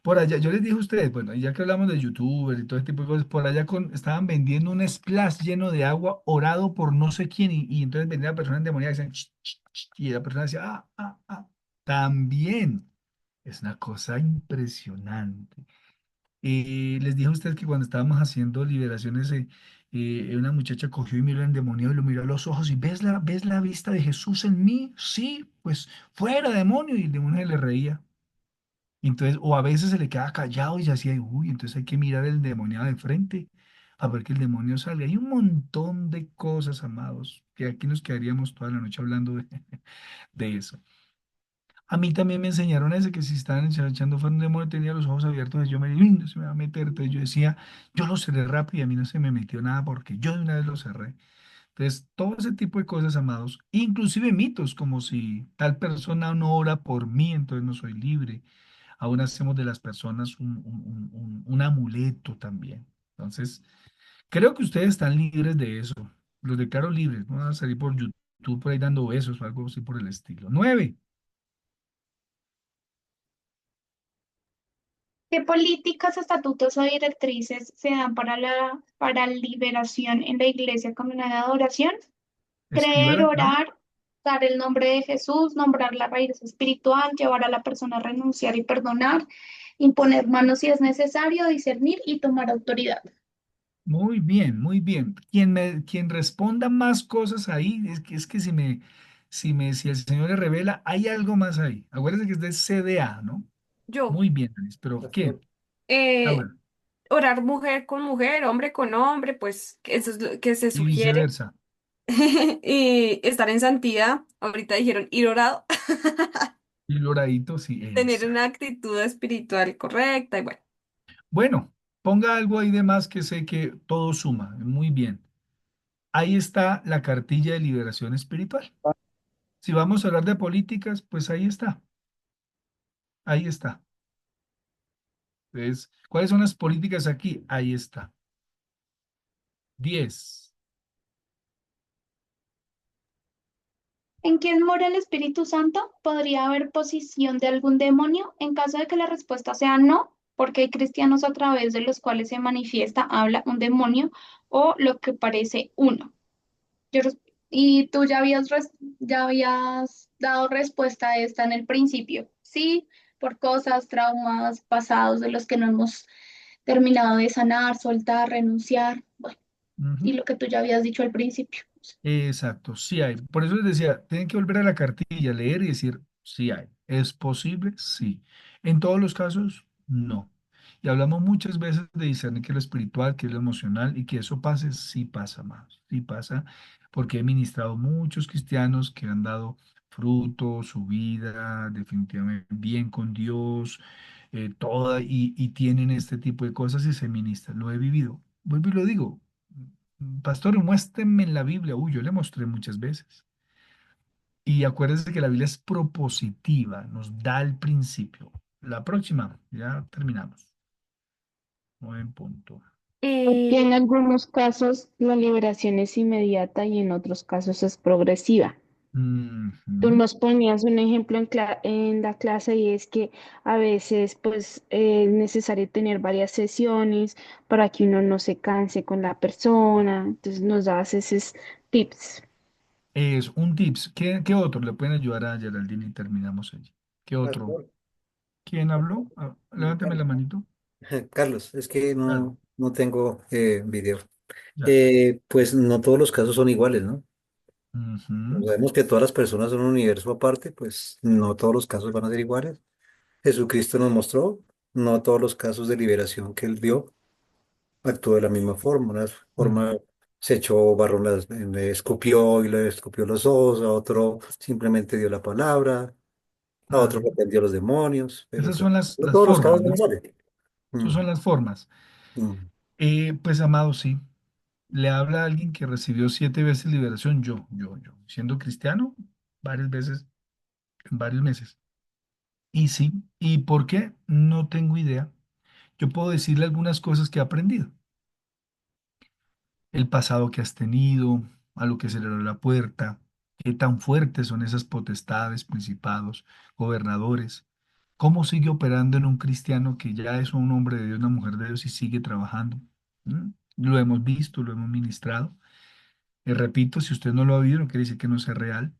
Por allá, yo les dije a ustedes, bueno, ya que hablamos de youtubers y todo este tipo de cosas, por allá estaban vendiendo un splash lleno de agua orado por no sé quién, y entonces venía la persona endemoniada y decían, "Ch, ch, ch", y la persona decía, ah, ah, ah. También es una cosa impresionante. Les dije a ustedes que cuando estábamos haciendo liberaciones, una muchacha cogió y miró al endemoniado y lo miró a los ojos y ves la vista de Jesús en mí? Sí, pues fuera demonio, y el demonio le reía. Entonces, o a veces se le queda callado y así, uy, entonces hay que mirar el demoniado de frente a ver que el demonio salga. Hay un montón de cosas, amados, que aquí nos quedaríamos toda la noche hablando de eso. A mí también me enseñaron ese, que si estaban echando fuera un demonio tenía los ojos abiertos, y yo "Uy, no se me va a meter". Entonces yo decía, yo lo cerré rápido y a mí no se me metió nada porque yo de una vez lo cerré. Entonces, todo ese tipo de cosas, amados, inclusive mitos, como si tal persona no ora por mí, entonces no soy libre. Aún hacemos de las personas un amuleto también. Entonces, creo que ustedes están libres de eso. Los declaro libres. No van a salir por YouTube por ahí dando besos o algo así por el estilo. 9. ¿Qué políticas, estatutos o directrices se dan para liberación en la iglesia comunal de adoración? Escriban Creer, acá. orar, dar el nombre de Jesús, nombrar la raíz espiritual, llevar a la persona a renunciar y perdonar, imponer manos si es necesario, discernir y tomar autoridad. Muy bien, muy bien. Quien responda más cosas ahí, es que si el Señor le revela, hay algo más ahí. Acuérdense que es de CDA, ¿no? Yo, Muy bien, Denise, pero ¿qué? Ah, eh, bueno, orar mujer con mujer, hombre con hombre, pues que eso es lo que se y sugiere. viceversa. Y estar en santidad. Ahorita dijeron ir orado, Y loradito, sí, tener una exacto. actitud espiritual correcta y bueno. Bueno, ponga algo ahí de más, que sé que todo suma. Muy bien. Ahí está la cartilla de liberación espiritual. Si vamos a hablar de políticas, pues ahí está. Ahí está. Entonces, ¿cuáles son las políticas aquí? Ahí está. 10. ¿En quién mora el Espíritu Santo? ¿Podría haber posición de algún demonio? En caso de que la respuesta sea no, porque hay cristianos a través de los cuales se manifiesta, habla un demonio o lo que parece uno. Y tú ya habías dado respuesta a esta en el principio. Sí, por cosas, traumas pasados de los que no hemos terminado de sanar, soltar, renunciar. Bueno, y Ujú. lo que tú ya habías dicho al principio. Exacto, sí hay. Por eso les decía, tienen que volver a la cartilla, leer y decir, sí hay. ¿Es posible? Sí. En todos los casos, no. Y hablamos muchas veces de discernir que lo espiritual, que es lo emocional, y que eso pase, sí pasa más, sí pasa, porque he ministrado muchos cristianos que han dado fruto, su vida, definitivamente bien con Dios, y tienen este tipo de cosas y se ministran. Lo he vivido. Vuelvo y lo digo. Pastor, muéstrenme en la Biblia. Uy, yo le mostré muchas veces. Y acuérdense que la Biblia es propositiva, nos da el principio. La próxima, ya terminamos. Buen punto. Porque en Eh, algunos casos la liberación es inmediata y en otros casos es progresiva. Tú Ujú. nos ponías un ejemplo en la clase, y es que a veces pues es necesario tener varias sesiones para que uno no se canse con la persona. Entonces nos das esos tips. Es un tips. ¿Qué otro le pueden ayudar a Geraldine y terminamos allí? ¿Qué otro? Pastor, ¿Quién habló? Ah, levántame la manito. Carlos, es que Claro, no tengo video. ya. Pues no todos los casos son iguales, ¿no? Ujú. Como sabemos que todas las personas son un universo aparte, pues no todos los casos van a ser iguales. Jesucristo nos mostró, no todos los casos de liberación que él vio actuó de la misma forma. Una forma se echó barro, le escupió y le escupió los ojos, a otro simplemente dio la palabra, a otro Claro. reprendió a los demonios, pero Esas son no las todos los formas, casos son ¿no? iguales. Esas Mm, son las formas. mm. Pues, amado, sí. Le habla a alguien que recibió 7 veces liberación, yo, siendo cristiano, varias veces, en varios meses. Y sí, ¿y por qué? No tengo idea. Yo puedo decirle algunas cosas que he aprendido. El pasado que has tenido, a lo que se le abrió la puerta, qué tan fuertes son esas potestades, principados, gobernadores, cómo sigue operando en un cristiano que ya es un hombre de Dios, una mujer de Dios y sigue trabajando. ¿Mm? Lo hemos visto, lo hemos ministrado. Repito, si usted no lo ha visto, no quiere decir que no sea real.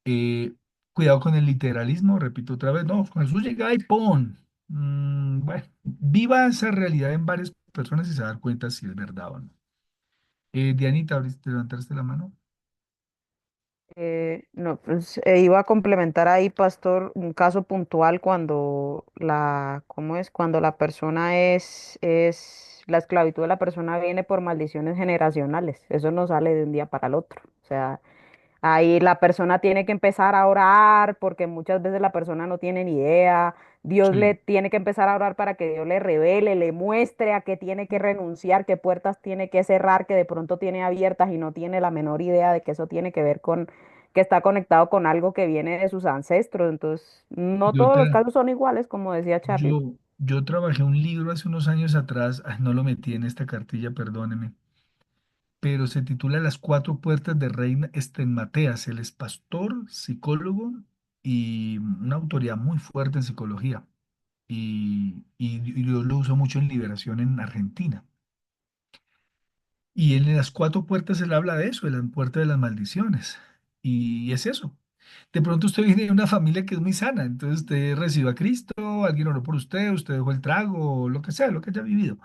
Eh, Cuidado con el literalismo, repito otra vez, no, Jesús llega y ¡pum! Bueno, viva esa realidad en varias personas y se va a dar cuenta si es verdad o no. Dianita, ¿te levantaste la mano? No, pues iba a complementar ahí, pastor, un caso puntual cuando ¿cómo es? Cuando la persona la esclavitud de la persona viene por maldiciones generacionales. Eso no sale de un día para el otro. O sea, ahí la persona tiene que empezar a orar porque muchas veces la persona no tiene ni idea. Dios le Sí. tiene que empezar a orar para que Dios le revele, le muestre a qué tiene que renunciar, qué puertas tiene que cerrar, que de pronto tiene abiertas y no tiene la menor idea de que eso tiene que ver con, que está conectado con algo que viene de sus ancestros. Entonces, no Yo, todos los tra- casos son iguales, como decía Charlie. yo trabajé un libro hace unos años atrás, no lo metí en esta cartilla, perdóneme, pero se titula Las cuatro puertas de Reina Mateas. Él es pastor, psicólogo y una autoridad muy fuerte en psicología. Y yo lo uso mucho en liberación en Argentina. Y en las cuatro puertas él habla de eso, de la puerta de las maldiciones. Y es eso. De pronto usted viene de una familia que es muy sana, entonces usted recibe a Cristo, alguien oró por usted, usted dejó el trago, o lo que sea, lo que haya vivido.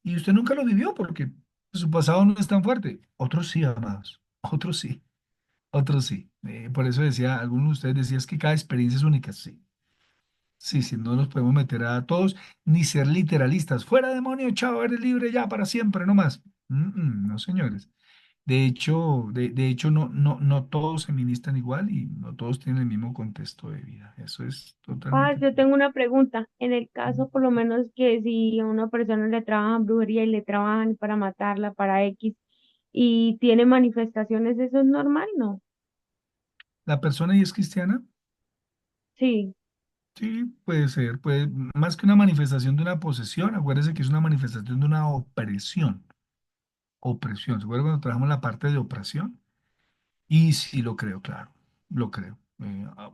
Y usted nunca lo vivió porque su pasado no es tan fuerte. Otros sí, amados. Otros sí. Otros sí. Por eso decía, algunos de ustedes decían es que cada experiencia es única. Sí. Sí, sí, no nos podemos meter a todos ni ser literalistas. Fuera demonio, chao, eres libre ya para siempre, no más. No, señores. De hecho, no todos se ministran igual y no todos tienen el mismo contexto de vida. Eso es totalmente. Yo tengo una pregunta. En el caso, por lo menos, que si a una persona le trabajan brujería y le trabajan para matarla, para X, y tiene manifestaciones, ¿eso es normal? No. ¿La persona y es cristiana? Sí. Sí, puede ser. Más que una manifestación de una posesión, acuérdese que es una manifestación de una opresión. Opresión. ¿Se acuerdan cuando trabajamos la parte de opresión? Y sí lo creo, claro, lo creo.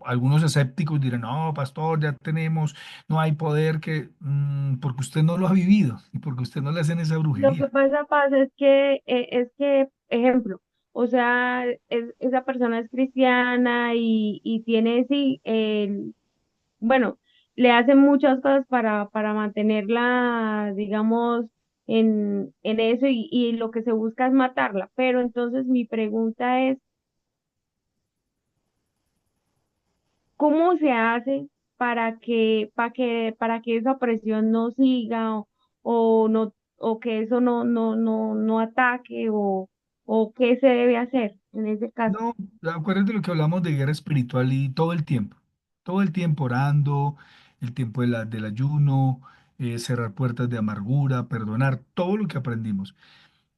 Algunos escépticos dirán, no, pastor, ya tenemos, no hay poder porque usted no lo ha vivido y porque usted no le hacen esa Lo que brujería. pasa es que, ejemplo, o sea, esa persona es cristiana y tiene, sí, bueno, le hacen muchas cosas para mantenerla, digamos, en eso y lo que se busca es matarla. Pero entonces mi pregunta es, ¿cómo se hace para que esa presión no siga o no, o que eso no ataque o qué se debe hacer en ese caso? No, acuérdate de lo que hablamos de guerra espiritual y todo el tiempo orando, el tiempo del ayuno, cerrar puertas de amargura, perdonar, todo lo que aprendimos.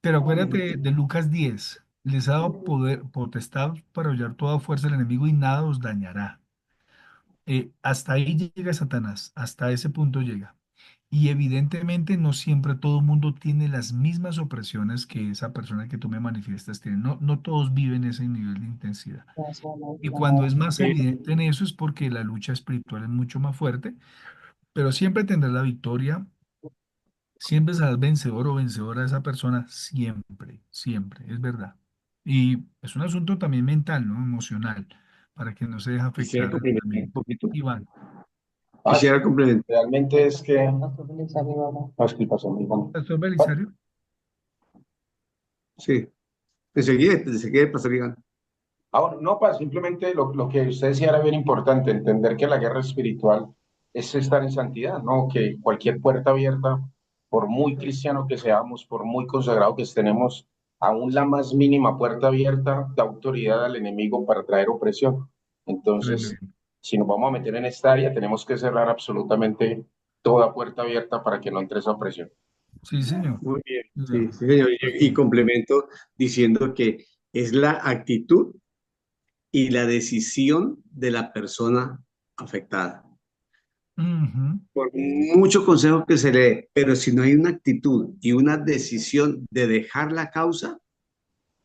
Pero acuérdate de Lucas 10, les ha dado poder, potestad para hollar toda fuerza del enemigo y nada os dañará. Hasta ahí llega Satanás, hasta ese punto llega. Y evidentemente no siempre todo el mundo tiene las mismas opresiones que esa persona que tú me manifiestas tiene. No todos viven ese nivel de intensidad. Y cuando es más evidente en eso es porque la lucha espiritual es mucho más fuerte, pero siempre tendrá la victoria, siempre serás vencedor o vencedora de esa persona, siempre, siempre, es verdad. Y es un asunto también mental, ¿no? Emocional, para que no se deje Quisiera afectar complementar un también. poquito. Iván. Quisiera complementar. Realmente es que... No, es que pasó, mi hijo. Pastor Belisario. Sí, enseguida, pastor Iván. Ahora, no, simplemente lo que usted decía era bien importante, entender que la guerra espiritual es estar en santidad, ¿no? Que cualquier puerta abierta, por muy cristiano que seamos, por muy consagrado que estemos, aún la más mínima puerta abierta da autoridad al enemigo para traer opresión. Entonces, Tremendo. si nos vamos a meter en esta área, tenemos que cerrar absolutamente toda puerta abierta para que no entre esa presión. Sí, señor. Muy bien, Ya, sí, sí, señor. Y complemento diciendo que es la actitud y la decisión de la persona afectada. Ujú. Por mucho consejo que se le dé, pero si no hay una actitud y una decisión de dejar la causa,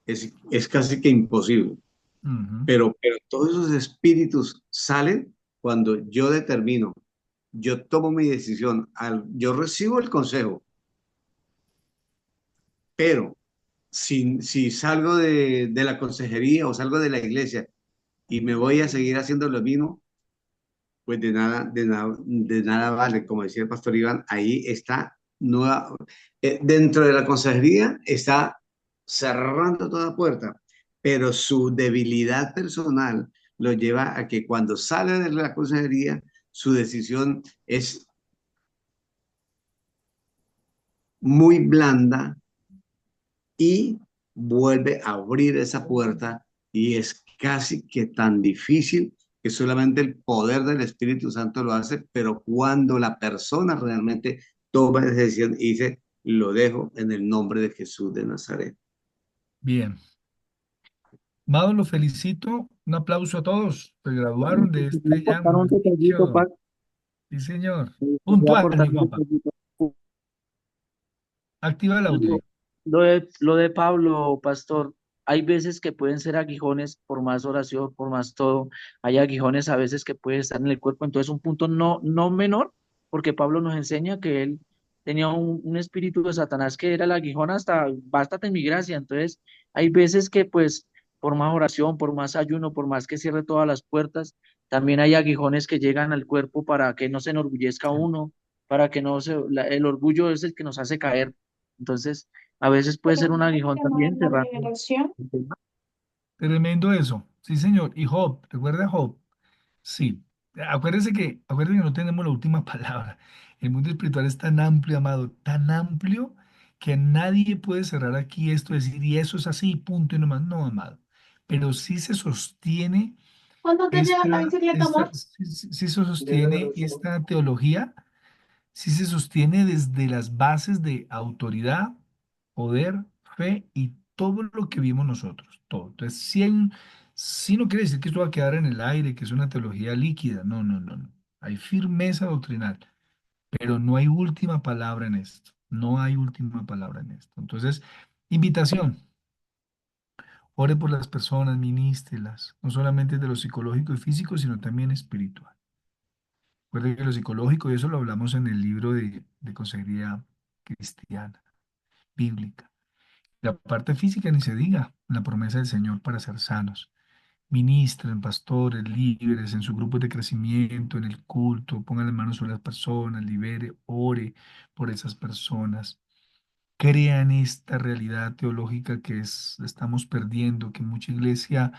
es casi que imposible. Ujú. Pero todos esos espíritus salen cuando yo determino, yo tomo mi decisión, yo recibo el consejo, pero si salgo de la consejería o salgo de la iglesia y me voy a seguir haciendo lo mismo, pues de nada vale. Como decía el pastor Iván, ahí está nueva, dentro de la consejería está cerrando toda puerta, pero su debilidad personal lo lleva a que cuando sale de la consejería, su decisión es muy blanda y vuelve a abrir esa puerta y es casi que tan difícil que solamente el poder del Espíritu Santo lo hace, pero cuando la persona realmente toma esa decisión y dice, lo dejo en el nombre de Jesús de Nazaret. Bien. Amado, lo felicito. Un aplauso a todos. Se graduaron de Voy a este aportar un jam. detallito, Sí, señor. voy a Puntual, aportar mi un Juanpa. detallito. Activa el audio Lo, ahí. lo de Pablo, pastor, hay veces que pueden ser aguijones por más oración, por más todo. Hay aguijones a veces que pueden estar en el cuerpo. Entonces, un punto no menor, porque Pablo nos enseña que él tenía un espíritu de Satanás que era el aguijón hasta, bástate en mi gracia. Entonces, hay veces que, pues, por más oración, por más ayuno, por más que cierre todas las puertas, también hay aguijones que llegan al cuerpo para que no se enorgullezca uno, para que no se, el orgullo es el que nos hace caer. Entonces, a veces puede Pero ser un no aguijón tema de también la cerrando liberación. el tema. Tremendo eso. Sí, señor. Y Job, ¿recuerda Job? Sí. Acuérdese que no tenemos la última palabra. El mundo espiritual es tan amplio, amado, tan amplio que nadie puede cerrar aquí esto, decir, y eso es así, punto y no más. No, amado. Pero sí se sostiene ¿Cuándo te lleva la bicicleta, amor? sí se sostiene esta teología, sí se sostiene desde las bases de autoridad, poder, fe y todo lo que vimos nosotros, todo. Entonces, sí no quiere decir que esto va a quedar en el aire, que es una teología líquida, no, no, no, no. Hay firmeza doctrinal, pero no hay última palabra en esto, no hay última palabra en esto. Entonces, invitación, ore por las personas, ministrelas, no solamente de lo psicológico y físico, sino también espiritual. Recuerde que lo psicológico, y eso lo hablamos en el libro de consejería cristiana, bíblica. La parte física ni se diga, la promesa del Señor para ser sanos. Ministren, pastores, líderes en sus grupos de crecimiento, en el culto, pongan las manos sobre las personas, libere, ore por esas personas. Crean esta realidad teológica estamos perdiendo, que mucha iglesia,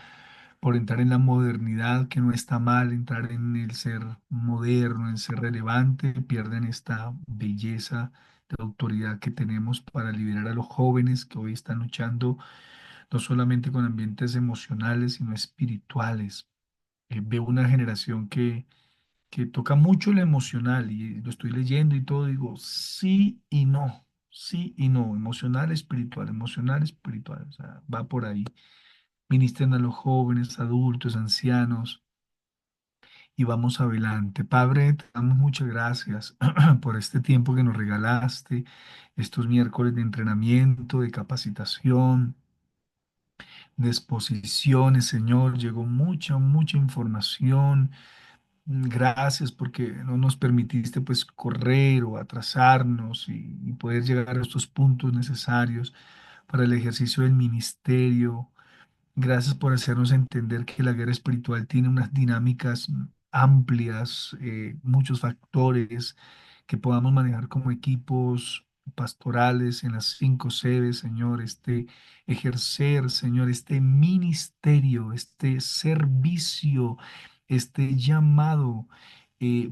por entrar en la modernidad, que no está mal entrar en el ser moderno, en ser relevante, pierden esta belleza de autoridad que tenemos para liberar a los jóvenes que hoy están luchando no solamente con ambientes emocionales, sino espirituales. Veo una generación que toca mucho lo emocional y lo estoy leyendo y todo, digo, sí y no, emocional, espiritual, o sea, va por ahí. Ministren a los jóvenes, adultos, ancianos y vamos adelante. Padre, te damos muchas gracias por este tiempo que nos regalaste, estos miércoles de entrenamiento, de capacitación, de exposiciones, Señor. Llegó mucha información. Gracias porque no nos permitiste pues correr o atrasarnos y poder llegar a estos puntos necesarios para el ejercicio del ministerio. Gracias por hacernos entender que la guerra espiritual tiene unas dinámicas amplias, muchos factores que podamos manejar como equipos pastorales en las 5 sedes, Señor, ejercer, Señor, este ministerio, este servicio, este llamado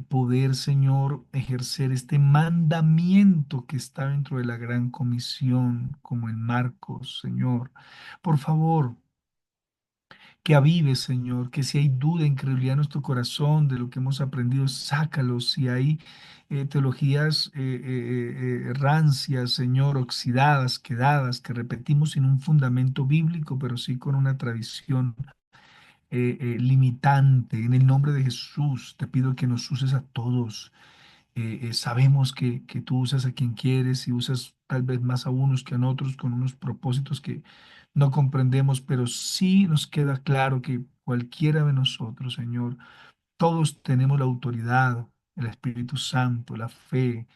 poder, Señor, ejercer este mandamiento que está dentro de la gran comisión, como en Marcos, Señor. Por favor, que avive, Señor, que si hay duda, incredulidad en nuestro corazón de lo que hemos aprendido, sácalo. Si hay teologías rancias, Señor, oxidadas, quedadas, que repetimos sin un fundamento bíblico, pero sí con una tradición limitante, en el nombre de Jesús, te pido que nos uses a todos. Sabemos que tú usas a quien quieres y usas tal vez más a unos que a otros con unos propósitos que no comprendemos, pero sí nos queda claro que cualquiera de nosotros, Señor, todos tenemos la autoridad, el Espíritu Santo, la fe,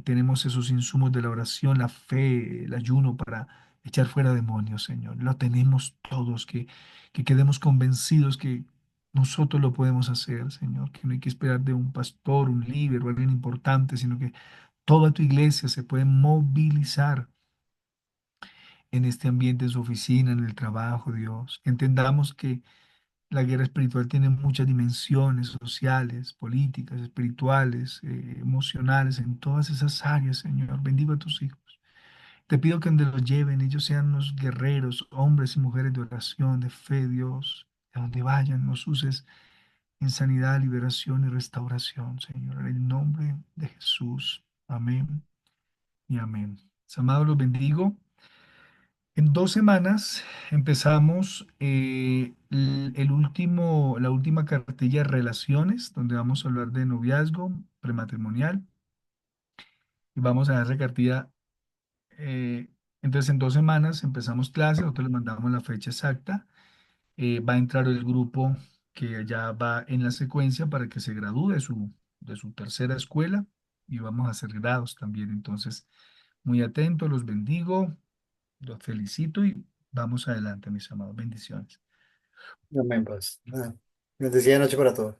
tenemos esos insumos de la oración, la fe, el ayuno para echar fuera demonios, Señor. Lo tenemos todos, que quedemos convencidos que nosotros lo podemos hacer, Señor, que no hay que esperar de un pastor, un líder o alguien importante, sino que toda tu iglesia se puede movilizar en este ambiente, en su oficina, en el trabajo, Dios. Entendamos que la guerra espiritual tiene muchas dimensiones sociales, políticas, espirituales, emocionales, en todas esas áreas, Señor. Bendigo a tus hijos. Te pido que donde los lleven, ellos sean los guerreros, hombres y mujeres de oración, de fe, Dios. A donde vayan, nos uses en sanidad, liberación y restauración, Señor. En el nombre de Jesús. Amén y amén. Mis amados, los bendigo. En 2 semanas empezamos la última cartilla de relaciones, donde vamos a hablar de noviazgo prematrimonial y vamos a dar esa cartilla. Entonces, en 2 semanas empezamos clases, nosotros les mandamos la fecha exacta. Va a entrar el grupo que ya va en la secuencia para que se gradúe de su tercera escuela y vamos a hacer grados también. Entonces, muy atentos, los bendigo, los felicito y vamos adelante, mis amados. Bendiciones. Amén, pues. Bendecida noche para todos.